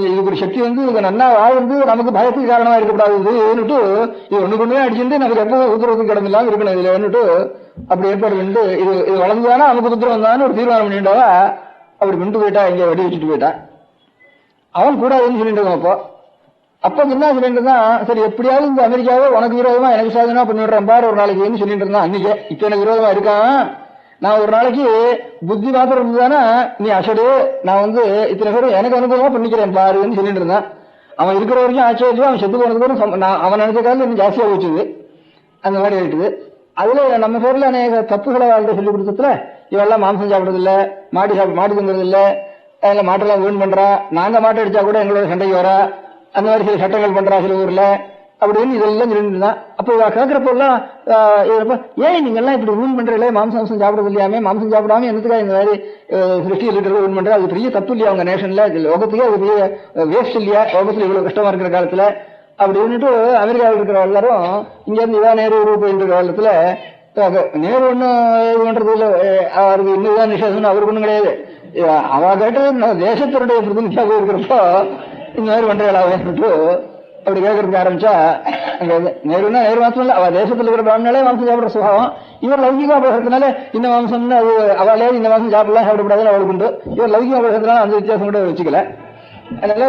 இதுக்கு ஒரு சக்தி இது நல்லா வாழ்ந்து நமக்கு பயத்துக்கு காரணமா இருக்கக்கூடாதுன்னுட்டு இது ஒண்ணு கொண்டு அடிச்சுட்டு நமக்கு எப்பவும் உத்தரவுக்கு கிடமில்லாம இருக்கணும் இதுலன்னுட்டு அப்படி ஏற்பாடு பண்ணிட்டு இது வளர்ந்துதானா நமக்கு உத்தரவு தானே ஒரு தீர்மானம் பண்ணிட்டாவா. அப்படி கொண்டு போயிட்டா, இங்க வெடி வச்சுட்டு போயிட்டா. அவன் கூடாதுன்னு சொல்லிட்டு இருக்கான். அப்ப என்ன சொல்லிட்டு இருந்தான், சரி எப்படியாவது இந்த அமெரிக்காவை உனக்கு விரோதமா எனக்கு சாதனா பண்ணிவிடுறேன் பாரு ஒரு நாளைக்கு சொல்லிட்டு இருந்தான். அன்னைக்கு இப்ப எனக்கு விரோதமா இருக்கான், நான் ஒரு நாளைக்கு புத்தி மாத்திரம் இருந்துதானா நீ அசடு, நான் இத்தனை பேரும் எனக்கு அனுபவமா பண்ணிக்கிறேன் பாருன்னு சொல்லிட்டு இருந்தான். அவன் இருக்கிற வரைக்கும் ஆச்சரியம், அவன் செத்து போனதுக்கு அவன் நினைச்ச காலம் இன்னும் ஜாஸ்தியா போச்சுது. அந்த மாதிரி ஆயிட்டுது. அதுல நம்ம பேர்ல அநேக தப்புகளை வாழ்க்கை சொல்லி கொடுத்ததுல இவெல்லாம் மாംസം சாப்பிடுறது இல்ல, மாடு திங்கிறது இல்ல, அதுல மாட்டெல்லாம் வீண் பண்றா, நாங்க மாட்டை அடிச்சா கூட எங்களோட சண்டைக்கு வரா, அந்த மாதிரி சில சட்டங்கள் பண்றா சில ஊர்ல அப்படின்னு இதெல்லாம் சொல்லிட்டு இருந்தான். அப்ப இவ கேட்கிறப்ப எல்லாம் ஏன் நீங்க எல்லாம் இப்படி வீண் பண்றீங்களே, மாംസം சாப்பிடுறது இல்லையாமே, மாംസം சாப்பிடாம என்னத்துக்காக இந்த மாதிரி சிருஷ்டி லிட்டர் வீண் பண்ற, அது பெரிய தப்பு இல்லையா அவங்க நேஷன்ல, லோகத்துக்கே அது பெரிய வேஸ்ட் இல்லையா, லோகத்துல இவ்வளவு கஷ்டமா இருக்கிற காலத்துல அப்படின்னுட்டு அமெரிக்காவில் இருக்கிற எல்லாரும் இங்க இருந்து இவா நேரு போயிட்டு இருக்கிற காலத்துல நேரு ஒன்னும் இது பண்றது இல்ல, அவருக்கு இன்னுதான் நிஷேதம் அவருக்கு ஒண்ணும் கிடையாது. அவ கேட்டது தேசத்தினுடைய பிரதிநிதியாக இருக்கிறப்போ இந்த மாதிரி பண்றாட்டு அப்படி கேட்கறதுக்கு ஆரம்பிச்சா நேருன்னா நேரு மாசம் இல்ல, அவ தேசத்துல இருக்கிற பிராமணாலே மாம்சம் சாப்பிடுற சுபாவம். இவர் லௌகிகமா பேசுறதுனால இந்த மாம்சம்னு அது அவளே இந்த மாசம் சாப்பிடலாம் சாப்பிடக்கூடாதுன்னு அவளுக்கு உண்டு. இவர் லௌகிகமா பேசுறதுனால அந்த வித்தியாசம் கூட வச்சுக்கல. அதனால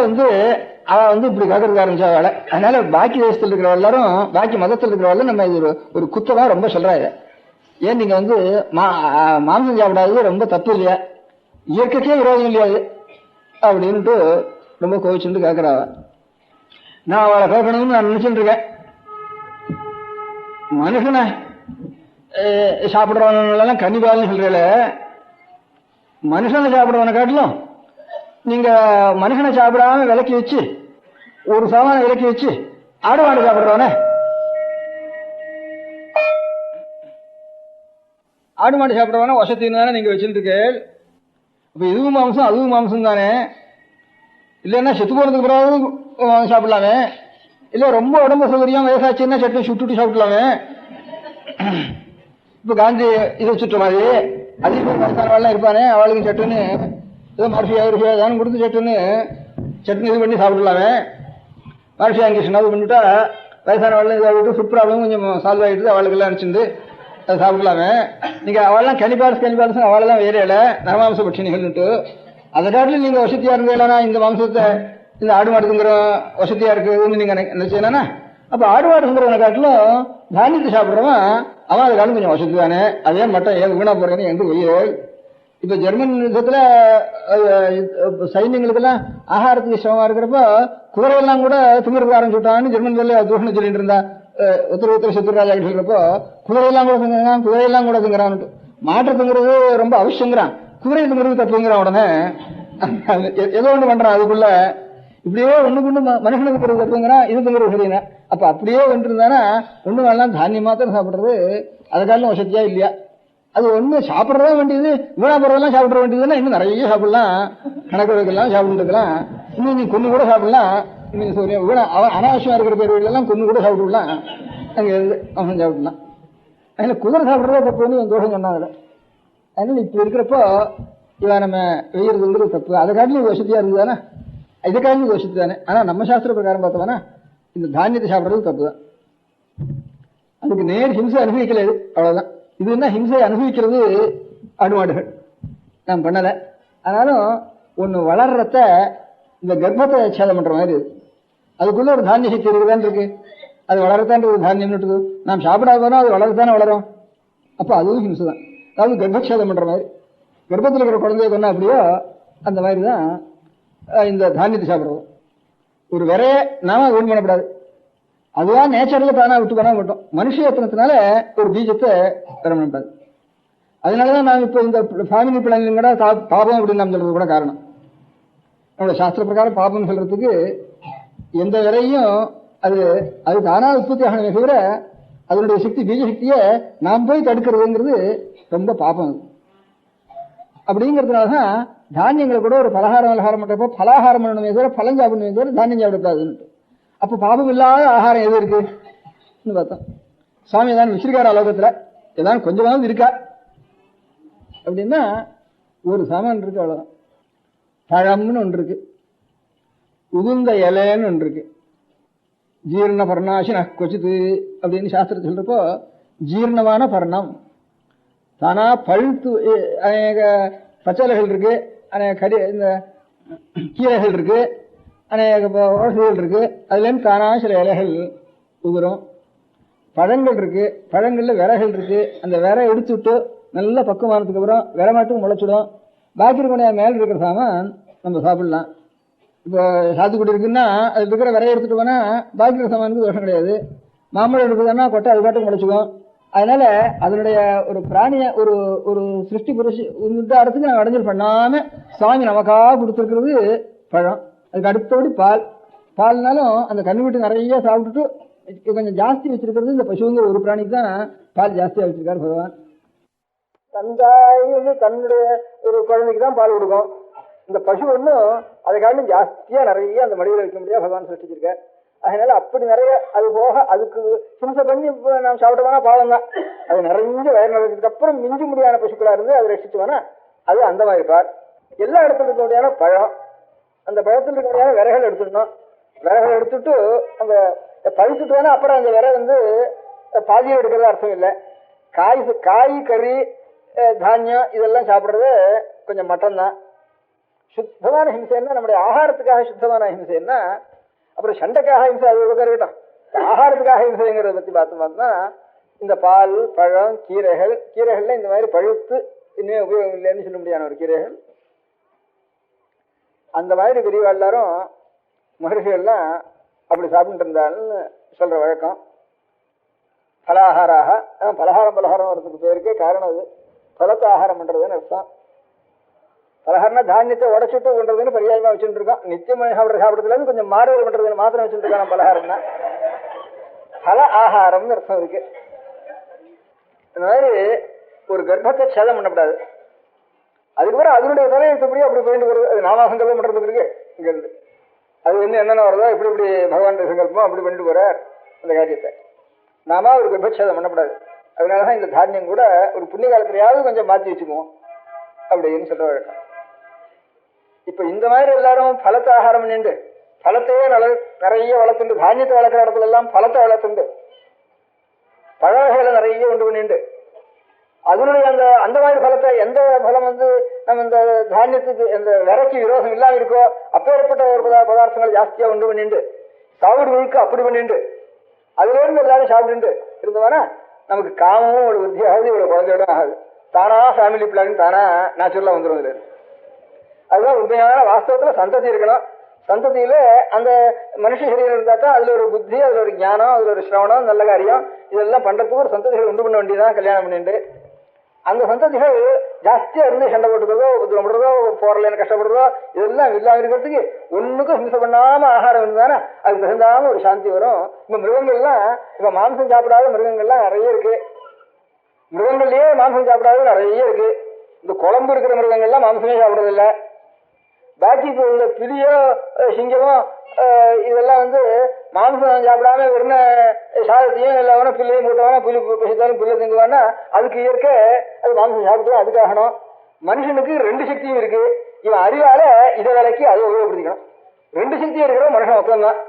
அவ இப்படி கேட்கறதுக்கு ஆரம்பிச்சா அவளை. அதனால பாக்கி தேசத்தில் இருக்கிற எல்லாரும், பாக்கி மதத்தில் இருக்கிறவங்களும் நம்ம இது ஒரு குத்தமா ரொம்ப சொல்றாங்க. ஏன் நீங்க மாംസം சாப்பிடாதது ரொம்ப தப்பு இல்லையா, இயற்கைக்கே விரோதம் இல்லையாது அப்படின்ட்டு ரொம்ப கோவிச்சுட்டு கேட்கிறாவ. நான் அவளை கேட்கணும்னு நான் நினைச்சுட்டு இருக்கேன். மனுஷனை சாப்பிடுறவனெல்லாம் கன்னிபால்னு சொல்றீங்கள, மனுஷனை சாப்பிடுறவனை காட்டிலும் நீங்க மனுஷனை சாப்பிடாம விலக்கி வச்சு ஒரு சாமான விலக்கி வச்சு ஆடு மாடு சாப்பிடுறவனே, ஆடு மாடு சாப்பிடுறவன வசத்தின்னு தானே நீங்க வச்சுருக்கு. அப்ப இதுவும் மாம்சம் அதுவும் மாம்சம் தானே. இல்லைன்னா செத்து போறதுக்கு பிறகு சாப்பிடலாமே, இல்ல ரொம்ப உடம்பு சௌகரியம் வயசாச்சுன்னா சட்னி சுட்டுட்டு சாப்பிடலாமே. இப்ப காந்தி இதை சுற்ற மாதிரி அதிக பேர் வயசானவாள்லாம் இருப்பானே, அவளுக்கு சட்டுன்னு ஏதோ மர்ஃபியா தான் கொடுத்து சட்டுன்னு சட்னி இது பண்ணி சாப்பிடலாமே. மர்ஃபியா கிருஷ்ணா இது பண்ணிவிட்டா வயசானவாள்லாம் இதை விட்டு ஃபுட் ப்ராப்ளம் கொஞ்சம் சால்வ் ஆகிடுது, அவளுக்கெல்லாம் நினச்சிருந்து அதை சாப்பிடலாமே. நீங்க அவள்லாம் கனிபால்ஸ் அவளெல்லாம் வேற இல்லை, நரமாம்ச பட்சினிகள்னுட்டு. அதை காட்டிலும் நீங்க வசதியா இருந்தீங்களா இந்த மாம்சத்தை இந்த ஆடு மாடுங்கிற வசதியா இருக்குன்னு நீங்க நினைச்சீங்கன்னா, அப்ப ஆடு மாடுங்கிறவனை காட்டிலும் தானியத்தை சாப்பிட்றவன் அவன் அதை காட்டிலும் கொஞ்சம் வசதி தானே. அதே மட்டும் ஏன் வீணா போறேன்னு எங்க ஒய்யல். இப்ப ஜெர்மன் யுத்தத்துல சைன்யங்களுக்கெல்லாம் ஆகாரத்துக்கு சிரமமா இருக்கிறப்ப குதிரையெல்லாம் கூட திமிருக்கு ஆரம்பிச்சுட்டான்னு ஜெர்மன் தூஷணம் சொல்லிட்டு இருந்தா. உத்தர சத்ருராஜா சொல்றப்போ குதிரையெல்லாம் கூட திங்கிறான், குதிரையெல்லாம் கூட திங்கிறான்ட்டு. மாற்று திங்கிறது ரொம்ப அவசியங்கிறான், குதிரை திங்கிறது தப்புங்கிறான். உடனே ஏதோ ஒண்ணு பண்றான் அதுக்குள்ள. இப்படியே ஒண்ணுக்கு ஒண்ணு மனுஷனுக்கு பிறகு தப்புங்கிறான், இது திங்கிறது சரியா. அப்ப அப்படியே வந்துருந்தானா ஒண்ணு வேணாம் தானியம் மாத்திரம் சாப்பிடுறது அதுக்காலும் வசதியா இல்லையா. அது ஒண்ணு சாப்பிடறதா வேண்டியது, வீணா போறதெல்லாம் சாப்பிட வேண்டியதுன்னா இன்னும் நிறைய சாப்பிடலாம், கணக்கு வைக்கலாம், சாப்பிட்டு இருக்கலாம். இன்னும் நீ கொண்டு கூட சாப்பிடலாம். வீணா அனாவசியமா இருக்கிற பேர் எல்லாம் கொண்டு கூட சாப்பிட்டுலாம், அங்க அவன் சாப்பிடலாம். அதுல குதிரை சாப்பிடுறதா தப்புன்னு என் தோஷம் சொன்னாங்க. அதனால இப்ப இருக்கிறப்போ இவன் நம்ம வெய்யறதுங்கிறது தப்பு. அதை காட்டிலும் வசதியா இருந்ததுதானே, இதை காட்டிலும் வசதி தானே. ஆனா நம்ம சாஸ்திர பிரகாரம் பார்த்தோம்னா இந்த தானியத்தை சாப்பிடுறது தப்பு தான். அதுக்கு நேர் ஹிம்சை அனுபவிக்கல, அவ்வளவுதான். இது என்ன ஹிம்சை அனுபவிக்கிறது ஆடு மாடுகள் நான் பண்ணல. ஆனாலும் ஒண்ணு வளர்றத இந்த கர்ப்பத்தை சேதம் பண்ற மாதிரி அதுக்குள்ள ஒரு தானிய சக்தி இருக்குதான் இருக்கு. அது வளரத்தான்றது தானியம். நாம் சாப்பிடாத போனா அது வளரத்தானே வளரும். அப்ப அதுவும் ஹிம்சை தான். அதாவது கர்ப்பக்ஷேதம் பண்ற மாதிரி, கர்ப்பத்தில் இருக்கிற குழந்தைய கொண்டா அப்படியோ அந்த மாதிரி தான் இந்த தானியத்தை சாப்பிடுறோம். ஒரு விரைய நாம வீண் பண்ணக்கூடாது, அதுவா நேச்சர்ல தானா விட்டு பண்ண மாட்டோம். மனுஷ யத்தனத்தினால ஒரு பீஜத்தை பெற மாட்டாது. அதனாலதான் நாம் இப்ப இந்த ஃபேமிலி பிளானிங் கூட பாபம் அப்படின்னு நாம் சொல்றது கூட காரணம். நம்மளோட சாஸ்திர பிரகாரம் பாபம் சொல்றதுக்கு எந்த விரையும் அது தானா உற்பத்தி ஆகணுமே தவிர அதனுடைய சக்தி பீஜ சக்தியை நாம் போய் தடுக்கிறதுங்கிறது ரொம்ப பாபம். அப்படிங்கிறதுனாலதான் தானியங்களை கூட ஒரு பலகாரம் பண்றப்போ பலகாரம் பண்ணணுமே தவிர பழம் சாப்பிடணுமே தவிர தானியம் சாப்பிடக்கூடாதுன்னு. அப்ப பாபம் இல்லாத ஆகாரம் எது இருக்குன்னு பார்த்தோம். சுவாமி ஏதாவது வச்சிருக்காரு அலோகத்துல, ஏதாவது கொஞ்சமாவது இருக்கா அப்படின்னா ஒரு சாமான் இருக்கு, அவ்வளவுதான். பழம்னு ஒன்று இருக்கு, உகுந்த இலைன்னு ஒன்று இருக்கு, ஜீர்ண பர்ணாசி கொச்சித்து அப்படின்னு சாஸ்திரத்தை சொல்றப்போ ஜீர்ணமான பர்ணம் தானா பழுத்து அநேக பச்சைகள் இருக்கு, அநேக இந்த கீரைகள் இருக்கு, அநேக ஓசைகள் இருக்கு. அதுல இருந்து தானா சில இலைகள் உதிரும். பழங்கள் இருக்கு, பழங்கள்ல விரைகள் இருக்கு. அந்த விரை எடுத்து விட்டு நல்ல பக்குவமானதுக்கு அப்புறம் விரை மட்டும் முளைச்சிடும். பாக்கி இருக்க மேல இருக்கிற சாமான் நம்ம சாப்பிடலாம். இப்போ சாத்துக்குடி இருக்குன்னா அது இருக்கிற விரையை எடுத்துட்டு போனா பாக்கி இருக்கிற சாமானுக்கு தோஷம் கிடையாது. மாம்பழம் இருக்குதுன்னா கொட்டை அது பாட்டுக்கு முளைச்சிக்கும். அதனால அதனுடைய ஒரு பிராணிய ஒரு ஒரு சிருஷ்டி புருஷ இந்த இடத்துக்கு நாங்கள் அடைஞ்சல் பண்ணாம சுவாமி நமக்காக கொடுத்துருக்கிறது பழம். அதுக்கு அடுத்தபடி பால்னாலும் அந்த கண்ணு வீட்டு நிறைய சாப்பிட்டுட்டு கொஞ்சம் ஜாஸ்தி வச்சிருக்கிறது இந்த பசுங்கிற ஒரு பிராணிக்கு தான் பால் ஜாஸ்தியா வச்சிருக்காரு பகவான். தந்தாய் தன்னுடைய ஒரு குழந்தைக்கு தான் பால் கொடுக்கும். இந்த பசு ஒன்றும் அதை காரணம் ஜாஸ்தியா நிறைய அந்த மடியில் வைக்க முடியாது பகவான் சிருஷ்டிச்சிருக்கார். அதனால அப்படி நிறைய அது போக அதுக்கு ஹிம்சை பண்ணி நாம் சாப்பிட்டோம்னா பாவம் தான். அது நிறைஞ்ச வயர் நிறைஞ்சதுக்கு அப்புறம் மிஞ்சி முடியாத பசுக்களா இருந்து அதை ரசிச்சுவோன்னா அது அந்த மாதிரி பார். எல்லா இடத்துல இருக்க முடியாத பழம், அந்த பழத்தில் இருக்க முடியாத விரைகள் எடுத்துடணும். விரைகள் எடுத்துட்டு அந்த பழிச்சுட்டு வேணா அப்புறம் அந்த விரை பாதியை எடுக்கிறதா அர்த்தம் இல்லை. காய் கறி தானியம் இதெல்லாம் சாப்பிட்றது கொஞ்சம் மட்டம் தான். சுத்தமான ஹிம்சைன்னா நம்முடைய ஆகாரத்துக்காக சுத்தமான ஹிம்சைன்னா, அப்புறம் சண்டைக்காக ஹிம்சை அது ஒரு இருக்கட்டும். ஆகாரத்துக்காக ஹிம்சைங்கிறத பத்தி பார்த்தோம்னா இந்த பால், பழம், கீரைகள்ல இந்த மாதிரி பழுத்து இன்னும் உபயோகம் இல்லைன்னு சொல்ல முடியாத ஒரு கீரைகள், அந்த மாதிரி பெரியவா எல்லாரும் மகர்ஷிகள்லாம் அப்படி சாப்பிட்டு இருந்தான்னு சொல்ற வழக்கம். பலாகாராக பலகாரம் வரதுக்கு பேருக்கே காரணம் அது. பலத்தை ஆகாரம் பண்றதுன்னு அர்த்தம். பலகாரம்னா தானியத்தை உடச்சுட்டு பண்றதுன்னு பரியாயமா வச்சுட்டு இருக்கோம். நித்தியமாக சாப்பிடறதுல இருந்து கொஞ்சம் மாறுதல் பண்றதுன்னு மாத்திரம் வச்சுட்டு இருக்காங்க. பலகாரம்னா பல ஆகாரம்னு அர்த்தம் இருக்கு. இந்த மாதிரி ஒரு கர்ப்பத்தை சேதம் பண்ணக்கூடாது. அதுக்கப்புறம் அதனுடைய தலையெழுத்தப்படி அப்படி போயிட்டு வருது. அது நாமாசங்கல்பம் பண்றதுக்கு இருக்கு இங்க இருந்து. அது வந்து என்னென்ன வருதோ இப்படி இப்படி பகவான் சங்கல்பமோ அப்படி பண்ணிட்டு போறார் அந்த காரியத்தை. நாம ஒரு கர்ப்பச்சேதம் பண்ணக்கூடாது. அதனாலதான் இந்த தானியம் கூட ஒரு புண்ணிய காலத்திலேயாவது கொஞ்சம் மாற்றி வச்சுக்குவோம் அப்படின்னு சொல்ற வழக்கம். இப்ப இந்த மாதிரி எல்லாரும் பலத்தை ஆகாரம் பண்ணிண்டு பழத்தையே நிறைய வளர்த்துண்டு, தானியத்தை வளர்க்குற இடத்துல எல்லாம் பழத்தை வளர்த்துண்டு பழ வகைகளை நிறைய உண்டு பண்ணிண்டு அதனுடைய அந்த மாதிரி பலத்தை எந்த பலம் வந்து நம்ம இந்த தானியத்துக்கு இந்த விரைக்கு விரோதம் இல்லாம இருக்கோ அப்பேற்பட்ட ஒரு பதார்த்தங்கள் ஜாஸ்தியா உண்டு பண்ணிண்டு சாப்பிடுவதற்கு அப்படி பண்ணிண்டு அதுல இருந்து எல்லாரும் சாப்பிட்டு இருந்தவனா நமக்கு காமமும் ஒரு வித்தியாவது இவ்வளவு குழந்தையோட ஆகாது. தானா ஃபேமிலி பிளானிங் தானா நேச்சுரலா வந்துடும். இதுல அதுதான் உண்மையான வாஸ்தவத்துல சந்ததி இருக்கணும். சந்ததியில அந்த மனுஷ சரீரம் இருந்தா தான் அதுல ஒரு புத்தி, அதுல ஒரு ஞானம், அதுல ஒரு சிரவணம், நல்ல காரியம் இதெல்லாம் பண்றதுக்கு ஒரு சந்ததிகள் உண்டு பண்ண வேண்டியதான் கல்யாணம் பண்ணிட்டு. அந்த சந்ததிகள் ஜாஸ்தியா இருந்து சண்டை போட்டுக்கிறதோ உபதிரம் பண்றதோ போறலன்னு கஷ்டப்படுறதோ இதெல்லாம் இல்லாம இருக்கிறதுக்கு ஒண்ணுக்கும் ஹிம்சை பண்ணாம ஆகாரம் இருந்தானே அதுக்கு தகுந்தாம ஒரு சாந்தி வரும். இப்ப மிருகங்கள்லாம் இப்ப மாംസം சாப்பிடாத மிருகங்கள்லாம் நிறைய இருக்கு. மிருகங்கள்லயே மாംസം சாப்பிடாத நிறைய இருக்கு. இந்த குழம்பு இருக்கிற மிருகங்கள்லாம் மாംசமே சாப்பிடறது இல்லை. பாக்கி இந்த புலியோ சிங்கமோ இதெல்லாம் வந்து மாംസം சாப்பிடாம வெறும் சாதத்தையும் இல்லாம புல்லையும் போட்டவானா புலி பசித்தாலும் புல்லை திங்குவானா அதுக்கு இயற்கை அது மாംസം சாப்பிட்டு அதுக்காகணும். மனுஷனுக்கு ரெண்டு சக்தியும் இருக்கு. இவன் அறிவால இதை வேலைக்கு அதை உபயோகப்படுத்திக்கணும். ரெண்டு சக்தியும் இருக்கிற மனுஷன் மொத்தம்தான்.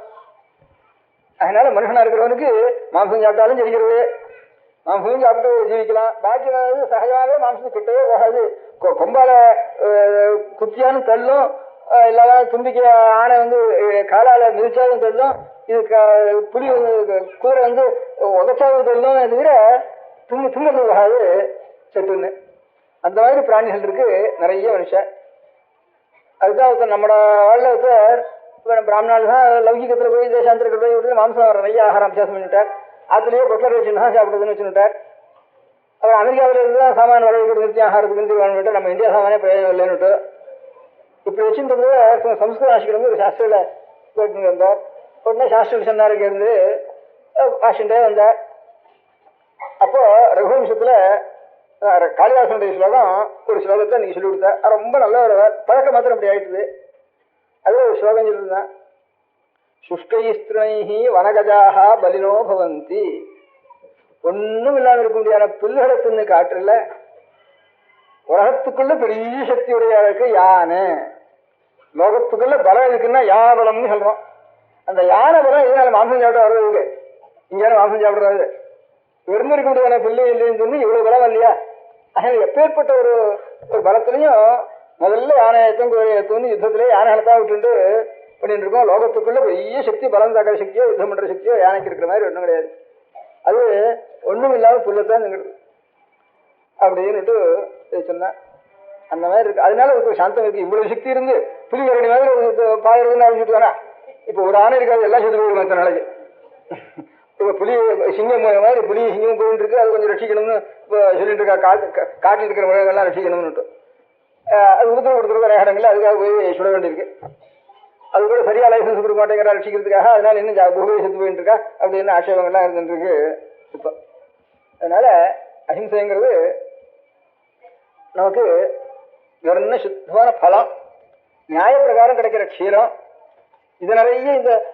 அதனால மனுஷனா இருக்கிறவனுக்கு மாംസം சாப்பிட்டாலும் ஜெயிக்கிறது, மாംசமும் சாப்பிட்டு ஜீவிக்கலாம். பாக்கி சகஜமாகவே மாംசம் கிட்டவே போகாது. கொம்பால குத்தியாலும் தள்ளும், இல்லாத தும்பிக்க ஆனை வந்து காலால மிதிச்சாலும் தள்ளும், இது புலி கூரை வந்து உதச்சாலும் தள்ளும், தவிர துங்கிறது போகாது சட்டுன்னு. அந்த மாதிரி பிராணிகள் இருக்கு நிறைய மனுஷன். அதுதான் ஒருத்தர் நம்மளோட வாழ்ல ஒருத்தர் பிராமணால் தான் லௌகிகத்துல போய் தேசாந்திரத்தில் போய் விட்டு மாംசம் நிறைய ஆகாரம் அபியாசம் பண்ணிட்டார். அதுலயே பொட்டலர் வச்சுன்னு தான் சாப்பிடுறதுன்னு வச்சுட்டார். அவர் அமெரிக்காவில இருந்து தான் சாமான வளர்க்க நிறுத்தி ஆகாரத்துக்கு வேணும்ட்டு நம்ம இந்தியா சாமானே பிரயோஜனம் இல்லைன்னுட்டு இப்படி வச்சுட்டு சம்ஸ்கிருத ஆசிரியர் வந்து ஒரு சாஸ்திரியில போயிட்டு வந்தார். உடனே சாஸ்திர சொன்னாருக்கு இருந்து வாஷிண்டே வந்தார். அப்போ ரகுவம்சத்துல காளிதாசனுடைய ஸ்லோகம் ஒரு ஸ்லோகத்தை நீங்க சொல்லி கொடுத்தார். ரொம்ப நல்ல ஒரு பழக்க மாத்திரம் அப்படி ஆயிட்டுது. அது ஒரு ஸ்லோகம் சொல்லியிருந்தேன். சுஷ்கைஸ்திரைஹி வனகஜாக பலினோ பவந்தி. ஒன்னும் இல்லாம இருக்க முடியாத புல்லுகளை தின்னு காட்டுல உலகத்துக்குள்ள பெரிய சக்தியுடைய இருக்கு யானை. லோகத்துக்குள்ள பலம் இருக்குன்னா யானை பலம்னு சொல்றோம். அந்த யானை பலம் இதனால மாംസം சாப்பிட வர்றது இங்க மாംസം சாப்பிடுறது வெறும் இருக்க முடியாத புல்லு இல்லைன்னு சொல்லி இவ்வளவு பலம் இல்லையா? அதனால எப்பேற்பட்ட ஒரு பலத்திலையும் முதல்ல யானை ஏற்றம் குதிரை ஏற்றம்னு யுத்தத்திலே யானைகளை தான் விட்டுட்டு பண்ணிட்டு இருக்கோம். லோகத்துக்குள்ள பெரிய சக்தி பலம் தாக்கிற சக்தியோ யுத்தம் பண்ற சக்தியோ யானைக்கு இருக்கிற மாதிரி ஒன்றும் கிடையாது. அது ஒண்ணும் இல்லாம புல்லத்தான் அப்படின்னுட்டு சொன்ன அந்த மாதிரி இருக்கு. அதனால ஒரு சாந்தம் இருக்கு. இவ்வளவு சக்தி இருந்து புலி கரடி மாதிரி பாயிரதுன்னு அழிஞ்சிட்டு தானே. இப்ப ஒரு ஆணை இருக்காது, எல்லாம் செத்து போயிடும் மற்ற நாளைக்கு. இப்ப புலி சிங்கம் மாதிரி புலி சிங்கம் போயிட்டு இருக்கு, அது கொஞ்சம் ரட்சிக்கணும்னு சொல்லிட்டு இருக்கா. காட்டில் இருக்கிற மிருகங்கள்லாம் ரட்சிக்கணும்னுட்டு அது உத்தரவு கொடுத்துருக்க இடங்கள்ல அதுக்காக போய் சுட வேண்டியிருக்கு. அது கூட சரியா லைசன்ஸ் கொடுக்க மாட்டேங்கிற ரட்சிக்கிறதுக்காக. அதனால இன்னும் பூமியை செத்து போயிட்டு இருக்கா அப்படின்னு ஆட்சேபங்கள்லாம் இருந்துருக்கு இப்போ. அதனால அஹிம்சைங்கிறது நமக்கு வெறும் சுத்தமான பலம், நியாய பிரகாரம் கிடைக்கிற க்ஷீரம். இது நிறைய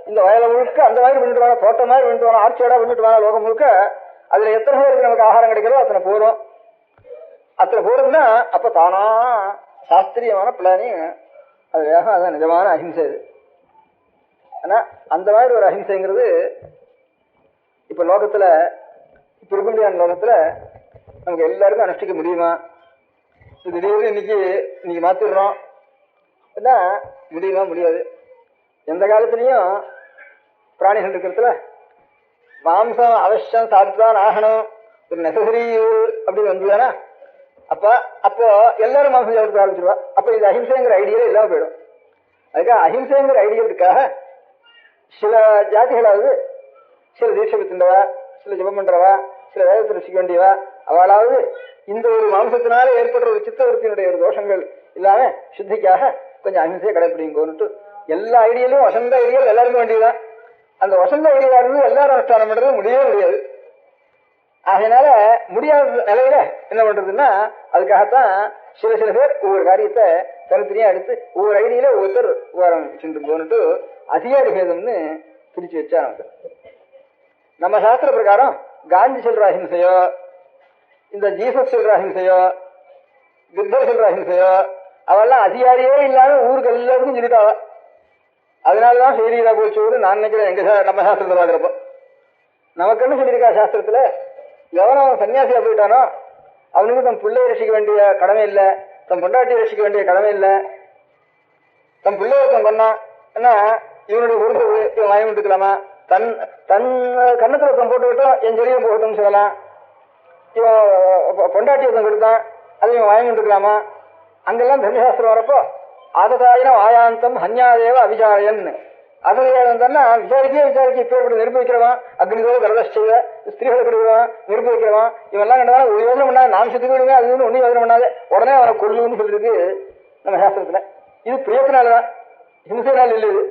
இந்த வயலை முழுக்க அந்த மாதிரி பண்ணிட்டு வாங்க, தோட்டம் மாதிரி பண்ணிட்டு வாங்க, ஆட்சியோட பண்ணிட்டு வாங்க. லோகம் முழுக்க அதுல எத்தனை பேருக்கு நமக்கு ஆகாரம் கிடைக்கிறதோ அத்தனை போறோம். அத்தனை போறதுன்னா அப்ப தானா சாஸ்திரியமான பிளானிங் அது வேகம். அதான் நிஜமான அஹிம்சை. இது ஆனா அந்த மாதிரி ஒரு அஹிம்சைங்கிறது இப்ப லோகத்துல இப்ப இருக்க முடியாத லோகத்துல நமக்கு எல்லாருக்கும் அனுஷ்டிக்க முடியுமா? திடீர்னு இன்னைக்கு மாத்திடுறோம். முடியுமா? முடியாது. எந்த காலத்திலையும் பிராணிகள் இருக்கிறதுல மாம்சம் அவசியம் சாப்பிட்டுதான் ஆகணும், ஒரு நெசசரி அப்படின்னு வந்ததுன்னா அப்போ எல்லாரும் மாம்சம் சாப்பிட்டு ஆரம்பிச்சிருவா. அப்ப இந்த அஹிம்சைங்கிற ஐடியா இல்லாம போயிடும். அதுக்காக அஹிம்சைங்கிற ஐடியலுக்காக சில ஜாதிகளாவது, சில தீட்சை பெற்றுண்டவா, சில ஜபம் பண்றவா, சில வேதத்தை ரசிக்க வேண்டியவா, அவளாவது இந்த ஒரு மாம்சத்தினால ஏற்படுற ஒரு சித்தவருத்தினுடைய ஒரு தோஷங்கள் இல்லாம சுத்திக்காக கொஞ்சம் அஹிம்சையை கடைப்பிடிங்கோன்னுட்டு எல்லா ஐடியலும் வசந்த ஐடியல் எல்லாருக்கும் வேண்டியதுதான். அந்த வசந்த ஐடியா இருந்து எல்லாரும் அனுஷ்டானம் பண்றது முடியவே முடியாது. அதனால முடியாத நிலையில என்ன பண்றதுன்னா அதுக்காகத்தான் சில பேர் ஒவ்வொரு காரியத்தை தனித்தனியா எடுத்து ஒவ்வொரு ஐடியில ஒவ்வொருத்தர் சென்று போன்னுட்டு அதிகாரி பேதம்னு பிரிச்சு வச்சாங்க. நம்ம சாஸ்திர பிரகாரம் காந்தி சொல்ற அஹிம்சையோ, இந்த ஜீசஸ் சொல்ற அஹிம்சையோ, புத்தர் சொல்ற அஹிம்சையோ அவெல்லாம் அதிகாரியே இல்லாம ஊருக்கு எல்லாருக்கும் சொல்லிட்டாவ. அதனாலதான் செய்தியா போச்சுன்னு நான் நினைக்கிறேன். நம்ம சாஸ்திரத்தை பாக்குறப்போ நமக்குன்னு சொல்லியிருக்கா சாஸ்திரத்துல, எவனும் சன்னியாசியா போயிட்டானோ அவனுக்கு தன் பிள்ளையை ரசிக்க வேண்டிய கடமை இல்லை, தன் பொண்டாட்டியை ரசிக்க வேண்டிய கடமை இல்லை. தன் பிள்ளைய தன் பண்ணான் என்ன இவனுடைய பொறுப்பு இவன் வாங்கி விட்டுக்கலாமா? தன் தன் கண்ணத்துல தன் போட்டு விட்டோம் என் ஜெரியம் போகட்டும்னு சொல்லலாம். இவன் பொண்டாட்டியை தன் கொடுத்தான் அதை இவன் வாங்கி விட்டுக்கலாமா? அங்கெல்லாம் தர்மசாஸ்திரம் வரப்போ ஆததாயினம் ஆயாந்தம் ஹன்யாதேவ அபிசாரியன் அதனா விசாரிக்க இப்பேற்பட்டு நெருப்பு வைக்கிறவன், அக்னிதோ கரதஷ்ட ஸ்திரீகளை கொடுக்குறவன், நெருப்பு வைக்கிறவன், இவெல்லாம் கண்டவன் ஒரு யோஜனை பண்ணாது, நாம் சுத்திக்கு விடுங்க, அது ஒன்றும் யோஜனை பண்ணாது, உடனே அவனை கொல்லுன்னு சொல்லிருக்கு நம்ம சாஸ்திரத்துல. இது பிரியத்தினாலதான், ஹிம்சைனால இல்லை. இது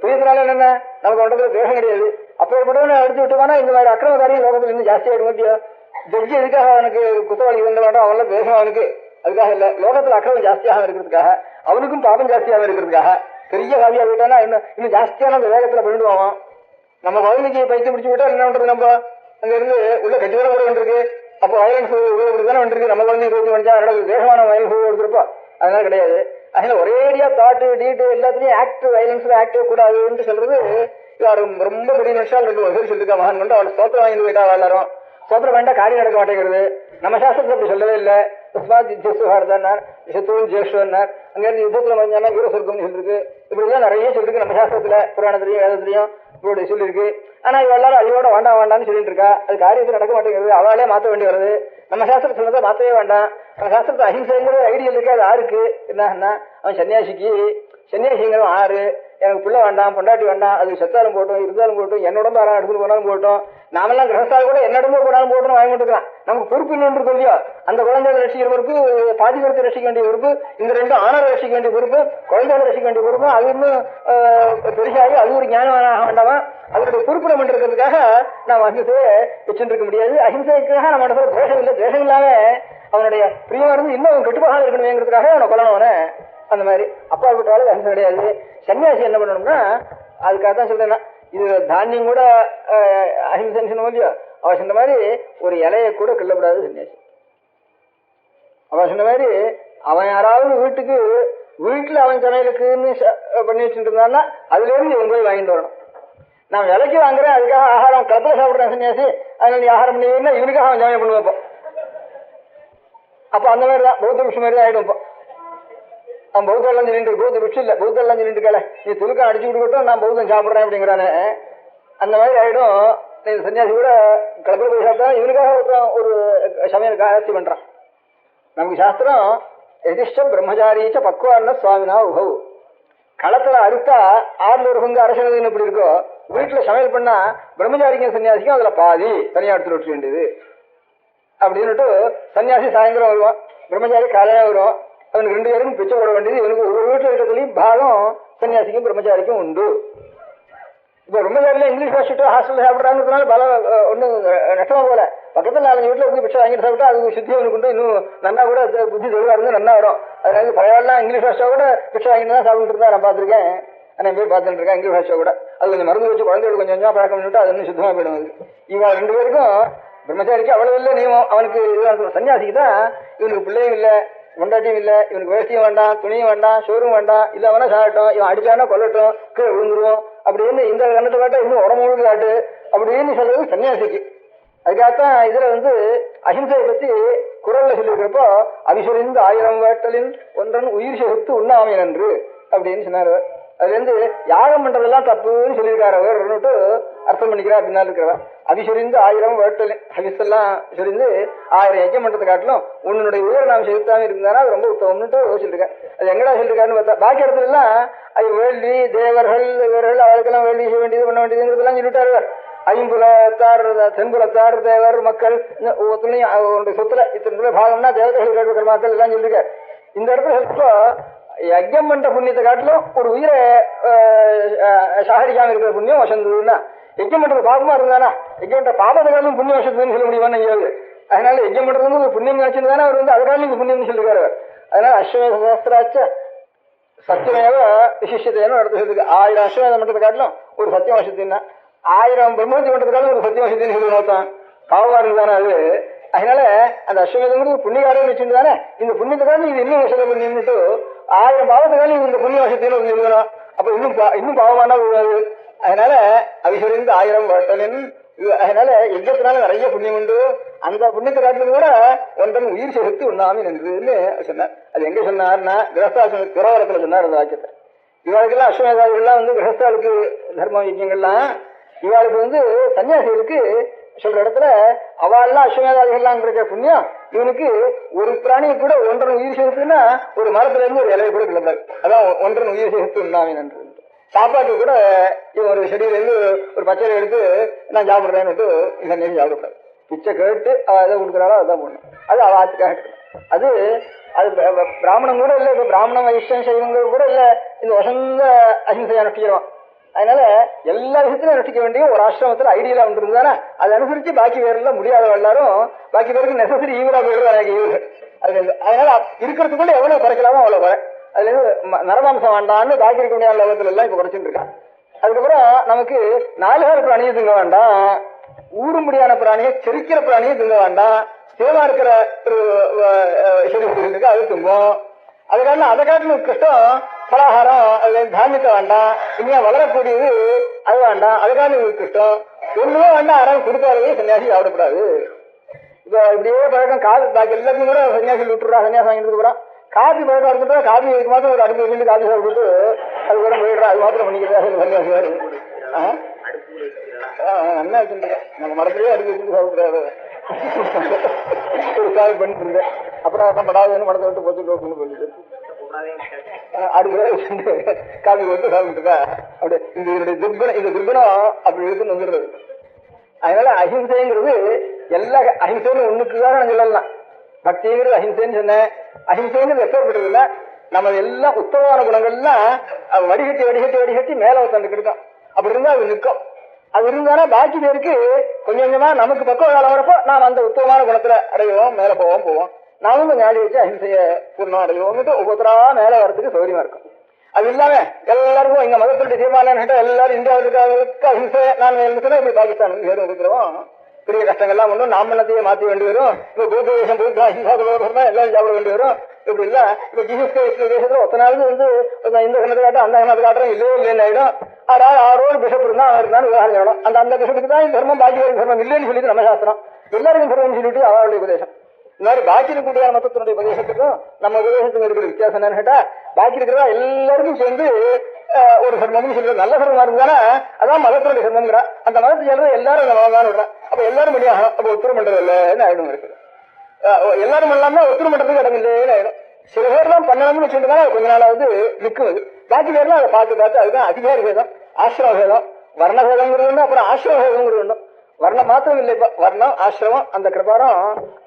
பிரியத்தினால என்னென்ன நமக்கு அவனத்துல தேசம் கிடையாது. அப்போ எப்படின்னு எடுத்து விட்டுவானா இந்த மாதிரி அக்கிரமக்காரியும் லோகத்துல இன்னும் ஜாஸ்தி ஆகிடும். மத்தியா ஜட்ஜி எதுக்காக அவனுக்கு குத்தவாளி இருந்த வேண்டாம், அவன்லாம் தேசம் அவனுக்கு அதுக்காக இல்லை, லோகத்துல அக்கிரமம் ஜாஸ்தியாக இருக்கிறதுக்காக, அவனுக்கும் பாபம் ஜாஸ்தியாக இருக்கிறதுக்காக. பெரிய காவியா போயிட்டானா இன்னும் ஜாஸ்தியான அந்த வேகத்துல பண்ணிடுவான். நம்ம வயலுக்கு பைத்தியம் பிடிச்சு விட்டா என்ன பண்றது? நம்ம அங்க இருந்து உள்ள கட்டிவர கூட வந்துருக்கு. அப்போ வயலன்ஸ் தானே வந்துருக்கு. நம்ம குழந்தை இருபத்தி மணிச்சா தேசமான வயலன்ஸ் எடுத்திருப்போம். அதனால கிடையாது. அதனால ஒரேடியா தாட்டு டீட்டு எல்லாத்துலயும் ஆக்ட் வயலன்ஸ்ல ஆக்டிவ் கூடாதுன்னு சொல்றது ரொம்ப பெரிய நிமிஷம் 2 வருஷம் சொல்லிருக்கா. மகான் கொண்டு அவளை ஸ்தோத்திரம் வாங்கி போயிட்டா எல்லாரும். ஸ்தோத்திரம் வேண்டாம், காரியம் நடக்க மாட்டேங்கிறது. நம்ம சாஸ்திரத்தை அப்படி சொல்லவே இல்லை. சத்துவன் ஜேஷ்வன்னார், அங்க இருந்து யுத்தத்துல மறைஞ்சானா வீர சொர்க்கம்னு சொல்லிருக்கு. இப்படிதான் நிறைய சொல்லிருக்கு நம்ம சாஸ்திரத்துல, புராணத்திலையும் வேதத்திலையும் இப்படி சொல்லியிருக்கு. ஆனா இவ எல்லாரும் அழியோட வேண்டாம்னு சொல்லிட்டு இருக்கா. அது காரியத்தில் நடக்க மாட்டேங்கிறது. அவளே மாற்ற வேண்டி வருது. நம்ம சாஸ்திரத்தை சொன்னதை மாற்றவே வேண்டாம். நம்ம சாஸ்திரத்தை அஹிம்சைங்கிற ஐடியல் இருக்கு, அது ஆருக்கு என்னன்னா அவன் சன்னியாசிங்கிறவன் ஆறு. எனக்கு பிள்ளை வேண்டாம், பொண்டாட்டி வேண்டாம், அது செத்தாலும் போட்டோம் இருந்தாலும் போட்டோம், என்னோடம்பு யாரும் எடுத்துட்டு போனாலும் போட்டோம், நாமெல்லாம் கிரகஸ்தால் கூட என்னோடம்பு போனாலும் போட்டோம் வாங்கி போட்டுக்கலாம். நமக்கு பொறுப்பு இன்னொன்று சொல்லியோ, அந்த குழந்தைகளை ரசிக்கிற பொறுப்பு, பாதி குழந்தை ரசிக்க வேண்டிய பொறுப்பு, இந்த 2 ஆணரை ரசிக்க வேண்டிய பொறுப்பு, குழந்தைகளை ரசிக்க வேண்டிய பொறுப்பு, அது இன்னும் பெருசாகி அது ஒரு ஞானமான வேண்டாமா? அதனுடைய பொறுப்பு நம்ம இருக்கிறதுக்காக நாம் அஹிம்சையை வச்சுட்டு இருக்க முடியாது. அஹிம்சைக்காக நம்ம இடத்துல தேசம் இல்லை, தேசம் இல்லாம அவனுடைய பிரியம் இருந்து இன்னும் அவன் கெட்டுப்பாக இருக்கணுங்கிறதுக்காக அவனை கொல்லணும் அவனை. அந்த மாதிரி அப்பா விட்டாலும் அஹிம்சை கிடையாது. சன்னியாசி என்ன பண்ணணும்னா அதுக்காக தான் சொல்றேன்னா, இது தானியம் கூட அஹிம்சைன்னு சொன்ன இல்லையோ, அவ சொன்ன மாதிரி ஒரு இலையை கூட கிள்ளப்படாது சன்னியாசி. அவ சொன்ன மாதிரி அவன் யாராவது வீட்டுல அவன் சமையலுக்குன்னு பண்ணி வச்சுட்டு இருந்தான்னா அதுல இருந்து இவன் போய் வாங்கிட்டு வரணும். நான் விலைக்கு வாங்குறேன், அதுக்காக ஆகாரம் கலத்துல சாப்பிடுறேன் சன்னியாசி, அதனால நீ ஆகாரம் பண்ணி இவனுக்காக அவன் சமையல் பண்ணி வைப்போம். அப்ப அந்த மாதிரி தான் பௌத்த விஷயம் மாதிரி தான் ஆயிடும். இப்போ அவன் பௌத்தெல்லாம் சொல்லிட்டு பௌத்த விஷயம் இல்லை, பௌத்தெல்லாம் சொல்லிட்டு இருக்கல, நீ துலுக்கம் அடிச்சு விட்டுக்கிட்டோம் நான் பௌத்தம் சாப்பிட்றேன் அப்படிங்கிறானே, அந்த மாதிரி ஆயிடும். நீ சன்னியாசி கூட கலப்பில் போய் சாப்பிட்டா இவனுக்காக ஒரு சமையல் காட்சி பண்றான். நமக்கு சாஸ்திரம் எதிஷ்டம் பிரம்மச்சாரீச்ச பக்குவான சுவாமினா உபவு. களத்துல அறுத்தா 6 பங்கு அரசனதுன்னு எப்படி இருக்கோ, வீட்டுல சமையல் பண்ணா பிரம்மச்சாரிக்கும் சன்னியாசிக்கும் அதுல பாதி தனியா எடுத்துட்டு வச்சுக்க வேண்டியது அப்படின்னுட்டு சன்னியாசி சாயந்தரம் வருவான், பிரம்மச்சாரி காலையா வருவான். அவனுக்கு 2 பேரும் பிச்சை போட வேண்டியது. இவனுக்கு ஒவ்வொரு வீட்டுல இருக்கிறதுலையும் பாகம் சன்னியாசிக்கும் பிரம்மச்சாரிக்கும் உண்டு. இப்ப பிரம்மச்சாரில இங்கிலீஷ் வாசிட்டு ஹாஸ்டல்ல சாப்பிட்றாங்கிறதுனால பல ஒன்றும் நஷ்டமா போல. பக்கத்துல 4 வீட்டுல இருந்து பிச்சை வாங்கிட்டு சாப்பிட்டா அது சுத்தி அவனுக்கு உண்டு. இன்னும் நன்னா கூட புத்தி தெளிவா இருந்து நன்னா வரும். அதனால பழையெல்லாம் இங்கிலீஷ் வாசிச்சா கூட பிச்சை வாங்கிட்டு தான் சாப்பிட்டு இருந்தா நான் பார்த்துருக்கேன். நான் போய் பார்த்துட்டு இருக்கேன். இங்கிலீஷ் வாசிச்சா கூட அது கொஞ்சம் மருந்து வச்சு குழந்தைகளுக்கு கொஞ்சம் கொஞ்சமா பழக்கம் பண்ணிவிட்டு அது இன்னும் சுத்தமா போயிடும். இவங்க 2 பேருக்கும் பிரம்மச்சாரிக்கு அவ்வளவு இல்லை நியமம். அவனுக்கு சன்னியாசிக்கு தான் இவனுக்கு பிள்ளையும் இல்லை, கொண்டாட்டியும் இல்லை, இவனுக்கு வேஷ்டியும் வேண்டாம், துணியும் வேண்டாம், ஷோரும் வேண்டாம், இல்ல அவனா சாகட்டும், இவன் அடிச்சானா கொல்லட்டும், கீழே விழுந்துருவோம் அப்படின்னு இந்த கண்ணத்தை காட்ட இன்னும் உடம்பு காட்டு அப்படின்னு சொல்றது சன்னியாசிக்கு. அதுக்காகத்தான் இதுல அஹிம்சையை பத்தி குரல்ல சொல்லியிருக்கிறப்போ அவிசுரிந்து 1000 வேட்டலின் ஒன்றன் உயிர் செகுத்து உண்ணாமை என்று அப்படின்னு சொன்னார். அதுல இருந்து யாகம் பண்றதெல்லாம் தப்புன்னு சொல்லியிருக்காரு அவர்னுட்டு அர்த்தம் பண்ணிக்கிறா. அப்படின்னா இருக்கிறவா அபிசொரிந்து 1000 வேட்டல் ஹவிஸெல்லாம் சொரிந்து 1000 யஜ்யம் பண்றதை காட்டிலும் உன்னுடைய உயிரை நாம் செலுத்தாம இருந்தானா அது ரொம்ப உத்தமம்னுட்டு சொல்லியிருக்கேன். அது எங்கடா சொல்லியிருக்காருன்னு பார்த்தா பாக்கி இடத்துல எல்லாம் அது வேள்வி தேவர்கள் இவர்கள் அவளுக்கெல்லாம் வேள்வி செய்ய வேண்டியது பண்ண வேண்டியதுங்கிறதெல்லாம் சொல்லிட்டாரு. ஐம்புலத்தார் தென்புலத்தார் தேவர் மக்கள் ஒவ்வொருத்தரையும் அவருடைய சொத்துல இத்தனை பாகம்னா தேவதைகள் கேட்கிற மக்கள் எல்லாம் சொல்லியிருக்காரு. இந்த இடத்துல இப்போ யஜ்யம் பண்ற புண்ணியத்தை காட்டிலும் ஒரு உயிரை சாகரிக்காம இருக்கிற புண்ணியம் வசந்ததுன்னா யஜ்யம் பண்றது பாபமா இருந்தானா யஜ்யம் பண்ற பாபத்தை காலம் புண்ணியம் வசந்ததுன்னு சொல்ல முடியுமா எங்கேயாவது? அதனால யஜ்யம் பண்றது ஒரு புண்ணியம் நினைச்சிருந்தானே அவர் வந்து அதுக்காக நீங்க புண்ணியம்னு சொல்லிருக்காரு. அதனால அஸ்வமேத சாஸ்திராச்ச சத்தியமேவ விசிஷ்யத்தைன்னு நடத்த சொல்லிருக்கு. 1000 அஸ்வமேதம் பண்றதை காட்டிலும் ஒரு சத்தியம் வசத்தின்னா 1000 பிரம்மோத்தி பண்றதுக்காக ஒரு சத்தியம் வசத்தின்னு சொல்லுவான். பாவமா இருந்தானே அது. அதனால அந்த அஸ்வமேதங்கிறது புண்ணியகாரம் வச்சுட்டு தானே இந்த புண்ணியத்துக்காக இது இன்னும் வசதி புண்ணியம்னுட்டு 1000 பாவத்துக்காக இந்த புண்ணிய வசத்தின்னு ஒன்று எழுதணும். அப்ப இன்னும் பாவமானா விழுவாது. அதனால அவிசொரிந்து 1000 வேட்டலின். அதனால யஜ்யத்தினால நிறைய புண்ணியம் உண்டு. அந்த புண்ணியத்தை காட்டிலும் கூட ஒன்றன் உயிர் சேர்த்து உண்ணாமி நின்றுன்னு சொன்னார். அது எங்க சொன்னார்னா கிரகஸ்தாசன துறவரத்துல சொன்னார் அந்த வாக்கியத்தை. இவாளுக்கெல்லாம் அஸ்வமேதாதிகள்லாம் வந்து கிரகஸ்தாளுக்கு தர்ம யஜ்யங்கள்லாம் இவாளுக்கு வந்து சன்னியாசிகளுக்கு சொல்ற இடத்துல அவெல்லாம் அஸ்வமேதாதிகள்லாம் கிடைக்கிற புண்ணியம் இவனுக்கு ஒரு பிராணியை கூட ஒன்றன் உயிர் சேர்த்துன்னா ஒரு மரத்துல இருந்து ஒரு இலையை கூட கிளம்பாது. அதான் ஒன்றன் உயிர் சேர்த்து உண்ணாமி நன்று. சாப்பாட்டு கூட இவன் ஒரு செடியில இருந்து ஒரு பச்சையை எடுத்து நான் சாப்பிடுறேன்னு இந்த நேரம் சாப்பிடக்கூடாது. பிச்சை கேட்டு அவ எதை கொடுக்குறாளோ அதான் போடணும். அது அவ ஆத்துக்காக அது அது பிராமணம் கூட இல்லை. இப்ப பிராமண வைஷ்ணவ சைவங்கள் கூட இல்லை. இந்த வசந்த அஹிம்சையை அனுஷ்டிக்கிறோம். அதனால எல்லா விஷயத்திலும் அனுஷ்டிக்க வேண்டிய ஒரு ஆசிரமத்துல ஐடியலா வந்துருந்து தானே அதை அனுசரிச்சு பாக்கி பேரெல்லாம் முடியாத எல்லாரும் பாக்கி பேருக்கு நெசசரி ஈவரா போயிடுறது. அதனால இருக்கிறதுக்குள்ள எவ்வளவு குறைக்கலாமோ அவ்வளவு குறை. அதுல இருந்து நரமாம்சம் வேண்டாம்னு பாக்கி இருக்க முடியாத லோகத்துல எல்லாம் இப்ப குறைச்சிட்டு இருக்கான். அதுக்கப்புறம் நமக்கு 4 கால பிராணியை திங்க வேண்டாம், ஊடும்படியான பிராணியை செரிக்கிற பிராணியை திங்க வேண்டாம், சேவா இருக்கிற ஒரு இருக்கு அது திங்கும். அதுக்காக அதை காட்டிலும் கஷ்டம் பலகாரம் அது தானியத்தை வேண்டாம், இனியா வளரக்கூடியது அது வேண்டாம், அதுக்காக கஷ்டம் ஒண்ணுமே வேண்டாம். யாராவது கொடுத்தாலே சன்னியாசி சாப்பிடக்கூடாது. இப்ப இப்படியே பழக்கம் காது பாக்கி எல்லாத்தையும் கூட சன்னியாசி விட்டுறா. சன்னியாசம் வாங்கிட்டு போறான். காபி பழக்கம் இருக்கா காபி இதுக்கு மாத்திரம் ஒரு அடுப்பு வச்சு காபி சாப்பிட்டு அது கூட போயிடுறா. அது மாத்திரம் பண்ணிக்கிறதா சன்னியாசி நல்லா வச்சுருக்கேன். நம்ம மரத்திலேயே அடுப்பு வச்சுட்டு சாப்பிடுறாரு ஒரு காபி பண்ணிட்டு இருந்தேன். அப்புறம் அதான் படாதுன்னு மடத்தை விட்டு போச்சுன்னு சொல்லிட்டு அடுப்பு வச்சுட்டு காபி போட்டு சாப்பிட்டுருக்கா. அப்படி இந்த துர்குணம் இந்த துர்குணம் அப்படி இருக்குன்னு வந்துடுறது. அதனால அஹிம்சைங்கிறது எல்லா அஹிம்சைன்னு ஒண்ணுக்குதான் நான் சொல்லலாம். பக்திங்கிறது அஹிம்சைன்னு சொன்னேன். அஹிம்சைங்கிறது எப்பேற்பட்டது இல்லை, நம்ம எல்லாம் உத்தமமான குணங்கள்லாம் வடிகட்டி வடிகட்டி வடிகட்டி மேல உட்காந்துக்கு இருக்கும். அப்படி இருந்தா அது நிற்கும். அது இருந்தாலும் பாக்கி பேருக்கு கொஞ்சம் கொஞ்சமா நமக்கு பக்குவ காலம் வரப்போ நாம் அந்த உத்தமமான குணத்துல அடைவோம், மேல போவோம். நாமும் கொஞ்சம் ஆடி வச்சு அஹிம்சைய பூர்ணம் அடைவோம்ட்டு ஒவ்வொருத்தரா மேல வரதுக்கு சௌகரியமா இருக்கும். அது இல்லாம எல்லாருக்கும் எங்க மதத்துடைய தீர்மானம் எல்லாரும் இந்தியாவுக்கு அஹிம்சை நான் சொன்னா இப்படி பாகிஸ்தான் இருக்கிறோம். பெரிய கஷ்டங்கள்லாம் ஒன்றும் நாமனத்தையே மாற்ற வேண்டி வரும். இப்ப பூத்த தேசம் பூத்தா அஹிம்சா எல்லாரும் சாப்பிட வேண்டி வரும். இப்படி இல்ல இப்ப ஜீசஸ் கிறிஸ்து தேசத்துல ஒத்த நாளுக்கு வந்து இந்த கணத்தை காட்டும் அந்த கணத்தை காட்டுறோம் இல்லைன்னு ஆயிடும். அதாவது 6 பிஷப் இருந்தா அவருக்குதான் விவகாரம் செய்யணும். அந்த பிஷப்புக்கு தான் தர்மம் பாக்கி தர்மம் இல்லைன்னு சொல்லிட்டு நம்ம சாஸ்திரம் எல்லாருக்கும் தர்மம் சொல்லிட்டு அவருடைய உபதேசம். இந்த மாதிரி பாக்கி இருக்கக்கூடிய மதத்தினுடைய உபதேசத்துக்கும் நம்ம உபதேசத்துக்கு இருக்கிற வித்தியாசம் என்னன்னு கேட்டா பாக்கி இருக்கிறதா எல்லாருக்கும் சேர்ந்து ஒரு தர்மம்னு சொல்றது நல்ல தர்மமா இருந்தானா அதான் மதத்தினுடைய தர்மம்ங்கிறா. அந்த மதத்தை சொல்றது எல்லாரும் அந்த மதம் தான் விடுறா. அப்ப எல்லாரும் முடியாகும். அப்ப ஒத்துரை பண்றது இல்லைன்னு ஆயிடும் இருக்குது. எல்லாரும் பண்ணலாம்னா ஒத்துரை பண்றதுக்கு இடம் இல்லைன்னு ஆயிடும். சில பேர் தான் பண்ணணும்னு வச்சுருந்தாலும் கொஞ்ச நாளாவது நிற்கும். பாக்கி பேர்லாம் அதை பார்த்து அதுதான் அதிகார பேதம், ஆசிரம பேதம், வர்ண பேதங்கிறது ஒன்று, அப்புறம் ஆசிரம பேதங்கிறது ஒன்று. வர்ணம் மாத்திரம் இல்லை, இப்ப வர்ணம் ஆசிரமம் அந்த பிரகாரம்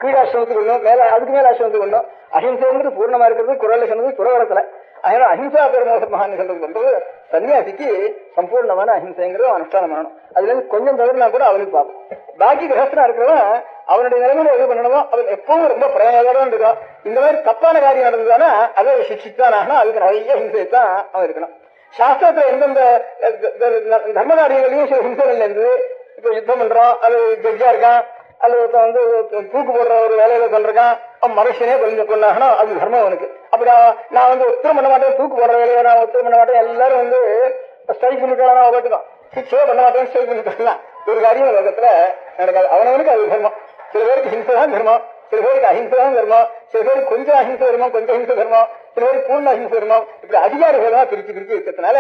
கீழாசிரமத்துக்கு ஒண்ணும் மேல அதுக்கு மேல ஆசிரமத்துக்கு ஒண்ணும். அஹிம்சைங்கிறது பூர்ணமா இருக்கிறது குரல்ல சொன்னது துறவரத்துல. அதனால அஹிம்சா பெருமோசமான சொல்றது சன்னியாசிக்கு சம்பூர்ணமான அஹிம்சைங்கிறது அனுஷ்டானம் பண்ணணும். அதுல இருந்து கொஞ்சம் தவிரனா கூட அவனுக்கு பார்ப்போம். பாக்கி கிரகஸ்தனா இருக்கிறவன் அவனுடைய நிலைமையில எது பண்ணணுமோ அவன் எப்பவும் ரொம்ப பிரயோஜனம் இருக்கான். இந்த மாதிரி தப்பான காரியம் நடந்ததுன்னா அதை சிக்ஷித்தான் ஆகணும். அதுக்கு நிறைய ஹிம்சைத்தான் அவன் இருக்கணும். சாஸ்திரத்துல எந்தெந்த தர்மகாரியங்களையும் சில ஹிம்சைகள் இருந்து இப்ப யுத்தம் பண்றோம், அது ஜட்ஜா இருக்கான், அல்லது வந்து தூக்கு போடுற ஒரு வேலையில கொண்டிருக்கான், அவன் மனுஷனே கொண்டாகணும், அது தர்மம் அவனுக்கு. அப்படி நான் வந்து உத்தரம் பண்ண மாட்டேன், தூக்கு போடுற வேலையை நான் உத்தரம் பண்ண மாட்டேன், எல்லாரும் வந்து ஸ்ட்ரைக் பண்ணிக்கலாம் பார்த்துக்கோம், சிக்ஸே பண்ண மாட்டேன் ஸ்ட்ரைக் பண்ணிக்கலாம். ஒரு காரியம் உலகத்துல நடக்காது. அவனவனுக்கு அது தர்மம். சில பேருக்கு ஹிம்சை தான் தர்மம், சில பேருக்கு அஹிம்சை தான் தர்மம், சில பேருக்கு கொஞ்சம் அஹிம்சை தர்மம், கொஞ்சம் அஹிம்சை தர்மம், சில பேருக்கு பூர்ண அஹிம்சை தர்மம், இப்படி அதிகாரிகளா பிரிச்சு இருக்கிறதுனால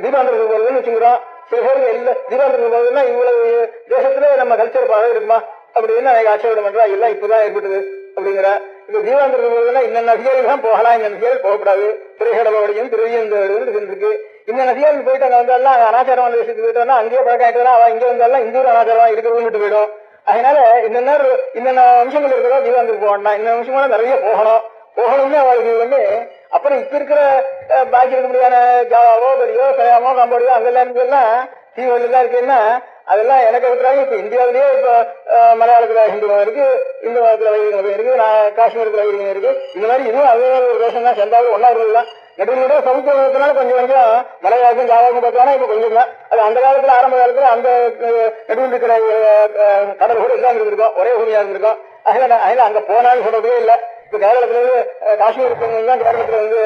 தீபாந்திரத்துக்கு போறதுன்னு வச்சுக்கிறோம். சில பேருக்கு எல்லா தீபாந்திரத்துக்கு போறதுன்னா இவ்வளவு தேசத்துல நம்ம கல்ச்சர் பாடம் இருக்குமா அப்படின்னு எனக்கு ஆட்சேபம் பண்றா. எல்லாம் இப்பதான் ஏற்பட்டது அப்படிங்கிற. இப்ப தீபாந்திரத்துக்கு போறதுன்னா இன்னென்ன அதிகாரிகள் தான் போகலாம், இந்த அதிகாரிகள் போகக்கூடாது. திரைகடபடியும் திருவியந்தோடு இருக்கு. இந்த அதிகாரிகள் போயிட்டு அங்க வந்தாலும் அனாச்சாரமான விஷயத்துக்கு போயிட்டோம்னா அங்கேயே பழக்கம் ஆயிட்டு அவன் இங்கே வந்தாலும் இந்த ஒரு அனாச்சாரமா இருக்கிறது போயிடும். அதனால இன்னென்ன அம்சங்கள் இருக்கிறதோ தீபாந்திரம் போகணும், இந்த அம்சமான நிறைய போகணும்னு அவளுக்கு அப்புறம் இப்ப இருக்கிற பாக்கி இருக்க முடியாத ஜாவாவோ பெரியோ கயாமோ கம்போடியோ அங்கெல்லாம் தீவிரம் தான் இருக்குன்னா அதெல்லாம் எனக்கு இருக்கிறாங்க. இப்ப இந்தியாவிலேயே இப்ப மலையாளத்துல ஹிந்து மதம் இருக்கு, இந்து மதத்துல வைதிகம் இருக்கு, காஷ்மீரத்துல வைதிகம் இருக்கு. இந்த மாதிரி இதுவும் அதே ஒரு தேசம் தான், சேர்ந்தாலும் ஒன்னா இருந்ததுதான். நடுவில் சமூக மதத்தினால கொஞ்சம் கொஞ்சம் மலையாளக்கும் ஜாவாக்கும் பார்த்தோம்னா இப்ப கொஞ்சம் தான். அது அந்த காலத்துல ஆரம்ப காலத்துல அந்த நடுவில் இருக்கிற கடல் கூட எல்லாம் இருந்திருக்கும், ஒரே பூமியா இருந்திருக்கும். அதனால அங்க போனாலும் சொல்றதே இல்லை. இப்ப கேரளத்துல இருந்து காஷ்மீருக்கு தான் கேரளத்துல வந்து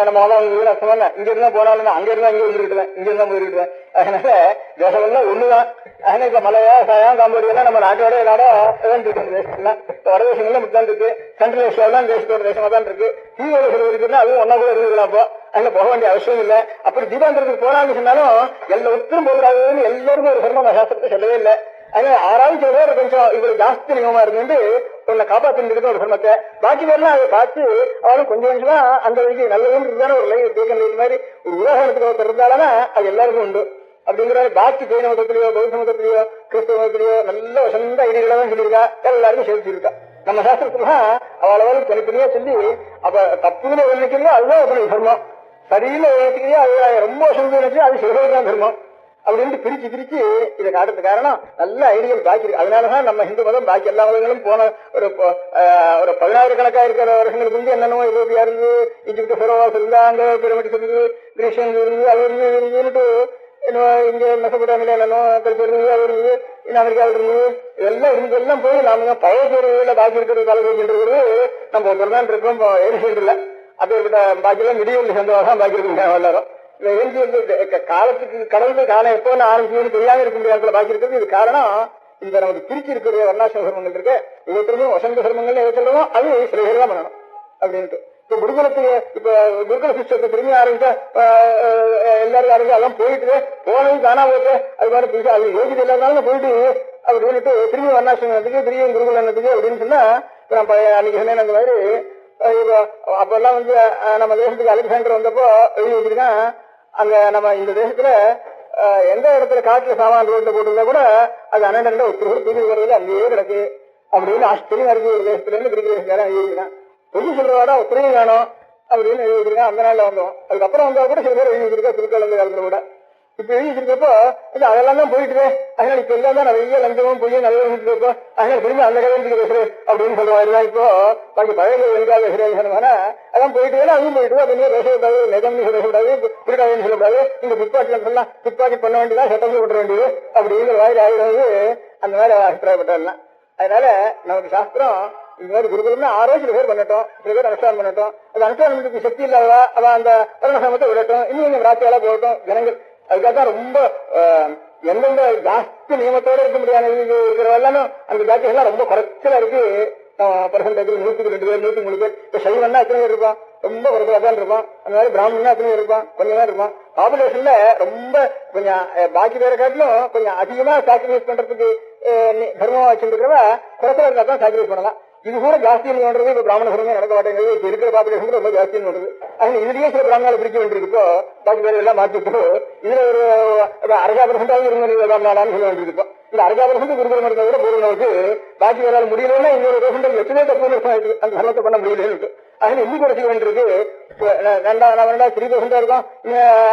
நம்ம மதம் வந்து அர்த்தம் இங்க இருந்தா போனாலும் அங்க இருந்தா இங்க வந்துருக்குவேன், இங்க இருந்தா போயிருக்குவேன். அதனால தேசம் எல்லாம் ஒண்ணுதான். அதனால இப்ப மலையா சாயம் காம்போடியா நம்ம நாட்டோட நாடா இருக்கு. தேசம்லாம் இப்ப வடதேசங்கள்ல மட்டும்தான் இருக்கு, சென்ட்ரல் ஏஷியாவிலாம் தேசத்தோட தேசமா தான் இருக்கு. தீவிர இருக்குன்னா அதுவும் ஒன்னா கூட இருந்துக்கலாம். அப்போ அங்க போக வேண்டிய அவசியம் இல்லை. அப்படி தீபாந்திரத்துக்கு போனான்னு சொன்னாலும் எல்லா ஒத்துரும் போகிறாதுன்னு எல்லாருக்கும் ஒரு சர்ம சாஸ்திரத்தை சொல்லவே இல்லை. அதனால ஆறாவது சில பேர் கொஞ்சம் இவ்வளவு ஜாஸ்தி நியமமா இருந்து உன்னை காப்பாற்றிட்டு ஒரு சர்மத்தை பாக்கி பேர்லாம் அதை பார்த்து அவளும் கொஞ்சம் கொஞ்சமா அந்த வழிக்கு நல்லதுன்னு ஒரு லைஃப் தேக்கம் மாதிரி ஒரு உதாரணத்துக்கு ஒருத்தர் இருந்தாலும் அது எல்லாருக்கும் உண்டு. அப்படிங்கிற பாக்கி ஜெயின மதத்திலேயோ பௌத்த மதத்திலேயோ கிறிஸ்தவ மதத்திலேயோ நல்ல வசந்த ஐடியா தான் சொல்லியிருக்கா, எல்லாருக்கும் சேர்த்துருக்கா. நம்ம சாஸ்திரத்துலாம் அவளுக்கு தனித்தனியா சொல்லி அப்ப தப்புன்னு நினைக்கிறதோ அதுதான் ஒரு தர்மம், சரின்னு நினைக்கிறதோ அது ரொம்ப வசந்து நினைச்சு அது சிறுதான் தர்மம் அப்படின்ட்டு பிரிச்சு இதை காட்டுறது காரணம் நல்ல ஐடியல் பாக்கி இருக்கு. அதனாலதான் நம்ம இந்து மதம் பாக்கி எல்லா மதங்களும் போன ஒரு 16 கணக்கா இருக்கிற வருஷங்களுக்கு முந்தைய என்னென்னமோ யூரோப்பியா இருந்து, இஜிப்ட் ஃபெரோவாஸ் இருந்தா, அங்க பிரமிட்ஸ் இருந்து, கிரீஷியன் இருந்து, அது இருந்துட்டு இங்க மெசபடாமில என்னென்னோ கல்ச்சர் இருந்து, அது இருந்து, இன்னும் அமெரிக்காவில் இருந்து, இதெல்லாம் இருந்தெல்லாம் போய் நாம பழைய பேருல பாக்கி இருக்கிறது தலைவர்கள் நம்ம ஒருத்தர் தான் இருக்கோம். ஏரிசைடு இல்லை அப்பேற்பட்ட பாக்கியெல்லாம் மிடியல் சேர்ந்தவாக பாக்கி இருக்கு எல்லாரும். காலத்துக்கு கடந்து காலம் எப்போ ஆரம்பிச்சு தெரியாம இருக்க முடியாத பாக்கி இருக்கிறது. இது காரணம் இந்த நமக்கு பிரிச்சு இருக்கிற வர்ணாசிரம சர்மங்கள் இருக்கு. ஒவ்வொருத்தருக்கும் வசந்த சர்மங்கள் எதை சொல்றோம் அது சில பேர் தான் பண்ணணும் அப்படின்ட்டு. இப்ப குருகுலத்துக்கு இப்ப குருகுல சிஸ்டத்தை திரும்பி ஆரம்பிச்சா எல்லாரும் ஆரம்பிச்சு அதெல்லாம் போயிட்டு போனது தானா போயிட்டு அது மாதிரி புதுசா அது யோகிச்சு எல்லாருனாலும் போயிட்டு அப்படின்ட்டு திரும்பி வர்ணாசிரமத்துக்கு திரும்பி குருகுலத்துக்கு அப்படின்னு சொன்னா அன்னைக்கு சொன்னேன் அந்த மாதிரி அப்பெல்லாம் வந்து நம்ம தேசத்துக்கு அலெக்சாண்டர் வந்தப்போ எழுதினா அங்க நம்ம இந்த தேசத்துல எந்த இடத்துல காட்டுல சாமான் ரோட்ல போட்டிருந்தா கூட அது அண்ணன் ஒருத்தர் தூக்கி வர்றது அங்கேயே கிடக்கு அப்படின்னு ஆச்சரியமா இருக்கு. ஒரு தேசத்துல இருந்து கிரிக்க தேசக்காரன் எழுதிருக்கான். சொல்லி சொல்றவாடா ஒத்துழையும் வேணும் அப்படின்னு எழுதிருக்கான். அந்த நாள்ல வந்தோம். அதுக்கப்புறம் வந்தா கூட சில பேர் எழுதி வச்சிருக்கா திருக்கலந்த காலத்துல கூட. இப்ப எழுதி வச்சிருக்கப்போ அதெல்லாம் தான் போயிட்டு அதனால இப்ப எல்லாம் தான் நிறைய லஞ்சமும் போய் நல்ல இருப்போம். அதனால திரும்பி அந்த கதைக்கு பேசுறேன் அப்படின்னு சொல்லுவாருதான். இப்போ பாக்கி பழைய எதுக்காக பேசுறேன் சொன்னா அதான் போயிட்டு அதுவும் போயிட்டு அப்படின்னு பேசக்கூடாது, நெகம்னு சொல்லக்கூடாது, பிடிக்காதுன்னு சொல்லக்கூடாது, இந்த பிற்பாட்டில் சொல்லலாம் பிற்பாக்கெட் பண்ண வேண்டியதான் சட்டம் போட வேண்டியது அப்படிங்கிற மாதிரி ஆகிடுவது. அந்த மாதிரி அபிப்பிராயப்பட்டதெல்லாம். அதனால நமக்கு சாஸ்திரம் இந்த மாதிரி குருகுலம்னா 6 சில பேர் பண்ணட்டும், சில பேர் அனுஷ்டானம் பண்ணட்டும். அது அனுஷ்டானத்துக்கு சக்தி இல்லாதவா அவன் அந்த வர்ணசமத்தை விடட்டும், இன்னும் கொஞ்சம் ராத்தியால போகட்டும் ஜனங்கள். அதுக்காகத்தான் ரொம்ப எந்தெந்த ஜாஸ்தி நியமத்தோட இருக்க முடியாத இருக்கிறவெல்லாம் அந்த ஜாத்தியெல்லாம் ரொம்ப குறைச்சலா இருக்கு. பர்சன்டேஜ் 100க்கு 2 பேர் 103 பேர். இப்ப சைவன்னா எத்தனை பேர் இருப்பான்? ரொம்ப குறைச்சலா தான் இருப்பான். அந்த மாதிரி பிராமணன்னா எத்தனை பேர் இருப்பான்? கொஞ்சம் தான் இருப்பான். பாப்புலேஷன்ல ரொம்ப கொஞ்சம் பாக்கி பேரை காட்டிலும் கொஞ்சம் அதிகமா சாக்ரிஃபைஸ் பண்றதுக்கு தர்மமா வச்சுருக்கிறவ குறைச்சலா இருக்கா தான் சாக்ரிஃபைஸ் பண்ணலாம். இது கூட ஜாஸ்தியம் பண்றது இப்ப பிராமண சர்மே நடக்க மாட்டேங்குது. இப்ப இருக்கிற பாப்புலேஷன் ரொம்ப ஜாஸ்தியம் பண்றது. அதனால இதுலயே சில பிராமணால பிரிக்க வேண்டியிருக்கோ பாக்கி பேர் எல்லாம் மாற்றிட்டு இதுல ஒரு 60% இருங்க பிராமணாலான்னு சொல்ல வேண்டியிருக்கோ. இந்த 60% குருகுலம் இருந்த கூட பூர்வனுக்கு பாக்கி வேறால் முடியலன்னா இன்னொரு பெர்சன்டேஜ் எத்தனை தப்பு அந்த தர்மத்தை பண்ண முடியலன்னு. அதனால இன்னும் குறைச்சிக்க வேண்டியிருக்கு. 3% இருக்கும்.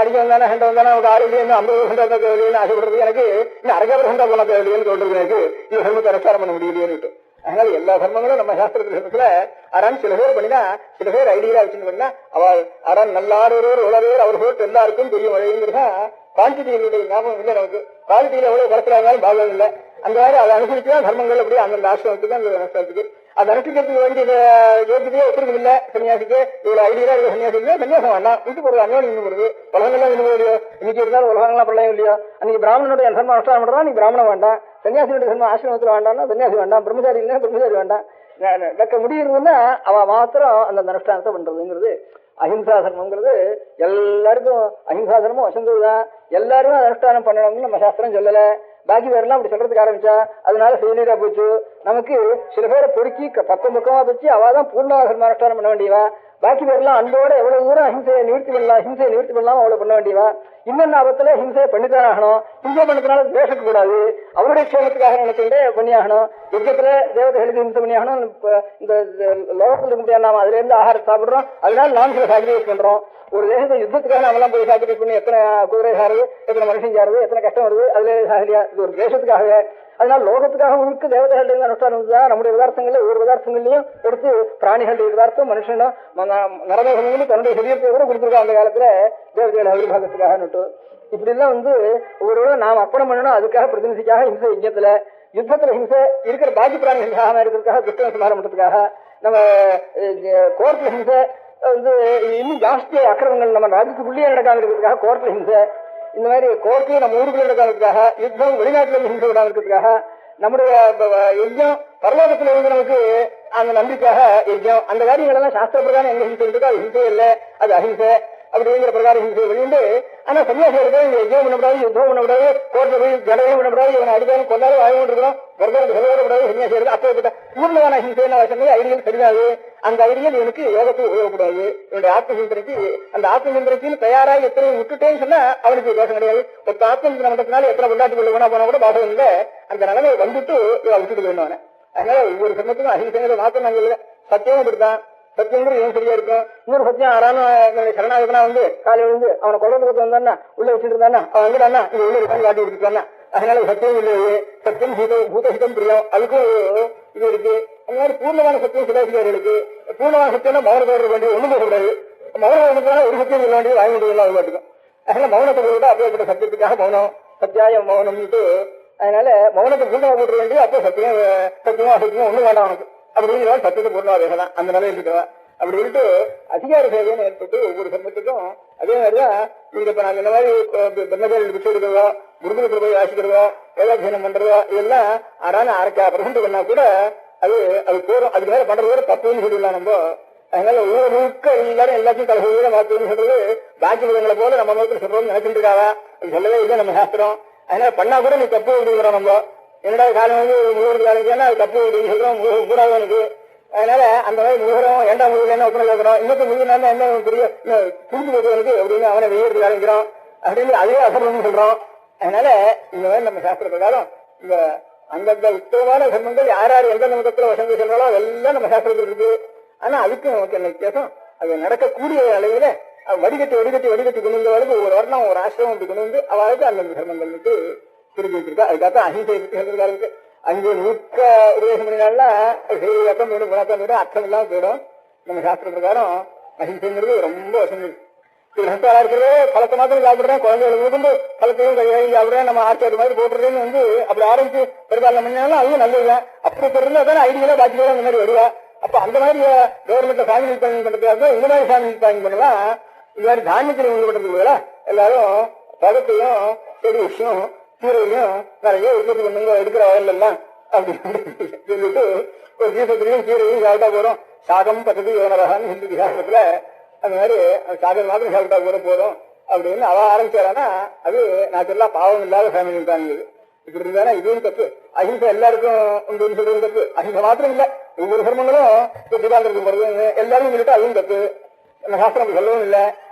அடிக்க வந்தானே ஹெண்ட வந்தானே அவங்க 6 50% ஆசைப்படுறது எனக்கு இன்னும் 60% போன தேவையில்லைன்னு சொல்றது எனக்கு இந்த தர்மத்தை அரசாரம் பண்ண முடியலையேன்னு. அதனால எல்லா தர்மங்களும் நம்ம சாஸ்திரத்துல அறான் சில பேர் பண்ணினா சில பேர் ஐடியா வச்சுன்னு பண்ணா அவள் அறான் நல்லாடுவோர் உலகவர் அவர் போட்டு எல்லாருக்கும் பெரிய மழைங்கிறதா குவான்டிட்டியினுடைய ஞாபகம் இல்லை நமக்கு. குவாலிட்டியில எவ்வளவு குறைச்சலா இருந்தாலும் பாகம் இல்லை. அந்த மாதிரி அதை அனுசரிச்சுதான் தர்மங்கள் அப்படி அந்தந்த ஆசிரமத்துக்கு அந்த அனுஷ்டானத்துக்கு அது அனுஷ்டிக்கிறதுக்கு வேண்டிய யோகியதையே ஒத்துருக்கு இல்லை. சன்னியாசிக்கு இவ்வளவு ஐடியா இருக்கிற சன்னியாசிக்கு சன்னியாசம் வேண்டாம், வீட்டு போறது அன்னோடு இன்னும் போடுது உலகங்கள்லாம் இன்னும் இல்லையோ. இன்னைக்கு இருந்தாலும் உலகங்கள்லாம் பிரளயம் இல்லையோ. அன்னைக்கு பிராமணனுடைய தர்ம அனுஷ்டானம் பண்றதா நீ பிராமணம் வேண்டாம், சன்னியாசியோட தர்மம் ஆசிரமத்தில் வேண்டாம்னா சன்னியாசி வேண்டாம், பிரம்மச்சாரி இல்லைன்னா பிரம்மச்சாரி வேண்டாம். நடக்க முடியுறதுன்னா அவ மாத்திரம் அந்த அனுஷ்டானத்தை பண்றதுங்கிறது அஹிம்சா தர்மங்கிறது. எல்லாருக்கும் அஹிம்சா தர்மம் வசந்ததுதான், எல்லாருமே அனுஷ்டானம் பண்ணணும்னு நம்ம சாஸ்திரம் சொல்லல. பாக்கி பேரெல்லாம் அப்படி சொல்றதுக்கு ஆரம்பிச்சா அதனால செய்யலா போச்சு. நமக்கு சில பேரை பொறுக்கி பக்கமா வச்சு அவாதான் பூர்ணாகர்ம அனுஷ்டானம் பண்ண வேண்டியவா. பாக்கி பேரெல்லாம் அன்போட எவ்வளவு தூரம் ஹிம்சையை நிவர்த்தி பண்ணலாம் அவ்வளவு பண்ண வேண்டியவா. இன்னொன்னு ஆபத்துல ஹிம்சையை பண்ணித்தான் ஆகணும். ஹிம்சை பண்ணதுனால துவேஷக்க கூடாது, அவருடைய க்ஷேமத்துக்காக நினைச்சுட்டே பண்ணியாகணும். யுத்தத்துல தேவதைகளுக்கு ஹிம்சை பண்ணியாகணும். இந்த லோகத்தில் இருக்க முடியாது, நாம அதுல இருந்து ஆகாரம் சாப்பிடுறோம், அதனால நாம் சில சாக்ரிஃபைஸ் பண்றோம். ஒரு தேசத்தை யுத்தத்துக்காக நம்மளாம் போய் சாக்ரிஃபைஸ் பண்ணி எத்தனை குதிரை சாருது, எத்தனை மனுஷன் சாருது, எத்தனை கஷ்டம் வருது, அதுல சாகரியா. இது ஒரு தேசத்துக்காக. அதனால லோகத்துக்காக முழுக்க தேவதைகள் அனுஷ்டானம் தான். நம்முடைய பதார்த்தங்கள்ல ஒவ்வொரு பதார்த்தங்களையும் எடுத்து பிராணிகளுடைய பதார்த்தம் மனுஷனும் நரதேசங்களும் தன்னுடைய சரீரத்தை கூட கொடுத்துருக்கோம் அந்த காலத்துல தேவதைகள் அவிர்வாகத்துக்காக. இப்படி எல்லாம் ஒவ்வொரு நாம் அர்ப்பணம் பண்ணணும். அதுக்காக பிரதிநிதிக்காக ஹிம்சை யஜ்ஞத்துல யுத்தத்துல ஹிம்சை இருக்கிற பாக்கி பிராணிகளுக்காக இருக்கிறதுக்காக துஷ்ட சமாரம் பண்றதுக்காக நம்ம கோர்ட்ல ஹிம்சை இன்னும் ஜாஸ்தி அக்கிரமங்கள் நம்ம ராஜ்யத்துக்குள்ளேயே நடக்காம இருக்கிறதுக்காக கோர்ட்ல ஹிம்சை. இந்த மாதிரி கோர்ட்லயும் நம்ம ஊருக்குள்ள நடக்காததுக்காக யுத்தம், வெளிநாட்டுல ஹிம்சை விடாம இருக்கிறதுக்காக நம்முடைய யஜ்யம் பரலோகத்துல இருந்து நமக்கு அந்த நம்பிக்கையாக யஜ்யம். அந்த காரியங்கள் எல்லாம் சாஸ்திர பிரகாரம் எங்க ஹிம்சை இருக்கோ அது ஹிம்சை இல்லை, அது அஹிம்சை அப்படிங்கிற பிரகாரம் ஹிம்சை வெளியுண்டு. ஆனா சன்னியாசி இருக்கு யஜ்யம் பண்ணக்கூடாது, யுத்தம் பண்ணக்கூடாது, கோர்ட்ல போய் ஜடையும் பண்ணக்கூடாது, இவனை அடித்தாலும் கொண்டாலும் வாங்கி இருக்கிறோம், சொல்லக்கூடாது. சன்னியாசி இருக்கு அப்ப பூர்ணமான ஹிம்சை சொன்னது ஐடியல் கிடையாது. அந்த ஐடியல் இவனுக்கு யோகத்துக்கு உபயோகப்படாது. இவனுடைய ஆத்ம சிந்தனைக்கு அந்த ஆத்ம சிந்தனைக்கு தயாராக எத்தனை விட்டுட்டேன்னு சொன்னா அவனுக்கு தோஷம் கிடையாது. ஒரு ஆத்ம சிந்தனை பண்றதுனால எத்தனை கொண்டாட்டி கொள்ள போனா கூட பாசம் இல்லை. அந்த நிலைமை வந்துட்டு விட்டுட்டு வேணும். அதனால ஒவ்வொரு சமயத்துக்கும் அஹிம்சைங்கிற மாத்திரம் நாங்கள் இல்லை. சத்தியம் அப்படித்தான். சத்தியங்கிறது ஏன் சரியா இருக்கும். இன்னொரு சத்தியம் யாராலும் சரணாகனா காலை விழுந்து அவனை குழந்தை வந்தான்னா உள்ள வச்சுட்டு இருந்தானா அவன் எங்கடானா இது உள்ள இருக்கான்னு காட்டி கொடுத்துருக்கானா. அதனால சத்தியம் இல்லையே. சத்தியம் பூதஹிதம் பிரியம், அதுக்கும் இது இருக்கு. அந்த மாதிரி பூர்ணமான சத்தியம் சிலாசிகாரிகளுக்கு. பூர்ணமான சத்தியம்னா மௌன தோற வேண்டிய ஒண்ணும் பேசக்கூடாது. மௌனம் ஒரு சத்தியம் சொல்ல வேண்டியது வாங்கி முடியலாம் அது பாட்டுக்கும். அதனால மௌனத்தை கூட அப்படிப்பட்ட சத்தியத்துக்காக மௌனம் சத்தியாயம் மௌனம்ட்டு. அதனால மௌனத்தை பூர்ணமா போட்டு வேண்டிய அப்போ சத்தியமா ஒண்ணும் வேண்டாம் அவனுக்கு அப்படிங்கிற சத்தியத்தை பூர்ணமா பேசலாம். அந்த நிலையில் இருக்கிறவா அப்படி சொல்லிட்டு அதிகார சேவைன்னு ஏற்பட்டு ஒவ்வொரு சமயத்துக்கும் அதே மாதிரிதான் நீங்க இப்ப நாங்க இந்த மாதிரி பிரம்மச்சாரிகள் பிச்சை எடுக்கிறதோ, குருகுலத்தில் போய் வாசிக்கிறதோ, வேதாத்தியனம் பண்றதோ இதெல்லாம் ஆறான 1/2% பண்ணா கூட அது போறோம். அதுக்கு மேல பண்றது கூட தப்புன்னு சொல்லிடலாம் நம்ம. அதனால ஒவ்வொரு எல்லாரும் எல்லாத்தையும் தலைவர்கள மாத்தணும்னு சொல்றது பாக்கி விதங்களை போல நம்ம நோக்கில் சொல்றோம்னு நினைச்சிட்டு இருக்காவா. அது சொல்லவே இல்லை நம்ம சாஸ்திரம். அதனால பண்ணா கூட நீ தப்பு அப்படிங்கிறோம் நம்ம. என்னடா காலம் முழுவதுக்கு காலம் அது தப்பு அப்படின்னு சொல்றோம், கூடாது எனக்கு. அதனால அந்த மாதிரி முழுகிறோம் ஏண்டா முழுவதுல என்ன ஒப்பனை கேட்கிறோம், இன்னொரு முழுகினா என்ன பெரிய புரிஞ்சு போடுவதற்கு அப்படின்னு அவனை வெய்யறதுக்கு ஆரம்பிக்கிறோம் அப்படின்னு அதே அசர்வம்னு சொல்றோம். அதனால இந்த மாதிரி நம்ம சாஸ்திர பிரகாரம் இந்த அந்தந்த உத்தமமான தர்மங்கள் யார் யார் எந்த நமக்கத்துல வசந்தி சொல்றாலோ அதெல்லாம் நம்ம சாஸ்திரத்தில் இருக்கு. ஆனா அதுக்கு நமக்கு என்ன வித்தியாசம், அது நடக்கக்கூடிய அளவுல வடிகட்டி கொண்டு வந்தவர்களுக்கு ஒரு வருடம் ஒரு ஆசிரமம் அப்படி கொண்டு வந்து அவளுக்கு அந்தந்த தர்மங்களுக்கு பிரிஞ்சு வச்சிருக்கா. அதுக்காக அஹிம்சை இருக்கு. அங்கே நூற்க உபதேசம் பண்ணினால்னா செய்தியாக்கம் போயிடும், குணாக்கம் போயிடும், அர்த்தம் இல்லாம போயிடும். நம்ம சாஸ்திர பிரகாரம் அஹிம்சைங்கிறது ரொம்ப வசந்தது. ஹிம்சாரா இருக்கிறது பழத்தை மாத்திரம் சாப்பிடுறேன், குழந்தைகளுக்கு பழத்தையும் கையாளி சாப்பிடுறேன், நம்ம ஆட்சி மாதிரி போட்டுறதுன்னு அப்படி ஆரம்பிச்சு பெரும்பாலும் பண்ணினாலும் அதுவும் நல்லதுதான். அப்படி பெருந்தாதான் ஐடியா பாக்கி அந்த மாதிரி வருவா. அப்ப அந்த மாதிரி கவர்மெண்ட்ல ஃபேமிலி பிளானிங் பண்றதுக்காக இந்த மாதிரி ஃபேமிலி பிளானிங் பண்ணலாம். இந்த மாதிரி தானியத்தில் ஈடுபடுறதுக்கு எல்லாரும் பழத்தையும் செடியும் கீரையிலையும் நிறைய உற்பத்தி பண்ணுங்க எடுக்கிற வயல் எல்லாம் அப்படின்னு சொல்லிட்டு ஒரு தீபத்திலையும் கீரையும் சாப்பிட்டா போறோம். சாகம் பத்தது யோனரகான்னு ஹிந்து சாஸ்திரத்துல அந்த மாதிரி சாகம் மாத்திரம் சாப்பிட்டா போறோம் அப்படின்னு அவ ஆரம்பிச்சாரானா அது நேச்சுரலா பாவம் இல்லாத ஃபேமிலி தாங்க. இப்படி இருந்தானா இதுவும் தப்பு. அஹிம்சை எல்லாருக்கும் உண்டு சொல்றது தப்பு. அஹிம்சை மாத்திரம் இல்ல, ஒவ்வொரு தர்மங்களும் திபாந்தருக்கு போறது எல்லாரும் சொல்லிட்டு அதுவும் தப்பு. நம்ம சாஸ்திரம் சொல்லவும் இல்லை.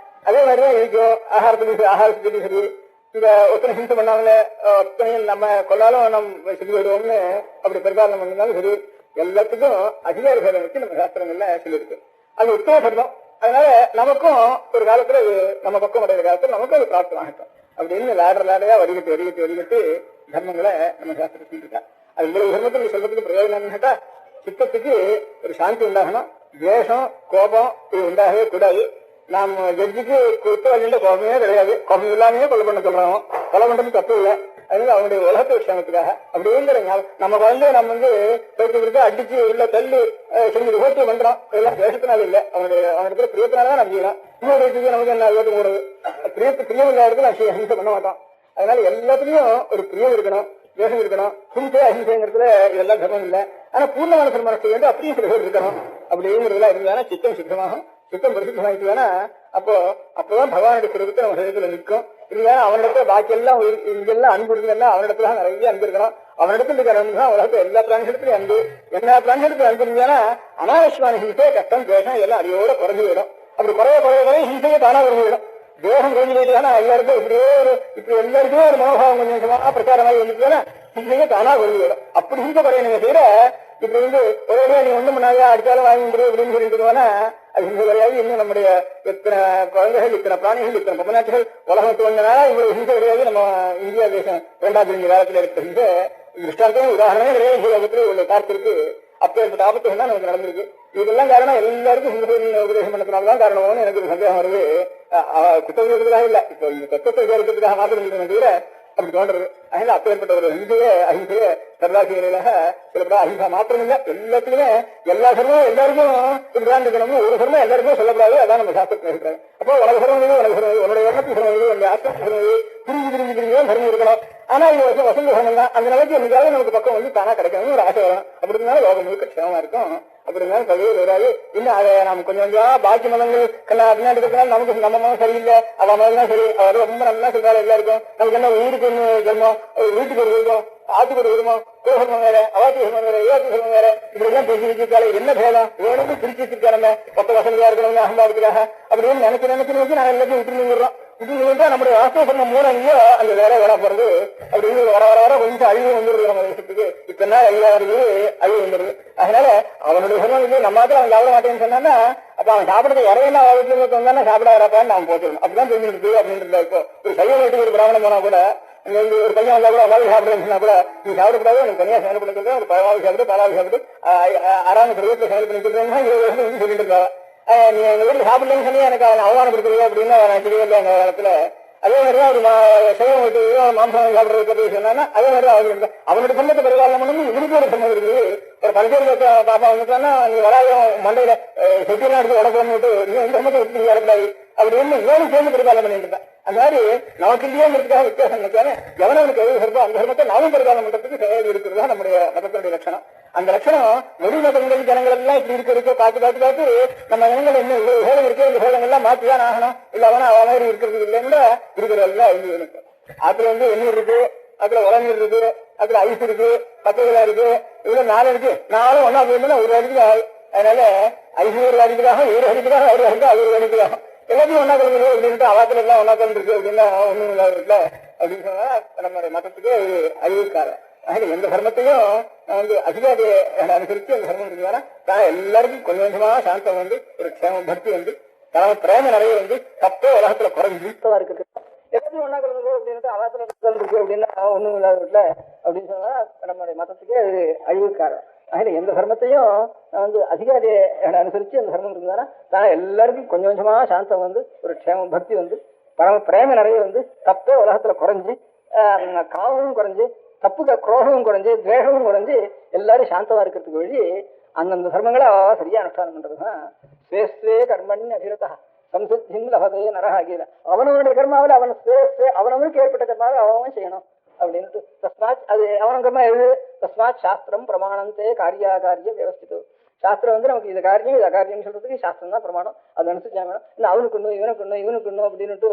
அதே மாதிரிதான் இருக்கும் ஆகாரத்துக்கு சரி. இந்த ஒத்தனை ஹிம்சை பண்ணாமல ஒத்தனையும் நம்ம கொண்டாலும் நம்ம செஞ்சு போயிடுவோம்னு அப்படி பெரும்பாலும் பண்ணிருந்தாலும் சரி, எல்லாத்துக்கும் அதிகார சேவை வச்சு நம்ம சாஸ்திரங்கள்ல சொல்லியிருக்கு. அது உத்தம தர்மம். அதனால நமக்கும் ஒரு காலத்துல நம்ம பக்கம் அடைகிற காலத்துல நமக்கும் அது பிராப்தம் ஆகட்டும் அப்படின்னு லேடையா வடிகட்டு தர்மங்களை நம்ம சாஸ்திரம் சொல்லிருக்கா. அது இவ்வளவு தர்மத்தில் சொல்றதுக்கு பிரயோஜனம் கேட்டா சித்தத்துக்கு ஒரு சாந்தி உண்டாகணும். துவேஷம் கோபம் இது உண்டாகவே கூடாது. நாம் ஜட்ஜுக்கு குற்றவாளின்ற கோபமே கிடையாது. கோபம் இல்லாமையே கொலை பண்ண சொல்றோம். கொலை பண்றது தப்பு இல்லை. அதனால அவனுடைய உலகத்தை விஷயத்துக்காக அப்படிங்கிற நம்ம குழந்தைய நம்ம பேருக்கு அடிச்சு உள்ள தள்ளி செஞ்சு ஓட்டு பண்றோம். இதெல்லாம் தேசத்தினால இல்லை, அவனுக்கு பிரியத்தினாலதான் நம்ம செய்யலாம். இன்னொரு நமக்கு என்ன ஓட்டு போடுறது பிரியம் இல்லாத இடத்துல ஹிம்சை பண்ண மாட்டோம். அதனால எல்லாத்துலயும் ஒரு பிரியம் இருக்கணும். தேசம் இருக்கணும். ஹிம்சை அஹிம்சைங்கிறதுல இதெல்லாம் தர்மம் இல்லை. ஆனா பூர்ணமான சன்மானத்தை வேண்டும் அப்படியும் சில பேர் இருக்கணும். அப்படிங்கிறதுலாம் இருந்தாலும் சித்தம் சுத்தமாகும். சித்தம் பரிசுத்தமாயிட்டு வேணா அப்பதான் பகவானுடைய சுரூபத்தை நம்ம சரீரத்துல நிற்கும். இல்லையா அவனிடத்துல பாக்கி எல்லாம் இங்கெல்லாம் அன்பு இருக்குதுன்னா அவனிடத்துல நிறைய அன்பு இருக்கணும். அவனிடத்துல இருக்கிற அன்பு தான் உலகத்துல எல்லா பிராணிகளுக்கும் அன்பு. எல்லா பிராணிகளுக்கும் அன்பு இருந்தாலும் அனாவசியமான ஹிம்சை, கஷ்டம், தேசம் இதெல்லாம் அடியோட குறைஞ்சு போயிடும். அப்படி குறைய ஹிம்சையே தானா குறைஞ்சு போயிடும். தேசம் குறைஞ்சு போயிட்டுனா எல்லாருக்கும் இப்படி எல்லாருக்குமே ஒரு மனோபாவம் கொஞ்சம் கொஞ்சமா பிரச்சாரமாக வந்துட்டுனா ஹிம்சையே தானா குறைஞ்சு போயிடும். அப்படி ஹிம்சை குறைய செய்யற இப்படி ஒரே நீ ஒண்ணும் பண்ணாத அடிச்சாலும் வாங்கி அப்படின்னு சொல்லிட்டு அது ஹிம்சை கிடையாது. இன்னும் நம்முடைய இத்தனை குழந்தைகள், இத்தனை பிராணிகள், இத்தனை பொம்மநாட்டுகள் உலகம் தோன்றினால இவ்வளவு ஹிம்சை கிடையாது. நம்ம இந்தியா தேசம் 2வது காலத்துல இருக்கிற ஹிம்சை திருஷ்டாந்தம் உதாரணமே கிடையாது. உள்ள காத்திருக்கு அப்ப இந்த ஆபத்துகள் தான் நமக்கு நடந்திருக்கு. இதெல்லாம் காரணம் எல்லாருக்கும் ஹிம்சை உபதேசம் பண்ணதுனாலதான் காரணம்னு எனக்கு ஒரு சந்தேகம் வருது. குற்றத்துக்காக இல்ல, இப்போ இந்த தத்துவத்தை விசாரிக்கிறதுக்காக மாத்திரம் தவிர அப்படி தோன்றது. அதனால அப்பேற்பட்ட ஒரு அஹிம்சையே சர்தாசிரியர்களாக சொல்லப்பட அஹிம்சா மாத்திரம் இல்ல, எல்லாத்துக்குமே எல்லா சர்மம் எல்லாருக்கும் இப்படிதான் இருக்கணும்னு ஒரு சர்மம் எல்லாருக்குமே சொல்லப்படாது. அதான் நம்ம சாஸ்திரத்தில் இருக்கிறாங்க. அப்போ உலக சர்மம் உலக சர்மம் உன்னுடைய வர்ணத்து சர்மம் உன்னுடைய ஆசிரம சர்மம் பிரிஞ்சு தர்மம் இருக்கணும். ஆனா இது வசந்த சர்மம் தான். அந்த நிலைக்கு என்னைக்காவது நமக்கு பக்கம் தானா கிடைக்கணும்னு ஒரு ஆசை வரும். அப்படி இருந்தாலும் லோகம் முழுக்க க்ஷேமமா இருக்கும். அப்படி இருந்தாலும் பல்வேறு வராது. இன்னும் அதை நம்ம கொஞ்சம் கொஞ்சம் பாக்கி மதங்கள் பின்னாடி இருக்கிறதுனால நமக்கு நம்ம மதம் சரியில்லை, அவ மதம் தான் சரி, அவர் ரொம்ப நல்லா சொல்றாரு எல்லாருக்கும். நமக்கு என்ன ஊருக்கு ஒன்று ஜென்மம், வீட்டுக்கு ஒரு விரும்பம், ஆத்துக்கு ஒரு விரும்பம், குலசர்மம் வேற, அவாத்தி சர்மம் வேற, ஏவாத்தி சர்மம் வேற, இப்படி எல்லாம் பேசி வச்சிருக்காரு. என்ன பேதம் இவனுக்கு பிரிச்சு வச்சிருக்காரு. பத்த வசதியா இருக்கணும் அகம்பாவத்துக்காக அப்படின்னு நினைச்சு நான் எல்லாத்தையும் விட்டு நிறுறோம். இது நம்முடைய வாஸ்தவ சர்மம் மூலங்கயோ அந்த வேலை வேலை போறது. அப்படி வர கொஞ்சம் அழிவு வந்துருது. நம்ம தேசத்துக்கு இத்தனை நாள் அழிவு வந்துருது. அதனால அவனுடைய சர்மம் நம்ம அவன் சாப்பிட மாட்டேன்னு சொன்னா அப்ப அவன் சாப்பிடறது இறையில வீட்டுல வந்தானே சாப்பிட வரப்பான்னு அவன் போட்டுருணும். அப்படிதான் தெரிஞ்சுருக்கு அப்படின்றது. இப்போ ஒரு சைவ வீட்டுக்கு ஒரு பிராமணம் போனா கூட ஒரு பையன் வந்தா கூட அதாவது சாப்பிடுறேன்னு சொன்னா கூட நீ சாப்பிடக்கூடாது, எனக்கு தனியா செயல் பண்ணி சொல்றேன், ஒரு பழவாவி சாப்பிட்டு பாலாவி சாப்பிட்டு 6 வீட்டுல செயல் பண்ணி சொல்றேன்னா 20 வருஷம் சொல்லிட்டு இருக்காங்க. நீ எங்க வீட்டுல சாப்பிடலன்னு சொல்லி எனக்கு அவன் அவமானப்படுத்துறது அப்படின்னு அவன் தெரியல அந்த காலத்துல. அதே மாதிரிதான் ஒரு சைவம் வீட்டு மாம்சம் சாப்பிடுறது பத்தி சொன்னா அதே மாதிரிதான் அவனுடைய சம்பத்தை பரிகாரம் பண்ணணும். இவனுக்கு ஒரு சம்பம் இருக்குது. ஒரு பல்வேறு பாப்பா வந்துட்டான்னா நீ வராயம் மண்டையில செட்டிலாம் எடுத்து உடம்பு விட்டு நீ இந்த சம்பத்தை விட்டு வரக்கூடாது அப்படின்னு இவனும் சேர்ந்து பரிகாரம் பண்ணிட்டு இருப்பேன். அந்த மாதிரி நமக்கு இல்லையாங்கிறதுக்காக வித்தியாசம் நினைக்காம எவனவனுக்கு எது சர்வோ அந்த சர்மத்தை நானும் பரிகாரம் பண்றதுக்கு செயல் இருக்கிறதா நம்முடைய மதத்தினுடைய லட்சணம். அந்த லட்சணம் வெளி மதங்கள் ஜனங்கள் எல்லாம் இப்படி இருக்க பார்த்து நம்ம ஜனங்கள் என்ன வேதம் இருக்கு, இந்த வேதங்கள்லாம் மாற்றிதான் ஆகணும், இல்ல அவனா அவ மாதிரி இருக்கிறது இல்லைன்னு இருக்கிறதெல்லாம் இருக்கு. அதுல வெந்நீர் இருக்கு, அதுல உளநீர் இருக்கு, அதுல ஐஸ் இருக்கு, பச்சைகளா இருக்கு, இவ்வளவு 4 இருக்கு. 4 ஒன்னா போயிருந்தா ஒரு அடிக்கு ஆகும். அதனால ஐஸ் ஒரு அடிக்கிறதாக, ஒரு அடிக்கிறதாக, ஒரு அடிக்கு அது ஒரு அடிக்கிறாகும். எல்லாத்தையும் ஒன்னா கலந்து அப்படின்ட்டு அவாத்துல எல்லாம் ஒன்னா கலந்து இருக்கு அப்படின்னா ஒண்ணும் இல்லாத இருக்குல்ல அப்படின்னு சொன்னா நம்மளுடைய மதத்துக்கு அறிவிக்காத. அதனால எந்த தர்மத்தையும் அதிகாரி அனுசரிச்சு அந்த தர்மம் இருக்குதுன்னா எல்லாருக்கும் கொஞ்சம் கொஞ்சமா சாந்தம் ஒரு க்ஷேம பக்தி பிரேம நிறைய தப்பே உலகத்துல குறைஞ்சு இருக்குது. எல்லாத்தையும் ஒன்னா கலந்து அப்படின்ட்டு அவாத்துல இருக்கு அப்படின்னா ஒண்ணும் இல்லாத வீட்டுல அப்படின்னு சொன்னா நம்மளுடைய மதத்துக்கே அது அழிவுக்காரன். அதனால எந்த தர்மத்தையும் அதிகாரி அனுசரிச்சு அந்த தர்மம் இருக்குதுன்னா தான் எல்லாருக்கும் கொஞ்சம் கொஞ்சமா சாந்தம் ஒரு க்ஷேம பக்தி பரம பிரேம நிறைய தப்பே உலகத்துல குறைஞ்சு காமமும் குறைஞ்சு தப்புக்க குரோகமும் குறைஞ்சு துவேஷமும் குறைஞ்சு எல்லாரும் சாந்தமா இருக்கிறதுக்கு வழி அந்தந்த தர்மங்களை சரியா அனுஷ்டானம் பண்றதுதான் ஸ்வேஸ்வே கர்மணி அபிரதா சம்சித்தின் லபதே நரகாகில. அவனவனுடைய கர்மாவில் அவனவனுக்கு ஏற்பட்ட கர்மாவை அவன் செய்யணும் அப்படின்ட்டு தஸ்மாத் அது அவன் கர்மா எழுது. தஸ்மாத் சாஸ்திரம் பிரமாணந்தே காரியாகாரிய வியவஸ்திதோ. சாஸ்திரம் நமக்கு இது காரியம் இது அகாரியம் சொல்றதுக்கு சாஸ்திரம் தான் பிரமாணம். அது அனுசரிச்சாங்க. இன்னும் அவனுக்கு ஒண்ணு இவனுக்கு ஒண்ணு இவனுக்கு ஒண்ணு அப்படின்னுட்டு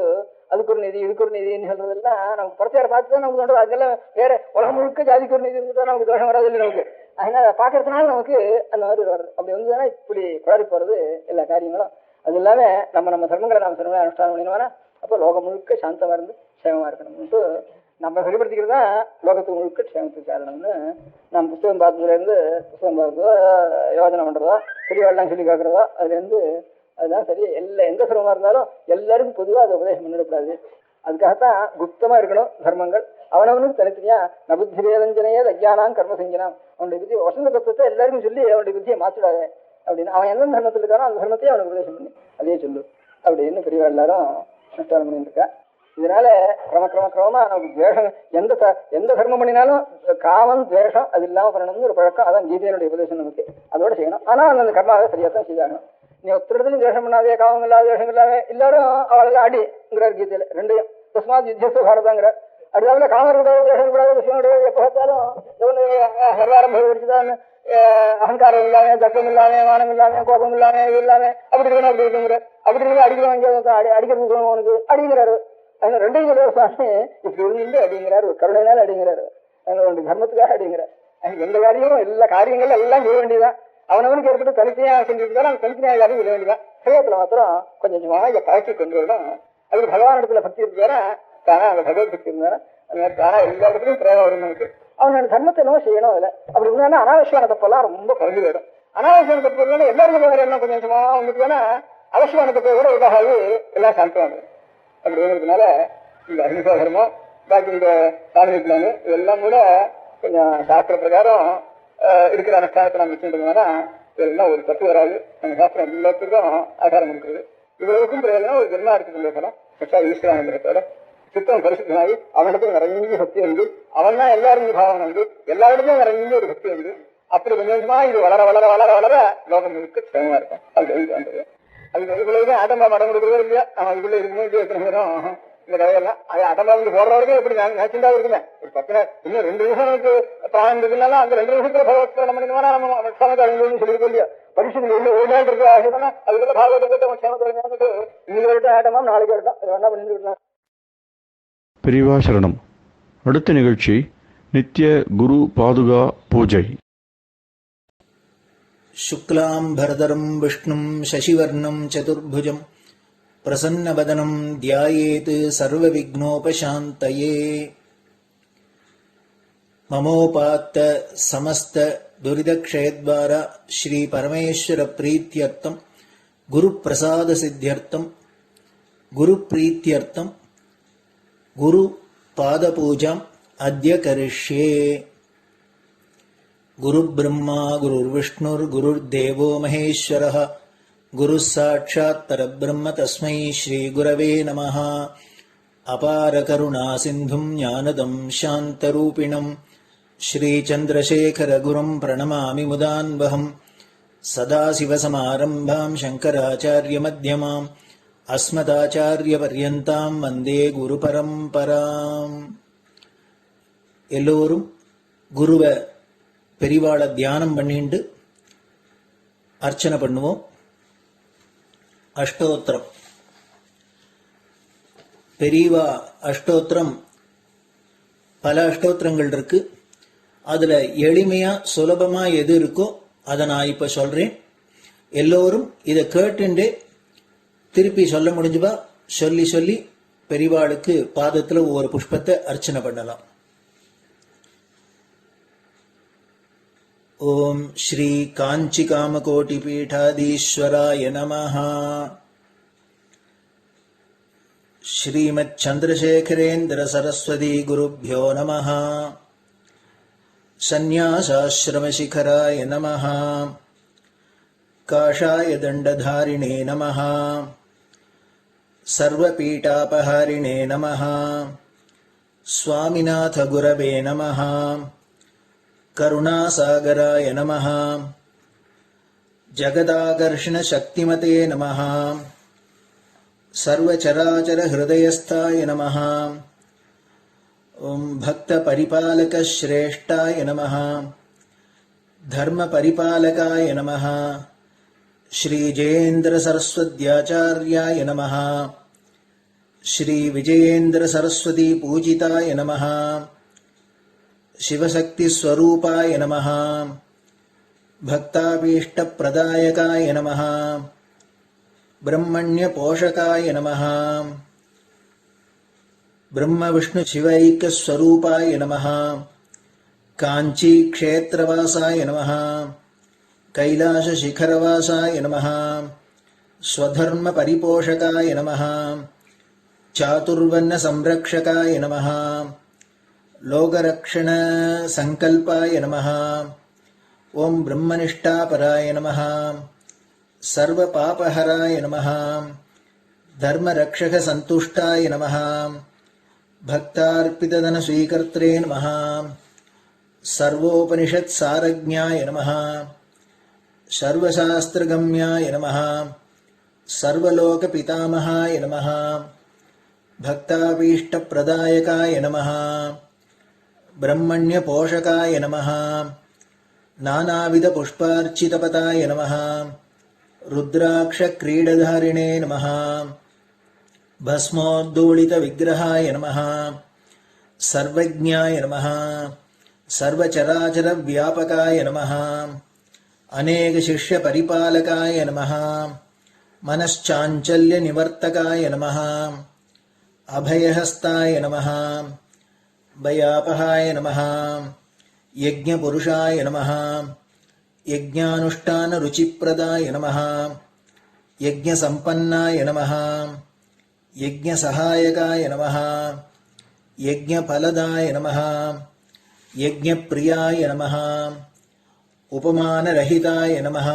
அதுக்கு ஒரு நிதி இதுக்கு ஒரு நிதினு சொல்றதெல்லாம் நமக்கு பிரச்சார பார்த்து தான் நமக்கு தோன்றது. அதெல்லாம் வேற உலகம் முழுக்க ஜாதிக்கு ஒரு நிதி இருந்துதான் நமக்கு தோஷம் வராது இல்லை நமக்கு. அதனால அதை பாக்குறதுனால நமக்கு அந்த மாதிரி வருது. அப்படி வந்துதான் இப்படி குளறி போறது எல்லா காரியங்களும். அது இல்லாம நம்ம தர்மங்களை தர்மங்களை அனுஷ்டானம் பண்ணினோம்னா அப்போ லோகம் முழுக்க சாந்தமா இருந்து சேமமா இருக்கணும்ட்டு நம்ம வெளிப்படுத்திக்கிறது தான் லோகத்துக்கு முழுக்க க்ஷேமத்துக்கு காரணம்னு நம்ம புத்தகம் பார்த்ததுலேருந்து யோஜனை பண்றதோ பெரியவாள்லாம் சொல்லி கேட்கறதோ அதுலேருந்து அதுதான் சரி. எந்த சிரமமா இருந்தாலும் எல்லாருக்கும் பொதுவாக அதை உபதேசம் பண்ணிடக்கூடாது. அதுக்காகத்தான் குப்தமா இருக்கணும் தர்மங்கள். அவனவனுக்கு தனித்தனியா நபுத்தி வேதஞ்சனையே அஜ்ஞானாம் கர்ம செஞ்சனாம். அவனுடைய புத்தி வசந்த தத்துவத்தை எல்லாருக்கும் சொல்லி அவனுடைய புத்தியை மாற்றிடாது அப்படின்னு அவன் எந்த தர்மத்தில் இருக்கானோ அந்த தர்மத்தையும் அவனுக்கு உபதேசம் பண்ணி அதே சொல்லு அப்படின்னு பெரியவா எல்லாரும் அனுஷ்டானம் பண்ணிட்டு இருக்கா. இதனால கிரமமா நமக்கு துவேஷம் எந்த தர்மம் பண்ணினாலும் காமம் துவேஷம் அது இல்லாம பண்ணணும்னு ஒரு பழக்கம். அதான் கீதையினுடைய உபதேசம் நமக்கு. அதோட செய்யணும். ஆனா அந்த கர்மாவை சரியாத்தான் செய்தாகணும். நீ ஒருத்தரத்துலையும் துவேஷம் பண்ணாதே, காமம் இல்லாத துவேஷம் இல்லாம எல்லாரும் அவளெல்லாம் அடிங்கிறார் கீதையில. ரெண்டையும் தஸ்மாத் யுத்தஸ்த பாரதாங்கிறார். அடுத்தாப்புல காமர் கூடாது, தேசம் கூடாது, விஷயம் கூடாது, எப்போ பார்த்தாலும் சர்வாரம்பம் படிச்சுதான் அகங்காரம் இல்லாம, தர்க்கம் இல்லாம, மானம் இல்லாம, கோபம் இல்லாம, இது இல்லாம அப்படி இருக்கணும், அப்படி இருக்குங்கிற அப்படி இருக்கு அடிக்கிறவங்க அடிக்கிறது தோணும் அவனுக்கு அடிங்கிறாரு. அதனால ரெண்டையும் சொல்லுவார் சுவாமி, இப்படி இருந்து அடிங்கிறாரு, கருணைனால அடிங்கிறாரு, ரெண்டு தர்மத்துக்காக அடிங்கிறார். எந்த காரியமும் எல்லா காரியங்களும் எல்லாம் செய்ய வேண்டியதான். அவனவனுக்கு ஏற்பட்டு தனித்தனியா செஞ்சிருந்தாலும் அந்த தனித்தனியாக எல்லாரும் செய்ய வேண்டியதான். ஹயத்துல மாத்திரம் கொஞ்சம் கொஞ்சமா இதை பழக்கி கொண்டு வரணும். அதுக்கு பகவான் இடத்துல பக்தி இருக்கிறாரா, தானா அந்த பகவத் பக்தி இருந்தாரா, அந்த மாதிரி தானா எல்லா இடத்துலையும் பிரேமம் வரும் நமக்கு. அவனோட தர்மத்தை என்னவோ செய்யணும். அதில் அப்படி இருந்தாலும் அனாவசியமான தப்பெல்லாம் ரொம்ப குறைஞ்சு போயிடும். அனாவசியமான தப்பு இருந்தாலும் எல்லாருக்கும் வேற என்ன கொஞ்சம் கொஞ்சமா அவங்களுக்கு வேணா அவசியமான தப்பை கூட இதாகாது, எல்லாம் சாப்பிடுவாங்க. அப்படி இருக்கிறதுனால இந்த அகிம்சா தர்மம், பாக்கி இந்த சாமி பிளான் இதெல்லாம் கூட கொஞ்சம் சாஸ்திர பிரகாரம் இருக்கிற அனுஷ்டானத்தை நம்ம வச்சுருந்தோம்னா இதெல்லாம் ஒரு தப்பு வராது. நம்ம சாஸ்திரம் எல்லாத்துக்கும் ஆகாரம் கொடுக்குறது. இவ்வளவுக்கும் பிரயோஜனம் ஒரு ஜென்மா எடுத்துக்கலாம். ஈஸ்வரானந்தத்தோட சித்தம் பரிசுத்தனாகி அவனிடத்துல நிறைய சக்தி வந்து அவன் தான் எல்லாரும் பாவனை வந்து எல்லா இடத்துலையும் நிறைய ஒரு சக்தி வந்து அப்படி கொஞ்சம் கொஞ்சமா இது வளர வளர வளர வளர லோகம் முழுக்க சேமமா இருக்கும். அது வந்து அதுக்கு அதுக்குள்ளே ஆட்டம்பா மடம் கொடுக்குறதோ இல்லையா, நம்ம அதுக்குள்ள இருக்கும்போது எத்தனை நேரம் இந்த கதையெல்லாம் அது ஆட்டம்பா வந்து போடுற வரைக்கும் எப்படி நினைச்சுட்டா இருக்குமே. ஒரு 10 நாள் இன்னும் 2 நிமிஷம் நமக்கு பிராணம் இருக்குனால அந்த 2 நிமிஷத்துல பகவத்கரை நம்ம நம்ம சொல்லிருக்கோம் இல்லையா. பரிசுகள் உள்ள ஒரு நாள் இருக்கு ஆசைனா அதுக்குள்ள பாகவதத்தை சேமத்தை இன்னைக்கு வரட்டும் ஆட்டமா நாளைக்கு வரட்டும் அது வேணா பண்ணிட்டு இருக்கலாம். பெரியவா சரணம். அடுத்த நிகழ்ச்சி நித்திய குரு பாதுகா பூஜை. शुक्लां भरदरं विष्णुं शशिवर्णं चतुर्भुजं प्रसन्नवदनं ध्यायेत् सर्वविघ्नोपशान्तये. ममोपात्त समस्त दुरितक्षयद्वारा श्री परमेश्वर प्रीत्यर्थं गुरुप्रसाद सिद्ध्यर्थं गुरुप्रीत्यर्थं गुरु पादपूजाम् अद्य करिष्ये. गुरुब्रह्मा गुरुर्विष्णुर्गुरुर्देवो महेश्वरः गुरुः साक्षात् परब्रह्म तस्मै श्रीगुरवे नमः. अपारकरुणा सिन्धुं ज्ञानदं शान्तरूपिणं श्रीचन्द्रशेखरगुरुं प्रणमामि मुदान्वहम्. सदाशिवसमारम्भां शङ्कराचार्यमध्यमाम् अस्मदाचार्यपर्यन्तां वन्दे गुरुपरम्पराम्. எல்லோரும் குருவை பெரிவாளை தியானம் பண்ணிண்டு அர்ச்சனை பண்ணுவோம். அஷ்டோத்திரம். பெரியவா அஷ்டோத்திரம் பல அஷ்டோத்திரங்கள் இருக்கு. அதுல எளிமையா சுலபமா எது இருக்கோ அதை நான் இப்ப சொல்றேன். எல்லோரும் இதை கேட்டுண்டே திருப்பி சொல்ல முடிஞ்சுபா சொல்லி சொல்லி பெரிவாளுக்கு பாதத்துல ஒவ்வொரு புஷ்பத்தை அர்ச்சனை பண்ணலாம். ओम श्री कांची कामकोटि पीठाधीश्वराय नमः. श्रीमत् चंद्रशेखरेन्द्र सरस्वती गुरुभ्यो नमः. संन्यासाश्रम शिखराय नमः. काषाय दंडधारिणे नमः. सर्वपीठापहारिणे नमः. स्वामिनाथ गुरवे नमः. करुणासागराय नमः. जगदाकर्षण शक्तिमते नमः. सर्वचराचर हृदयस्थाय नमः. ओम भक्त परिपालक श्रेष्ठाय नमः. धर्म परिपालकाय नमः. श्री जयेन्द्र सरस्वत्याचार्याय नमः. श्री विजयेन्द्र सरस्वती पूजिताय नमः. शिवशक्ति स्वरूपाय नमः. भक्ताभीष्ट प्रदायकाय नमः. ब्रह्मण्य पोषकाय नमः. ब्रह्म विष्णु शिवैक्य स्वरूपाय नमः. कांची क्षेत्रवासाय नमः. कैलाश शिखरवासाय नमः. स्वधर्म परिपोषकाय नमः. चातुर्वर्ण संरक्षकाय नमः. लोकरक्षण संकल्पाय नमः. ओम ब्रह्मनिष्ठापराय नमः. सर्वपापहराय नमः. धर्मरक्षक संतुष्टाय नमः. भक्तार्पितधन स्वीकर्त्रे नमः. सर्वोपनिषत् सारज्ञाय नमः. सर्वशास्त्रगम्याय नमः. सर्वलोक पितामहाय नमः. भक्ताभीष्टप्रदायकाय नमः ब्रह्मण्यपोषकाय नमः नानाविधपुष्पार्चितपताय नमः रुद्राक्षक्रीडधारिणे नमः भस्मोद्धूलितविग्रहाय नमः सर्वज्ञाय नमः सर्वचराचरव्यापकाय नमः अनेकशिष्यपरिपालकाय नमः मनश्चाञ्चल्यनिवर्तकाय नमः अभयहस्ताय नमः भयापहाय नमः यज्ञपुरुषाय नमः यज्ञानुष्ठानरुचिप्रदाय नमः यज्ञसम्पन्नाय नमः यज्ञसहायकाय नमः यज्ञफलदाय नमः यज्ञप्रियाय नमः उपमानरहिताय नमः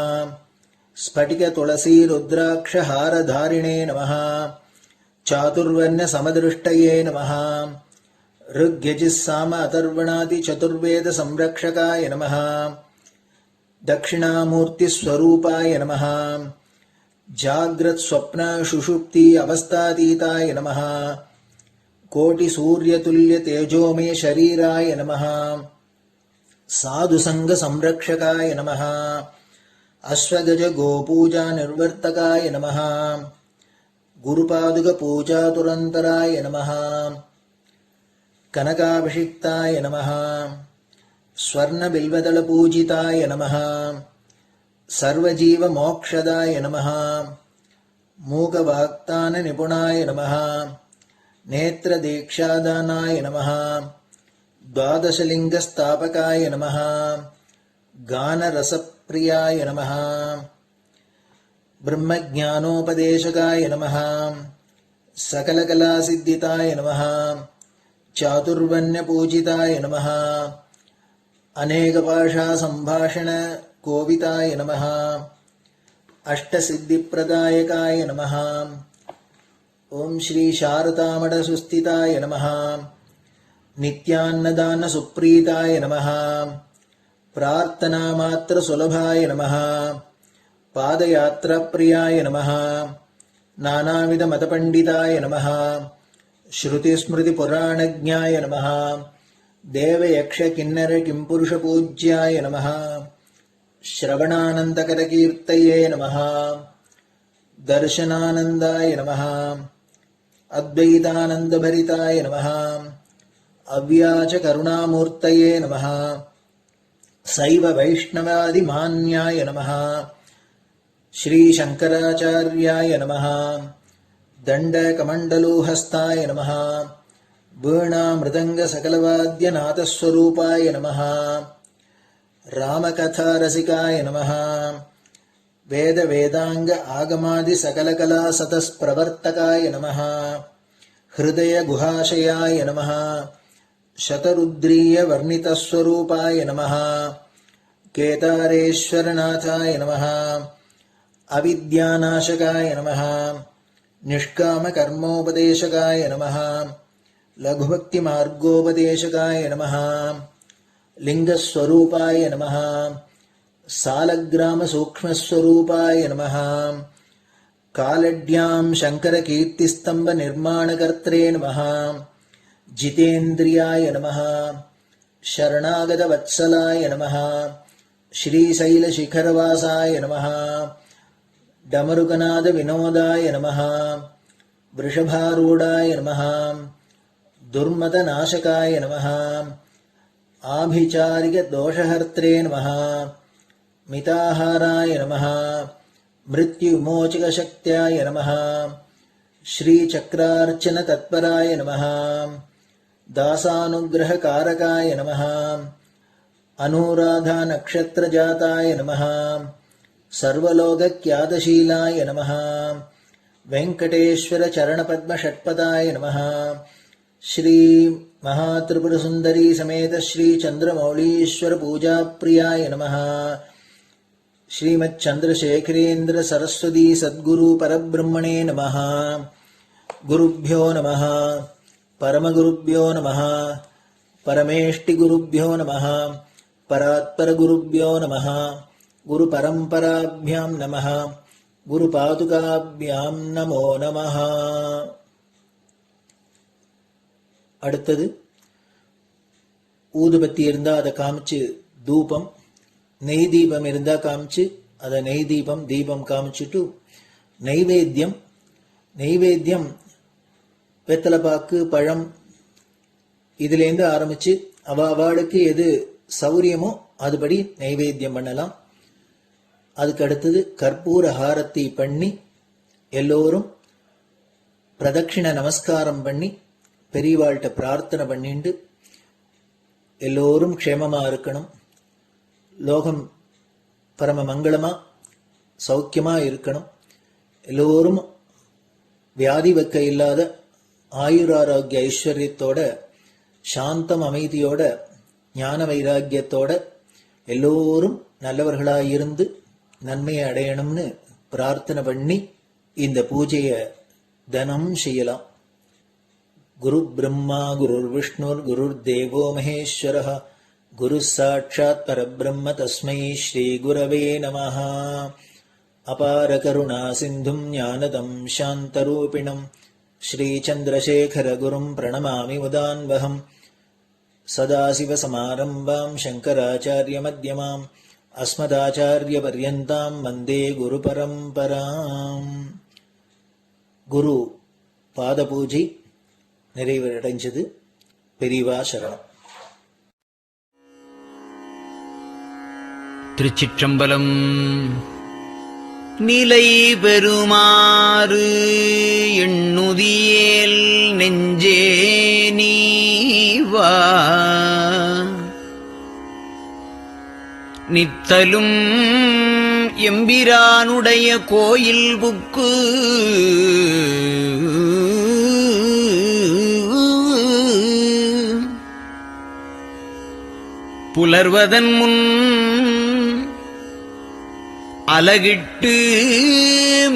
स्फटिकतुलसीरुद्राक्षहारधारिणे नमः चातुर्वर्ण्यसमदृष्टये नमः ऋग्यजुस्साम अथर्वणादिचतुर्वेदसंरक्षकाय नमः दक्षिणामूर्तिस्वरूपाय नमः जाग्रत्स्वप्नसुषुप्ति अवस्थातीताय नमः कोटिसूर्यतुल्यतेजोमे शरीराय नमः साधुसङ्गसंरक्षकाय नमः अश्वगजगोपूजानिर्वर्तकाय नमः गुरुपादुकपूजातुरन्तराय नमः कनकाभिषिक्ताय नमः स्वर्णबिल्वदलपूजिताय नमः सर्वजीवमोक्षदाय नमः मूकवाक्ताननिपुणाय नमः नेत्रदीक्षादानाय नमः द्वादशलिङ्गस्थापकाय नमः गानरसप्रियाय नमः ब्रह्मज्ञानोपदेशकाय नमः सकलकलासिद्धिताय नमः चातुर्वण्यपूजिताय नमः अनेकभाषासम्भाषणकोविताय नमः अष्टसिद्धिप्रदायकाय नमः ॐ श्री शारदामठसुस्थिताय नमः नित्यान्नदानसुप्रीताय नमः प्रार्थनामात्रसुलभाय नमः पादयात्राप्रियाय नमः नानाविधमतपण्डिताय नमः श्रुतिस्मृतिपुराणज्ञाय नमः देवयक्षकिन्नरकिंपुरुषपूज्याय नमः श्रवणानन्दकरकीर्तये नमः दर्शनानन्दाय नमः अद्वैतानन्दभरिताय नमः अव्याचकरुणामूर्तये नमः शैव वैष्णवादिमान्याय नमः श्रीशङ्कराचार्याय नमः दण्डकमण्डलोहस्ताय नमः वीणामृदङ्गसकलवाद्यनाथस्वरूपाय नमः रामकथारसिकाय नमः वेदवेदाङ्ग आगमादिसकलकलासतस्प्रवर्तकाय नमः हृदयगुहाशयाय नमः शतरुद्रीयवर्णितस्वरूपाय नमः केदारेश्वरनाथाय नमः अविद्यानाशकाय नमः निष्कामकर्मोपदेशकाय नमः लघुभक्तिमार्गोपदेशकाय नमः लिङ्गस्वरूपाय नमः सालग्रामसूक्ष्मस्वरूपाय नमः कालड्यां शङ्करकीर्तिस्तम्भनिर्माणकर्त्रे नमः जितेन्द्रियाय नमः शरणागतवत्सलाय नमः श्रीशैलशिखरवासाय नमः डमरुकनादविनोदाय नमः वृषभारूढाय नमः दुर्मतनाशकाय नमः आभिचारिकदोषहर्त्रे नमः मिताहाराय नमः मृत्युविमोचकशक्त्याय नमः श्रीचक्रार्चनतत्पराय नमः दासानुग्रहकारकाय नमः अनुराधानक्षत्रजाताय नमः सर्वलोकख्यातशीलाय नमः वेङ्कटेश्वरचरणपद्मषट्पदाय नमः श्री महात्रिपुरसुन्दरी समेत श्री चन्द्रमौळीश्वर पूजाप्रियाय नमः श्रीमच्चन्द्रशेखरेन्द्र सरस्वती सद्गुरु परब्रह्मणे नमः गुरुभ्यो नमः परमगुरुभ्यो नमः परमेष्टिगुरुभ्यो नमः परात्परगुरुभ्यो नमः गुरुपरम्पराभ्यां नमः गुरुपादुकाभ्यां नमो नमः। அடுத்தது ஊதுபத்தி இருந்தால் அதை காமிச்சு தூபம், நெய் தீபம் இருந்தால் காமிச்சு அதை நெய் தீபம் தீபம் காமிச்சுட்டு நெய்வேத்தியம் வெத்தலைப்பாக்கு பழம் இதுலேருந்து ஆரம்பிச்சு அவளுக்கு எது சௌரியமோ அதுபடி நைவேத்தியம் பண்ணலாம். அதுக்கு அடுத்தது கற்பூர ஹாரத்தி பண்ணி எல்லோரும் பிரதட்சிண நமஸ்காரம் பண்ணி பெரியவாள்கிட்ட பிரார்த்தனை பண்ணிண்டு எல்லோரும் க்ஷேமமா இருக்கணும், லோகம் பரம மங்களமா சௌக்கியமா இருக்கணும், எல்லோரும் வியாதி வெக்க இல்லாத ஆயுராரோக்கிய ஐஸ்வர்யத்தோட சாந்தம் அமைதியோட ஞான வைராக்கியத்தோட எல்லோரும் நல்லவர்களாயிருந்து நன்மையை அடையணும்னு பிரார்த்தனை பண்ணி இந்த பூஜையை தினம் செய்யலாம். குரு பிரம்மா குருர் விஷ்ணுர் குருர் தேவோ மகேஸ்வரः குரு சாட்சாத் பரபிரம்ம தஸ்மை ஸ்ரீ குரவே நமः. அபார கருணா சிந்தும் ஞானதம் சாந்தரூபிணம் ஸ்ரீச்சந்திரசேகர குரும் பிரணமாமி முதான்வகம். சதாசிவசமாரம்பாம் சங்கராச்சாரிய மத்யமாம் அஸ்மதாச்சாரிய பர்யந்தாம் வந்தே குரு பரம்பராம். குரு பாத பூஜை நிறைவடைஞ்சது. பெரியவா சரணம். திருச்சிற்றம்பலம். நிலை பெறுமாறு எண்ணுதியேல் நெஞ்சே நீவா, நித்தலும் எம்பிரானுடைய கோயில் புக்கு புலர்வதன் முன் அலகிட்டு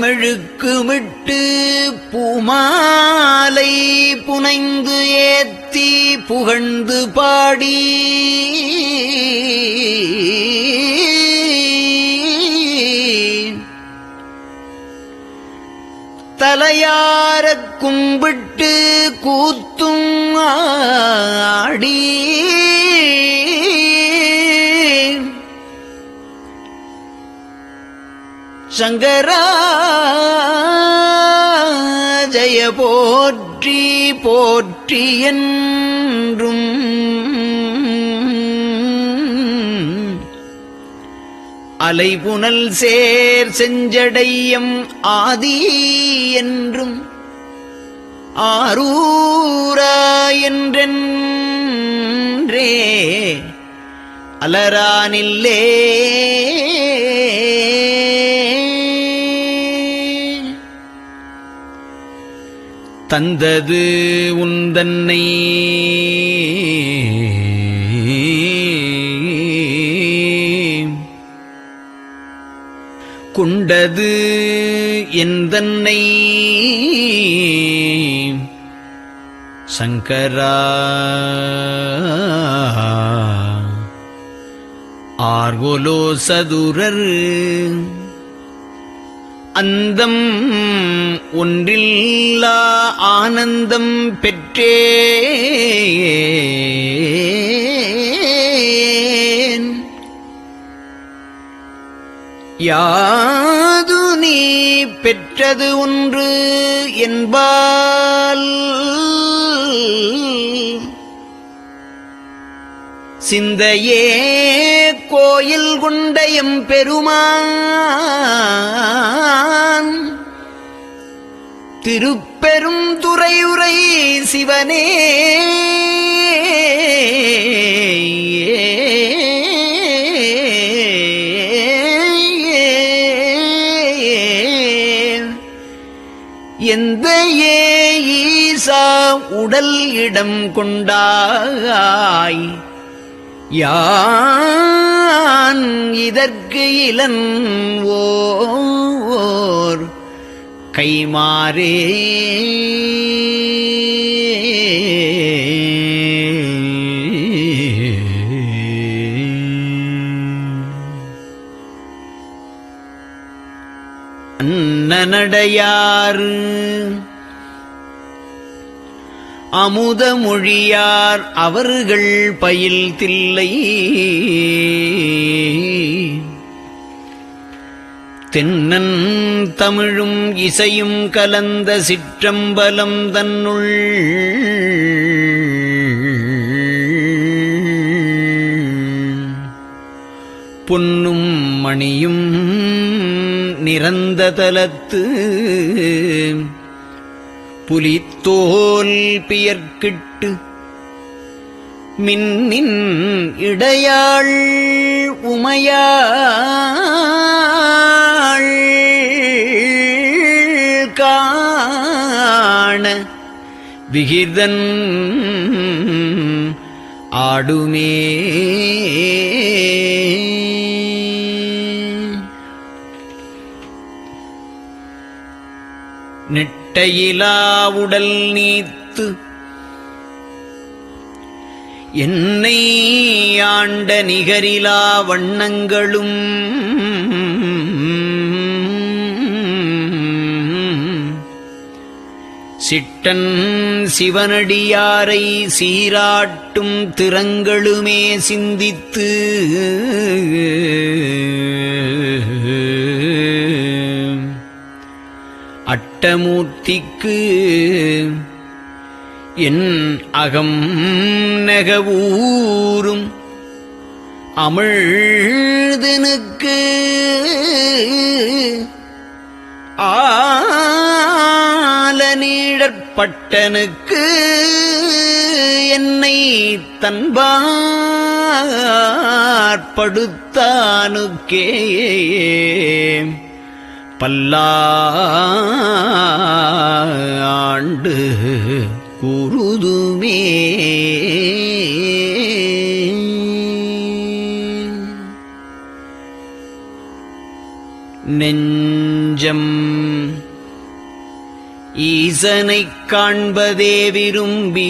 மெழுக்குமிட்டு பூமாலை புனைந்து ஏத்தி புகழ்ந்து பாடி தலையாரக் கும்பிட்டு கூத்தும் ஆடி சங்கரா ஜய போற்றி போற்றி என்றும் அலைபுனல் சேர் செஞ்சடையம் ஆதி என்றும் ஆரூரா என்றென்றே அலரானில்லே தந்தது உந்தன்னை கொண்டது எந்தன்னை சங்கரா ஆர்கோலோ சதுரர் அந்தம் ஒன்றில்லா ஆனந்தம் பெற்றேன். யாது நீ பெற்றது ஒன்று என்பால் சிந்தையே கோயில் கொண்ட எம்பெருமான் திருப்பெரும் துறையுரை சிவனே எந்த ஈசா உடல் இடம் கொண்டாய் யான் இதற்கு இலன் ஓர் கைமாறே. அன்னநடையாறு அமுத மொழியார் அவர்கள் பயில் தில்லை தென்னன் தமிழும் இசையும் கலந்த சிற்றம்பலம் தன்னுள் பொன்னும் மணியும் நிறந்த தலத்து புலித்தோல் பியர்க்கிட்டு மின்னின் இடையாள் உமையாள் காண விகிர்தன் ஆடுமே நெட்டையிலா உடல் நீத்து என்னை ஆண்ட நிகரிலா வண்ணங்களும் சிட்டன் சிவனடியாரை சீராட்டும் திறங்களுமே சிந்தித்து அட்டமூர்த்திக்கு என் அகம் நெகவூரும் அமிழ்தனுக்கு ஆலநீழற்பட்டனுக்கு என்னை தன்பாற்படுத்தானுக்கே பல்லாண்டு குருதுமே நெஞ்சம் ஈசனைக் காண்பதே விரும்பி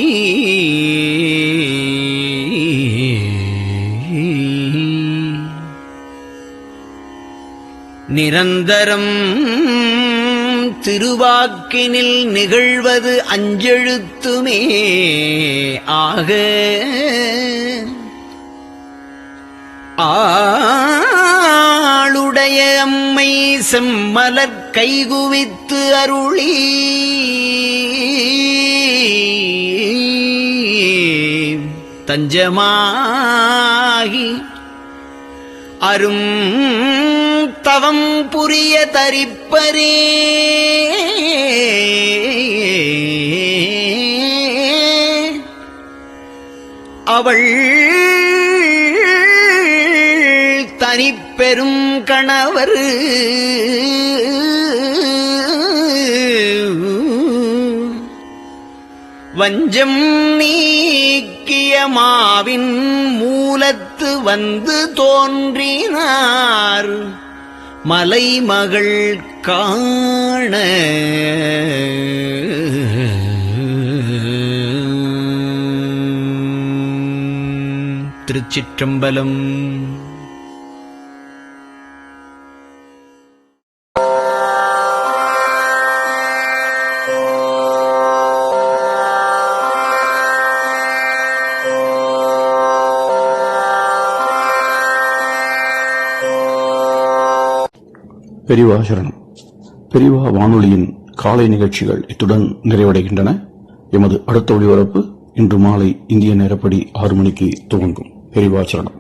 நிரந்தரம் திருவாக்கினில் நிகழ்வது அஞ்செழுத்துமே ஆக ஆளுடைய அம்மை செம்மலர் கைகுவித்து அருளி தஞ்சமாகி அரும் தவம் புரிய தரிப்பரே அவள் தனிப்பெரும் கணவர் வஞ்சம் நீக்கிய மாவின் மூலத்து வந்து தோன்றினார் மலைமகள் காண திருச்சிற்றம்பலம். பெரியவா சரணம். பெரியவா வானொலியின் காலை நிகழ்ச்சிகள் இத்துடன் நிறைவடைகின்றன. எமது அடுத்த ஒளிபரப்பு இன்று மாலை இந்திய நேரப்படி 6 மணிக்கு துவங்கும். பெரியவா சரணம்.